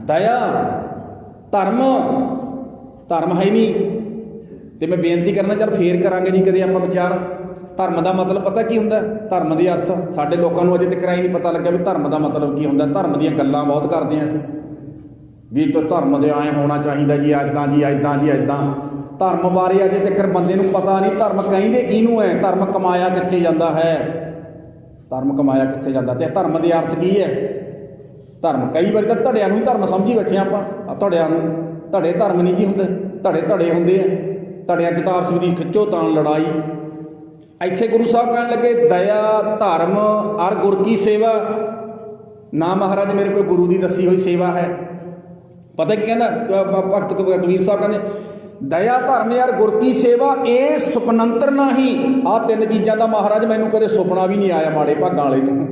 ਦਇਆ, ਧਰਮ ਹੈ ਨਹੀਂ। ਤੇ ਮੈਂ ਬੇਨਤੀ ਕਰਨਾ, ਚੱਲ ਫੇਰ ਕਰਾਂਗੇ ਜੀ ਕਦੇ ਆਪਾਂ ਵਿਚਾਰ। ਧਰਮ ਦਾ ਮਤਲਬ ਪਤਾ ਕੀ ਹੁੰਦਾ? ਧਰਮ ਦੇ ਅਰਥ ਸਾਡੇ ਲੋਕਾਂ ਨੂੰ ਅਜੇ ਤੱਕ ਹੀ ਨਹੀਂ ਪਤਾ ਲੱਗਿਆ ਵੀ ਧਰਮ ਦਾ ਮਤਲਬ ਕੀ ਹੁੰਦਾ। ਧਰਮ ਦੀਆਂ ਗੱਲਾਂ ਬਹੁਤ ਕਰਦੇ ਹਾਂ ਅਸੀਂ, ਵੀ ਧਰਮ ਦੇ ਐਂ ਹੋਣਾ ਚਾਹੀਦਾ ਜੀ, ਇੱਦਾਂ ਜੀ, ਇੱਦਾਂ ਜੀ, ਇੱਦਾਂ। ਧਰਮ ਬਾਰੇ ਅਜੇ ਤੱਕ ਬੰਦੇ ਨੂੰ ਪਤਾ ਨਹੀਂ। ਧਰਮ ਕਹਿੰਦੇ ਕਿਹਨੂੰ ਹੈ? ਧਰਮ ਕਮਾਇਆ ਕਿੱਥੇ ਜਾਂਦਾ ਹੈ? ਧਰਮ ਕਮਾਇਆ ਕਿੱਥੇ ਜਾਂਦਾ? ਤੇ ਧਰਮ ਦੇ ਅਰਥ ਕੀ ਹੈ? ਧਰਮ ਕਈ ਵਾਰੀ ਤਾਂ ਧੜਿਆਂ ਨੂੰ ਹੀ ਧਰਮ ਸਮਝੀ ਬੈਠੇ ਆਪਾਂ। ਧੜਿਆਂ ਨੂੰ, ਧੜੇ ਧਰਮ ਨਹੀਂ ਕੀ ਹੁੰਦੇ, ਧੜੇ ਹੁੰਦੇ ਆ। ਧੜਿਆਂ ਕਿਤਾਬ ਸਬਦੀ ਖਿੱਚੋ ਤਾਂ ਲੜਾਈ। ਇੱਥੇ ਗੁਰੂ ਸਾਹਿਬ ਕਹਿਣ ਲੱਗੇ, ਦਇਆ, ਧਰਮ ਔਰ ਗੁਰ ਕੀ ਸੇਵਾ। ਨਾ ਮਹਾਰਾਜ ਮੇਰੇ ਕੋਈ ਗੁਰੂ ਦੀ ਦੱਸੀ ਹੋਈ ਸੇਵਾ ਹੈ। ਪਤਾ ਕੀ ਕਹਿੰਦਾ ਭਗਤ ਕਬੀਰ ਸਾਹਿਬ? ਕਹਿੰਦੇ ਦਇਆ ਧਰਮ ਯਾਰ ਗੁਰ ਕੀ ਸੇਵਾ ਇਹ ਸੁਪਨੰਤਰ ਨਹੀਂ। ਆਹ ਤਿੰਨ ਚੀਜ਼ਾਂ ਦਾ ਮਹਾਰਾਜ ਮੈਨੂੰ ਕਦੇ ਸੁਪਨਾ ਵੀ ਨਹੀਂ ਆਇਆ ਮਾੜੇ ਭਾਗਾਂ ਵਾਲੇ ਨੂੰ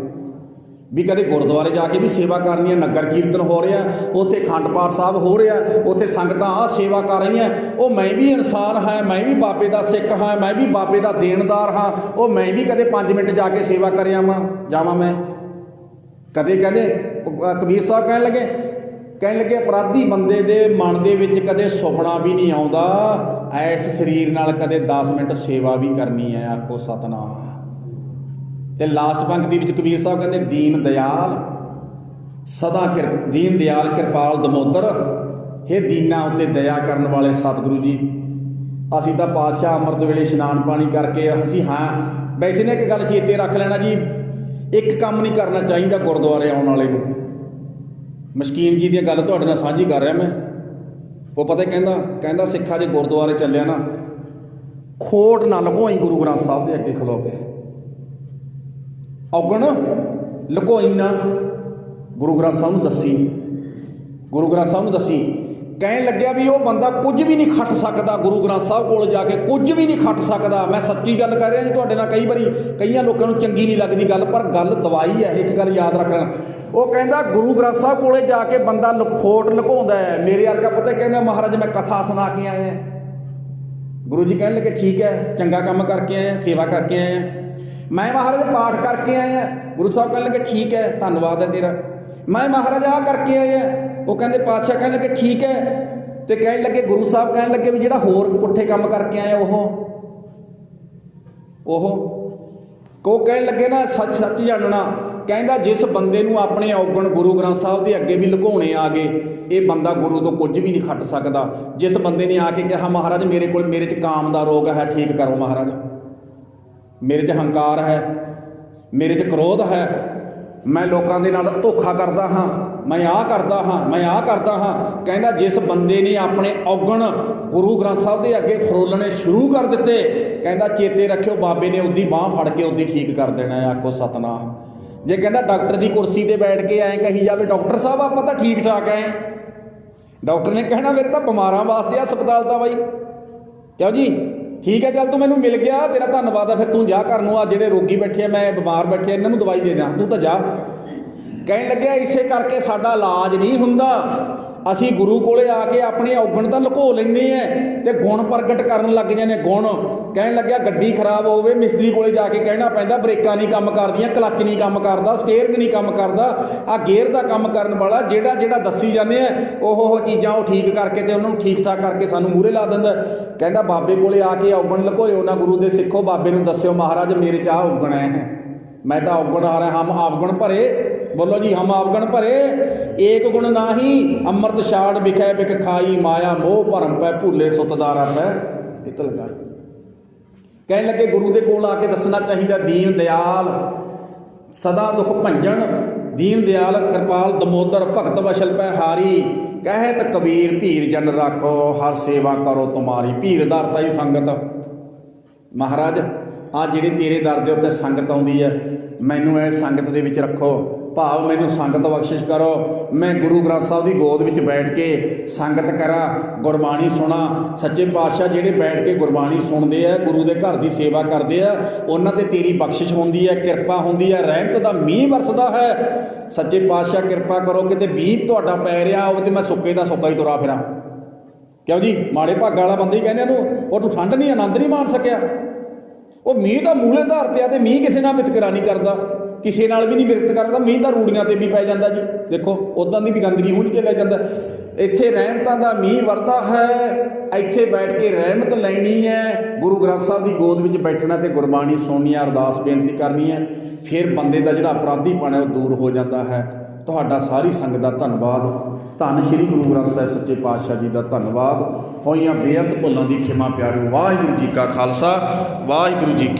ਵੀ ਕਦੇ ਗੁਰਦੁਆਰੇ ਜਾ ਕੇ ਵੀ ਸੇਵਾ ਕਰਨੀ ਹੈ। ਨਗਰ ਕੀਰਤਨ ਹੋ ਰਿਹਾ, ਉੱਥੇ ਅਖੰਡ ਪਾਠ ਸਾਹਿਬ ਹੋ ਰਿਹਾ, ਉੱਥੇ ਸੰਗਤਾਂ ਆਹ ਸੇਵਾ ਕਰ ਰਹੀਆਂ। ਉਹ ਮੈਂ ਵੀ ਇਨਸਾਨ ਹਾਂ, ਮੈਂ ਵੀ ਬਾਬੇ ਦਾ ਸਿੱਖ ਹਾਂ, ਮੈਂ ਵੀ ਬਾਬੇ ਦਾ ਦੇਣਦਾਰ ਹਾਂ। ਉਹ ਮੈਂ ਵੀ ਕਦੇ 5 ਮਿੰਟ ਜਾ ਕੇ ਸੇਵਾ ਕਰ ਜਾਵਾਂ ਮੈਂ ਕਦੇ। ਕਹਿੰਦੇ ਕਬੀਰ ਸਾਹਿਬ ਕਹਿਣ ਲੱਗੇ ਅਪਰਾਧੀ ਬੰਦੇ ਦੇ ਮਨ ਦੇ ਵਿੱਚ ਕਦੇ ਸੁਪਨਾ ਵੀ ਨਹੀਂ ਆਉਂਦਾ ਐਸ ਸਰੀਰ ਨਾਲ ਕਦੇ 10 ਮਿੰਟ ਸੇਵਾ ਵੀ ਕਰਨੀ ਹੈ। ਆਖੋ ਸਤਨਾਮ। ਤੇ ਲਾਸਟ ਪੰਕਤੀ ਵਿੱਚ ਕਬੀਰ ਸਾਹਿਬ ਕਹਿੰਦੇ ਦੀਨ ਦਿਆਲ ਦੀਨ ਦਿਆਲ ਕਿਰਪਾਲ ਦਮੋਦਰ, ਹੇ ਦੀਨਾਂ ਉੱਤੇ ਦਇਆ ਕਰਨ ਵਾਲੇ ਸਤਿਗੁਰੂ ਜੀ। ਅਸੀਂ ਤਾਂ ਪਾਤਸ਼ਾਹ ਅੰਮ੍ਰਿਤ ਵੇਲੇ ਇਸ਼ਨਾਨ ਪਾਣੀ ਕਰਕੇ ਅਸੀਂ ਵੈਸੇ ਨੇ ਇੱਕ ਗੱਲ ਚੇਤੇ ਰੱਖ ਲੈਣਾ ਜੀ, ਇੱਕ ਕੰਮ ਨਹੀਂ ਕਰਨਾ ਚਾਹੀਦਾ ਗੁਰਦੁਆਰੇ ਆਉਣ ਵਾਲੇ ਨੂੰ। ਮਸ਼ਕੀਨ ਜੀ ਦੀ ਗੱਲ ਤੁਹਾਡੇ ਨਾਲ ਸਾਂਝੀ ਕਰ ਰਿਹਾ ਮੈਂ। ਉਹ ਪਤਾ ਕਹਿੰਦਾ ਸਿੱਖਾ ਜੇ ਗੁਰਦੁਆਰੇ ਚੱਲਿਆ ਨਾ, ਖੋਟ ਨਾ ਲਗੋਈ ਗੁਰੂ ਗ੍ਰੰਥ ਸਾਹਿਬ ਦੇ ਅੱਗੇ ਖਲੋ ਕੇ, ਔਗਣ ਲੁਕੋਈ ਨਾ, ਗੁਰੂ ਗ੍ਰੰਥ ਸਾਹਿਬ ਨੂੰ ਦੱਸੀ। ਕਹਿਣ ਲੱਗਿਆ ਵੀ ਉਹ ਬੰਦਾ ਕੁਝ ਵੀ ਨਹੀਂ ਖੱਟ ਸਕਦਾ ਗੁਰੂ ਗ੍ਰੰਥ ਸਾਹਿਬ ਕੋਲ ਜਾ ਕੇ, ਕੁਝ ਵੀ ਨਹੀਂ ਖੱਟ ਸਕਦਾ। ਮੈਂ ਸੱਚੀ ਗੱਲ ਕਰ ਰਿਹਾ ਜੀ ਤੁਹਾਡੇ ਨਾਲ। ਕਈ ਵਾਰੀ ਕਈਆਂ ਲੋਕਾਂ ਨੂੰ ਚੰਗੀ ਨਹੀਂ ਲੱਗਦੀ ਗੱਲ, ਪਰ ਗੱਲ ਦਵਾਈ ਹੈ। ਇੱਕ ਗੱਲ ਯਾਦ ਰੱਖਣਾ, ਉਹ ਕਹਿੰਦਾ ਗੁਰੂ ਗ੍ਰੰਥ ਸਾਹਿਬ ਕੋਲੇ ਜਾ ਕੇ ਬੰਦਾ ਖੋਟ ਲੁਕਾਉਂਦਾ ਹੈ। ਮੇਰੇ ਵਰਗਾ ਪਤਾ ਕਹਿੰਦਾ ਮਹਾਰਾਜ ਮੈਂ ਕਥਾ ਸੁਣਾ ਕੇ ਆਇਆ। ਗੁਰੂ ਜੀ ਕਹਿਣ ਲੱਗੇ ਠੀਕ ਹੈ, ਚੰਗਾ ਕੰਮ ਕਰਕੇ ਆਏ, ਸੇਵਾ ਕਰਕੇ ਆਏ। ਮੈਂ ਮਹਾਰਾਜ ਪਾਠ ਕਰਕੇ ਆਇਆ। ਗੁਰੂ ਸਾਹਿਬ ਕਹਿਣ ਲੱਗੇ ਠੀਕ ਹੈ, ਧੰਨਵਾਦ ਹੈ ਤੇਰਾ। ਮੈਂ ਮਹਾਰਾਜ ਆਹ ਕਰਕੇ ਆਇਆ। ਉਹ ਕਹਿੰਦੇ ਪਾਤਸ਼ਾਹ ਕਹਿਣ ਲੱਗੇ ਠੀਕ ਹੈ। ਤੇ ਕਹਿਣ ਲੱਗੇ ਗੁਰੂ ਸਾਹਿਬ ਕਹਿਣ ਲੱਗੇ ਵੀ ਜਿਹੜਾ ਹੋਰ ਪੁੱਠੇ ਕੰਮ ਕਰਕੇ ਆਇਆ ਉਹ ਕਹਿਣ ਲੱਗੇ ਨਾ ਸੱਚ ਜਾਣਨਾ। ਕਹਿੰਦਾ ਜਿਸ ਬੰਦੇ ਨੂੰ ਆਪਣੇ ਔਗਣ ਗੁਰੂ ਗ੍ਰੰਥ ਸਾਹਿਬ ਦੇ ਅੱਗੇ ਵੀ ਲੁਕਾਉਣੇ ਆ ਗਏ, ਇਹ ਬੰਦਾ ਗੁਰੂ ਤੋਂ ਕੁਝ ਵੀ ਨਹੀਂ ਖੱਟ ਸਕਦਾ। ਜਿਸ ਬੰਦੇ ਨੇ ਆ ਕੇ ਕਿਹਾ ਮਹਾਰਾਜ ਮੇਰੇ 'ਚ ਕਾਮ ਦਾ ਰੋਗ ਹੈ, ਠੀਕ ਕਰੋ ਮਹਾਰਾਜ, ਮੇਰੇ 'ਚ ਹੰਕਾਰ ਹੈ, ਮੇਰੇ 'ਚ ਕ੍ਰੋਧ ਹੈ, ਮੈਂ ਲੋਕਾਂ ਦੇ ਨਾਲ ਧੋਖਾ ਕਰਦਾ ਹਾਂ, ਮੈਂ ਆਹ ਕਰਦਾ ਹਾਂ। ਕਹਿੰਦਾ ਜਿਸ ਬੰਦੇ ਨੇ ਆਪਣੇ ਔਗਣ ਗੁਰੂ ਗ੍ਰੰਥ ਸਾਹਿਬ ਦੇ ਅੱਗੇ ਫਰੋਲਣੇ ਸ਼ੁਰੂ ਕਰ ਦਿੱਤੇ, ਕਹਿੰਦਾ ਚੇਤੇ ਰੱਖਿਓ ਬਾਬੇ ਨੇ ਉਹਦੀ ਬਾਂਹ ਫੜ ਕੇ ਉਹਦੀ ਠੀਕ ਕਰ ਦੇਣਾ ਹੈ। ਆਖੋ ਸਤਨਾਮ। ਜੇ ਕਹਿੰਦਾ ਡਾਕਟਰ ਦੀ ਕੁਰਸੀ ਤੇ ਬੈਠ ਕੇ ਐਂ ਕਹੀ ਜਾਵੇ ਡਾਕਟਰ ਸਾਹਿਬ ਆਪਾਂ ਤਾਂ ਠੀਕ ਠਾਕ ਐ, ਡਾਕਟਰ ਨੇ ਕਹਿਣਾ ਮੇਰੇ ਤਾਂ ਬਿਮਾਰਾਂ ਵਾਸਤੇ ਹਸਪਤਾਲ ਤਾਂ ਬਾਈ। ਕਿਉਂ ਜੀ? ਠੀਕ ਹੈ ਚੱਲ ਤੂੰ ਮੈਨੂੰ ਮਿਲ ਗਿਆ, ਤੇਰਾ ਧੰਨਵਾਦ ਆ, ਫਿਰ ਤੂੰ ਜਾ ਘਰ ਨੂੰ। ਆ ਜਿਹੜੇ ਰੋਗੀ ਬੈਠੇ ਆ, ਮੈਂ ਬਿਮਾਰ ਬੈਠੇ ਆ, ਇਹਨਾਂ ਨੂੰ ਦਵਾਈ ਦੇ ਦਿਆਂ, ਤੂੰ ਤਾਂ ਜਾ। ਕਹਿਣ ਲੱਗਿਆ ਇਸੇ ਕਰਕੇ ਸਾਡਾ ਇਲਾਜ ਨਹੀਂ ਹੁੰਦਾ। ਅਸੀਂ ਗੁਰੂ ਕੋਲੇ ਆ ਕੇ ਆਪਣੇ ਔਗਣ ਤਾਂ ਲੁਕੋ ਲੈਂਦੇ ਐ ਤੇ ਗੁਣ ਪ੍ਰਗਟ ਕਰਨ ਲੱਗ ਜਾਂਦੇ ਗੁਣ। ਕਹਿਣ ਲੱਗਿਆ ਗੱਡੀ ਖਰਾਬ ਹੋਵੇ, ਮਿਸਤਰੀ ਕੋਲੇ ਜਾ ਕੇ ਕਹਿਣਾ ਪੈਂਦਾ ਬ੍ਰੇਕਾਂ ਨਹੀਂ ਕੰਮ ਕਰਦੀਆਂ, ਕਲੱਚ ਨਹੀਂ ਕੰਮ ਕਰਦਾ, ਸਟੀਅਰਿੰਗ ਨਹੀਂ ਕੰਮ ਕਰਦਾ, ਆ ਗੇਅਰ ਦਾ ਕੰਮ ਕਰਨ ਵਾਲਾ ਜਿਹੜਾ ਦੱਸੀ ਜਾਂਦੇ ਆ ਉਹ ਚੀਜ਼ਾਂ ਉਹ ਠੀਕ ਕਰਕੇ ਤੇ ਉਹਨਾਂ ਨੂੰ ਠੀਕ ਠਾਕ ਕਰਕੇ ਸਾਨੂੰ ਮੂਹਰੇ ਲਾ ਦਿੰਦਾ। ਕਹਿੰਦਾ ਬਾਬੇ ਕੋਲੇ ਆ ਕੇ ਔਗਣ ਲੁਕੋਇਓ ਨਾ, ਗੁਰੂ ਦੇ ਸਿੱਖੋ, ਬਾਬੇ ਨੂੰ ਦੱਸਿਓ ਮਹਾਰਾਜ ਮੇਰੇ 'ਚ ਆਹ ਔਗਣ ਹੈ, ਮੈਂ ਤਾਂ ਔਗਣ ਆ ਰਿਹਾ। ਹਮ ਆਵਗਣ ਭਰੇ, ਬੋਲੋ ਜੀ, ਹਮ ਆਵਗਣ ਭਰੇ ਏਕ ਗੁਣ ਨਾਹੀ, ਅੰਮ੍ਰਿਤ ਛਾੜ ਵਿਖੈ ਬਿਖ ਖਾਈ, ਮਾਇਆ ਮੋਹ ਭਰਮ ਪੈ ਭੁੱਲੇ ਸੁਤਦਾਰਾ ਪੈ ਪਿਤ ਲਗਾਈ। ਕਹਿਣ ਲੱਗੇ ਗੁਰੂ ਦੇ ਕੋਲ ਆ ਕੇ ਦੱਸਣਾ ਚਾਹੀਦਾ ਦੀਨ ਦਿਆਲ ਸਦਾ ਦੁੱਖ ਭੰਜਨ, ਦੀਨ ਦਿਆਲ ਕਿਰਪਾਲ ਦਮੋਦਰ, ਭਗਤ ਵਸ਼ਲ ਪੈ ਹਾਰੀ, ਕਹਿਤ ਕਬੀਰ ਭੀਰ ਜਨ ਰਾਖੋ, ਹਰ ਸੇਵਾ ਕਰੋ ਤੁਮਾਰੀ। ਭੀਰ ਦਾ ਅਰਥ ਹੀ ਸੰਗਤ। ਮਹਾਰਾਜ ਆ ਜਿਹੜੀ ਤੇਰੇ ਦਰ ਦੇ ਉੱਤੇ ਸੰਗਤ ਆਉਂਦੀ ਹੈ, ਮੈਨੂੰ ਇਹ ਸੰਗਤ ਦੇ ਵਿੱਚ ਰੱਖੋ, ਭਾਵ ਮੈਨੂੰ ਸੰਗਤ ਬਖਸ਼ਿਸ਼ ਕਰੋ। ਮੈਂ ਗੁਰੂ ਗ੍ਰੰਥ ਸਾਹਿਬ ਦੀ ਗੋਦ ਵਿੱਚ ਬੈਠ ਕੇ ਸੰਗਤ ਕਰਾਂ, ਗੁਰਬਾਣੀ ਸੁਣਾ। ਸੱਚੇ ਪਾਤਸ਼ਾਹ ਜਿਹੜੇ ਬੈਠ ਕੇ ਗੁਰਬਾਣੀ ਸੁਣਦੇ ਆ, ਗੁਰੂ ਦੇ ਘਰ ਦੀ ਸੇਵਾ ਕਰਦੇ ਆ, ਉਹਨਾਂ 'ਤੇ ਤੇਰੀ ਬਖਸ਼ਿਸ਼ ਹੁੰਦੀ ਹੈ, ਕਿਰਪਾ ਹੁੰਦੀ ਹੈ, ਰਹਿਮਤ ਦਾ ਮੀਂਹ ਵਰਸਦਾ ਹੈ। ਸੱਚੇ ਪਾਤਸ਼ਾਹ ਕਿਰਪਾ ਕਰੋ, ਕਿਤੇ ਮੀਂਹ ਤੁਹਾਡਾ ਪੈ ਰਿਹਾ ਹੋਵੇ ਤੇ ਮੈਂ ਸੁੱਕੇ ਦਾ ਸੁੱਕਾ ਹੀ ਤੁਰਾ ਫਿਰਾਂ। ਕਿਉਂ ਜੀ? ਮਾੜੇ ਭਾਗਾਂ ਵਾਲਾ ਬੰਦਾ ਹੀ ਕਹਿੰਦੇ ਉਹਨੂੰ, ਉਹ ਤੂੰ ਠੰਡ ਨਹੀਂ ਆਨੰਦ ਨਹੀਂ ਮਾਣ ਸਕਿਆ। ਉਹ ਮੀਂਹ ਤਾਂ ਮੂਹਰੇ ਧਾਰ ਪਿਆ ਤੇ ਮੀਂਹ ਕਿਸੇ ਨਾਲ ਵਿਤਕਰਾ ਨਹੀਂ ਕਰਦਾ, ਕਿਸੇ ਨਾਲ ਵੀ ਨਹੀਂ ਬਿਰਤ ਕਰਦਾ। ਮੀਂਹ ਤਾਂ ਰੂੜੀਆਂ 'ਤੇ ਵੀ ਪੈ ਜਾਂਦਾ ਜੀ, ਦੇਖੋ ਉੱਦਾਂ ਦੀ ਵੀ ਗੰਦਗੀ ਹੁੰਝ ਕੇ ਲੈ ਜਾਂਦਾ। ਇੱਥੇ ਰਹਿਮਤਾਂ ਦਾ ਮੀਂਹ ਵਰਦਾ ਹੈ, ਇੱਥੇ ਬੈਠ ਕੇ ਰਹਿਮਤ ਲੈਣੀ ਹੈ, ਗੁਰੂ ਗ੍ਰੰਥ ਸਾਹਿਬ ਦੀ ਗੋਦ ਵਿੱਚ ਬੈਠਣਾ ਤੇ ਗੁਰਬਾਣੀ ਸੁਣਨੀ ਹੈ, ਅਰਦਾਸ ਬੇਨਤੀ ਕਰਨੀ ਹੈ। ਫਿਰ ਬੰਦੇ ਦਾ ਜਿਹੜਾ ਅਪਰਾਧੀਪਣ ਹੈ ਉਹ ਦੂਰ ਹੋ ਜਾਂਦਾ ਹੈ। ਤੁਹਾਡਾ ਸਾਰੀ ਸੰਗਤ ਦਾ ਧੰਨਵਾਦ। ਧੰਨ ਸ਼੍ਰੀ ਗੁਰੂ ਗ੍ਰੰਥ ਸਾਹਿਬ ਸੱਚੇ ਪਾਤਸ਼ਾਹ ਜੀ ਦਾ ਧੰਨਵਾਦ। ਹੋਈਆਂ ਬੇਅੰਤ ਭੁੱਲਾਂ ਦੀ ਖਿਮਾ ਪਿਆਰਿਓ। ਵਾਹਿਗੁਰੂ ਜੀ ਕਾ ਖਾਲਸਾ, ਵਾਹਿਗੁਰੂ ਜੀ ਕੀ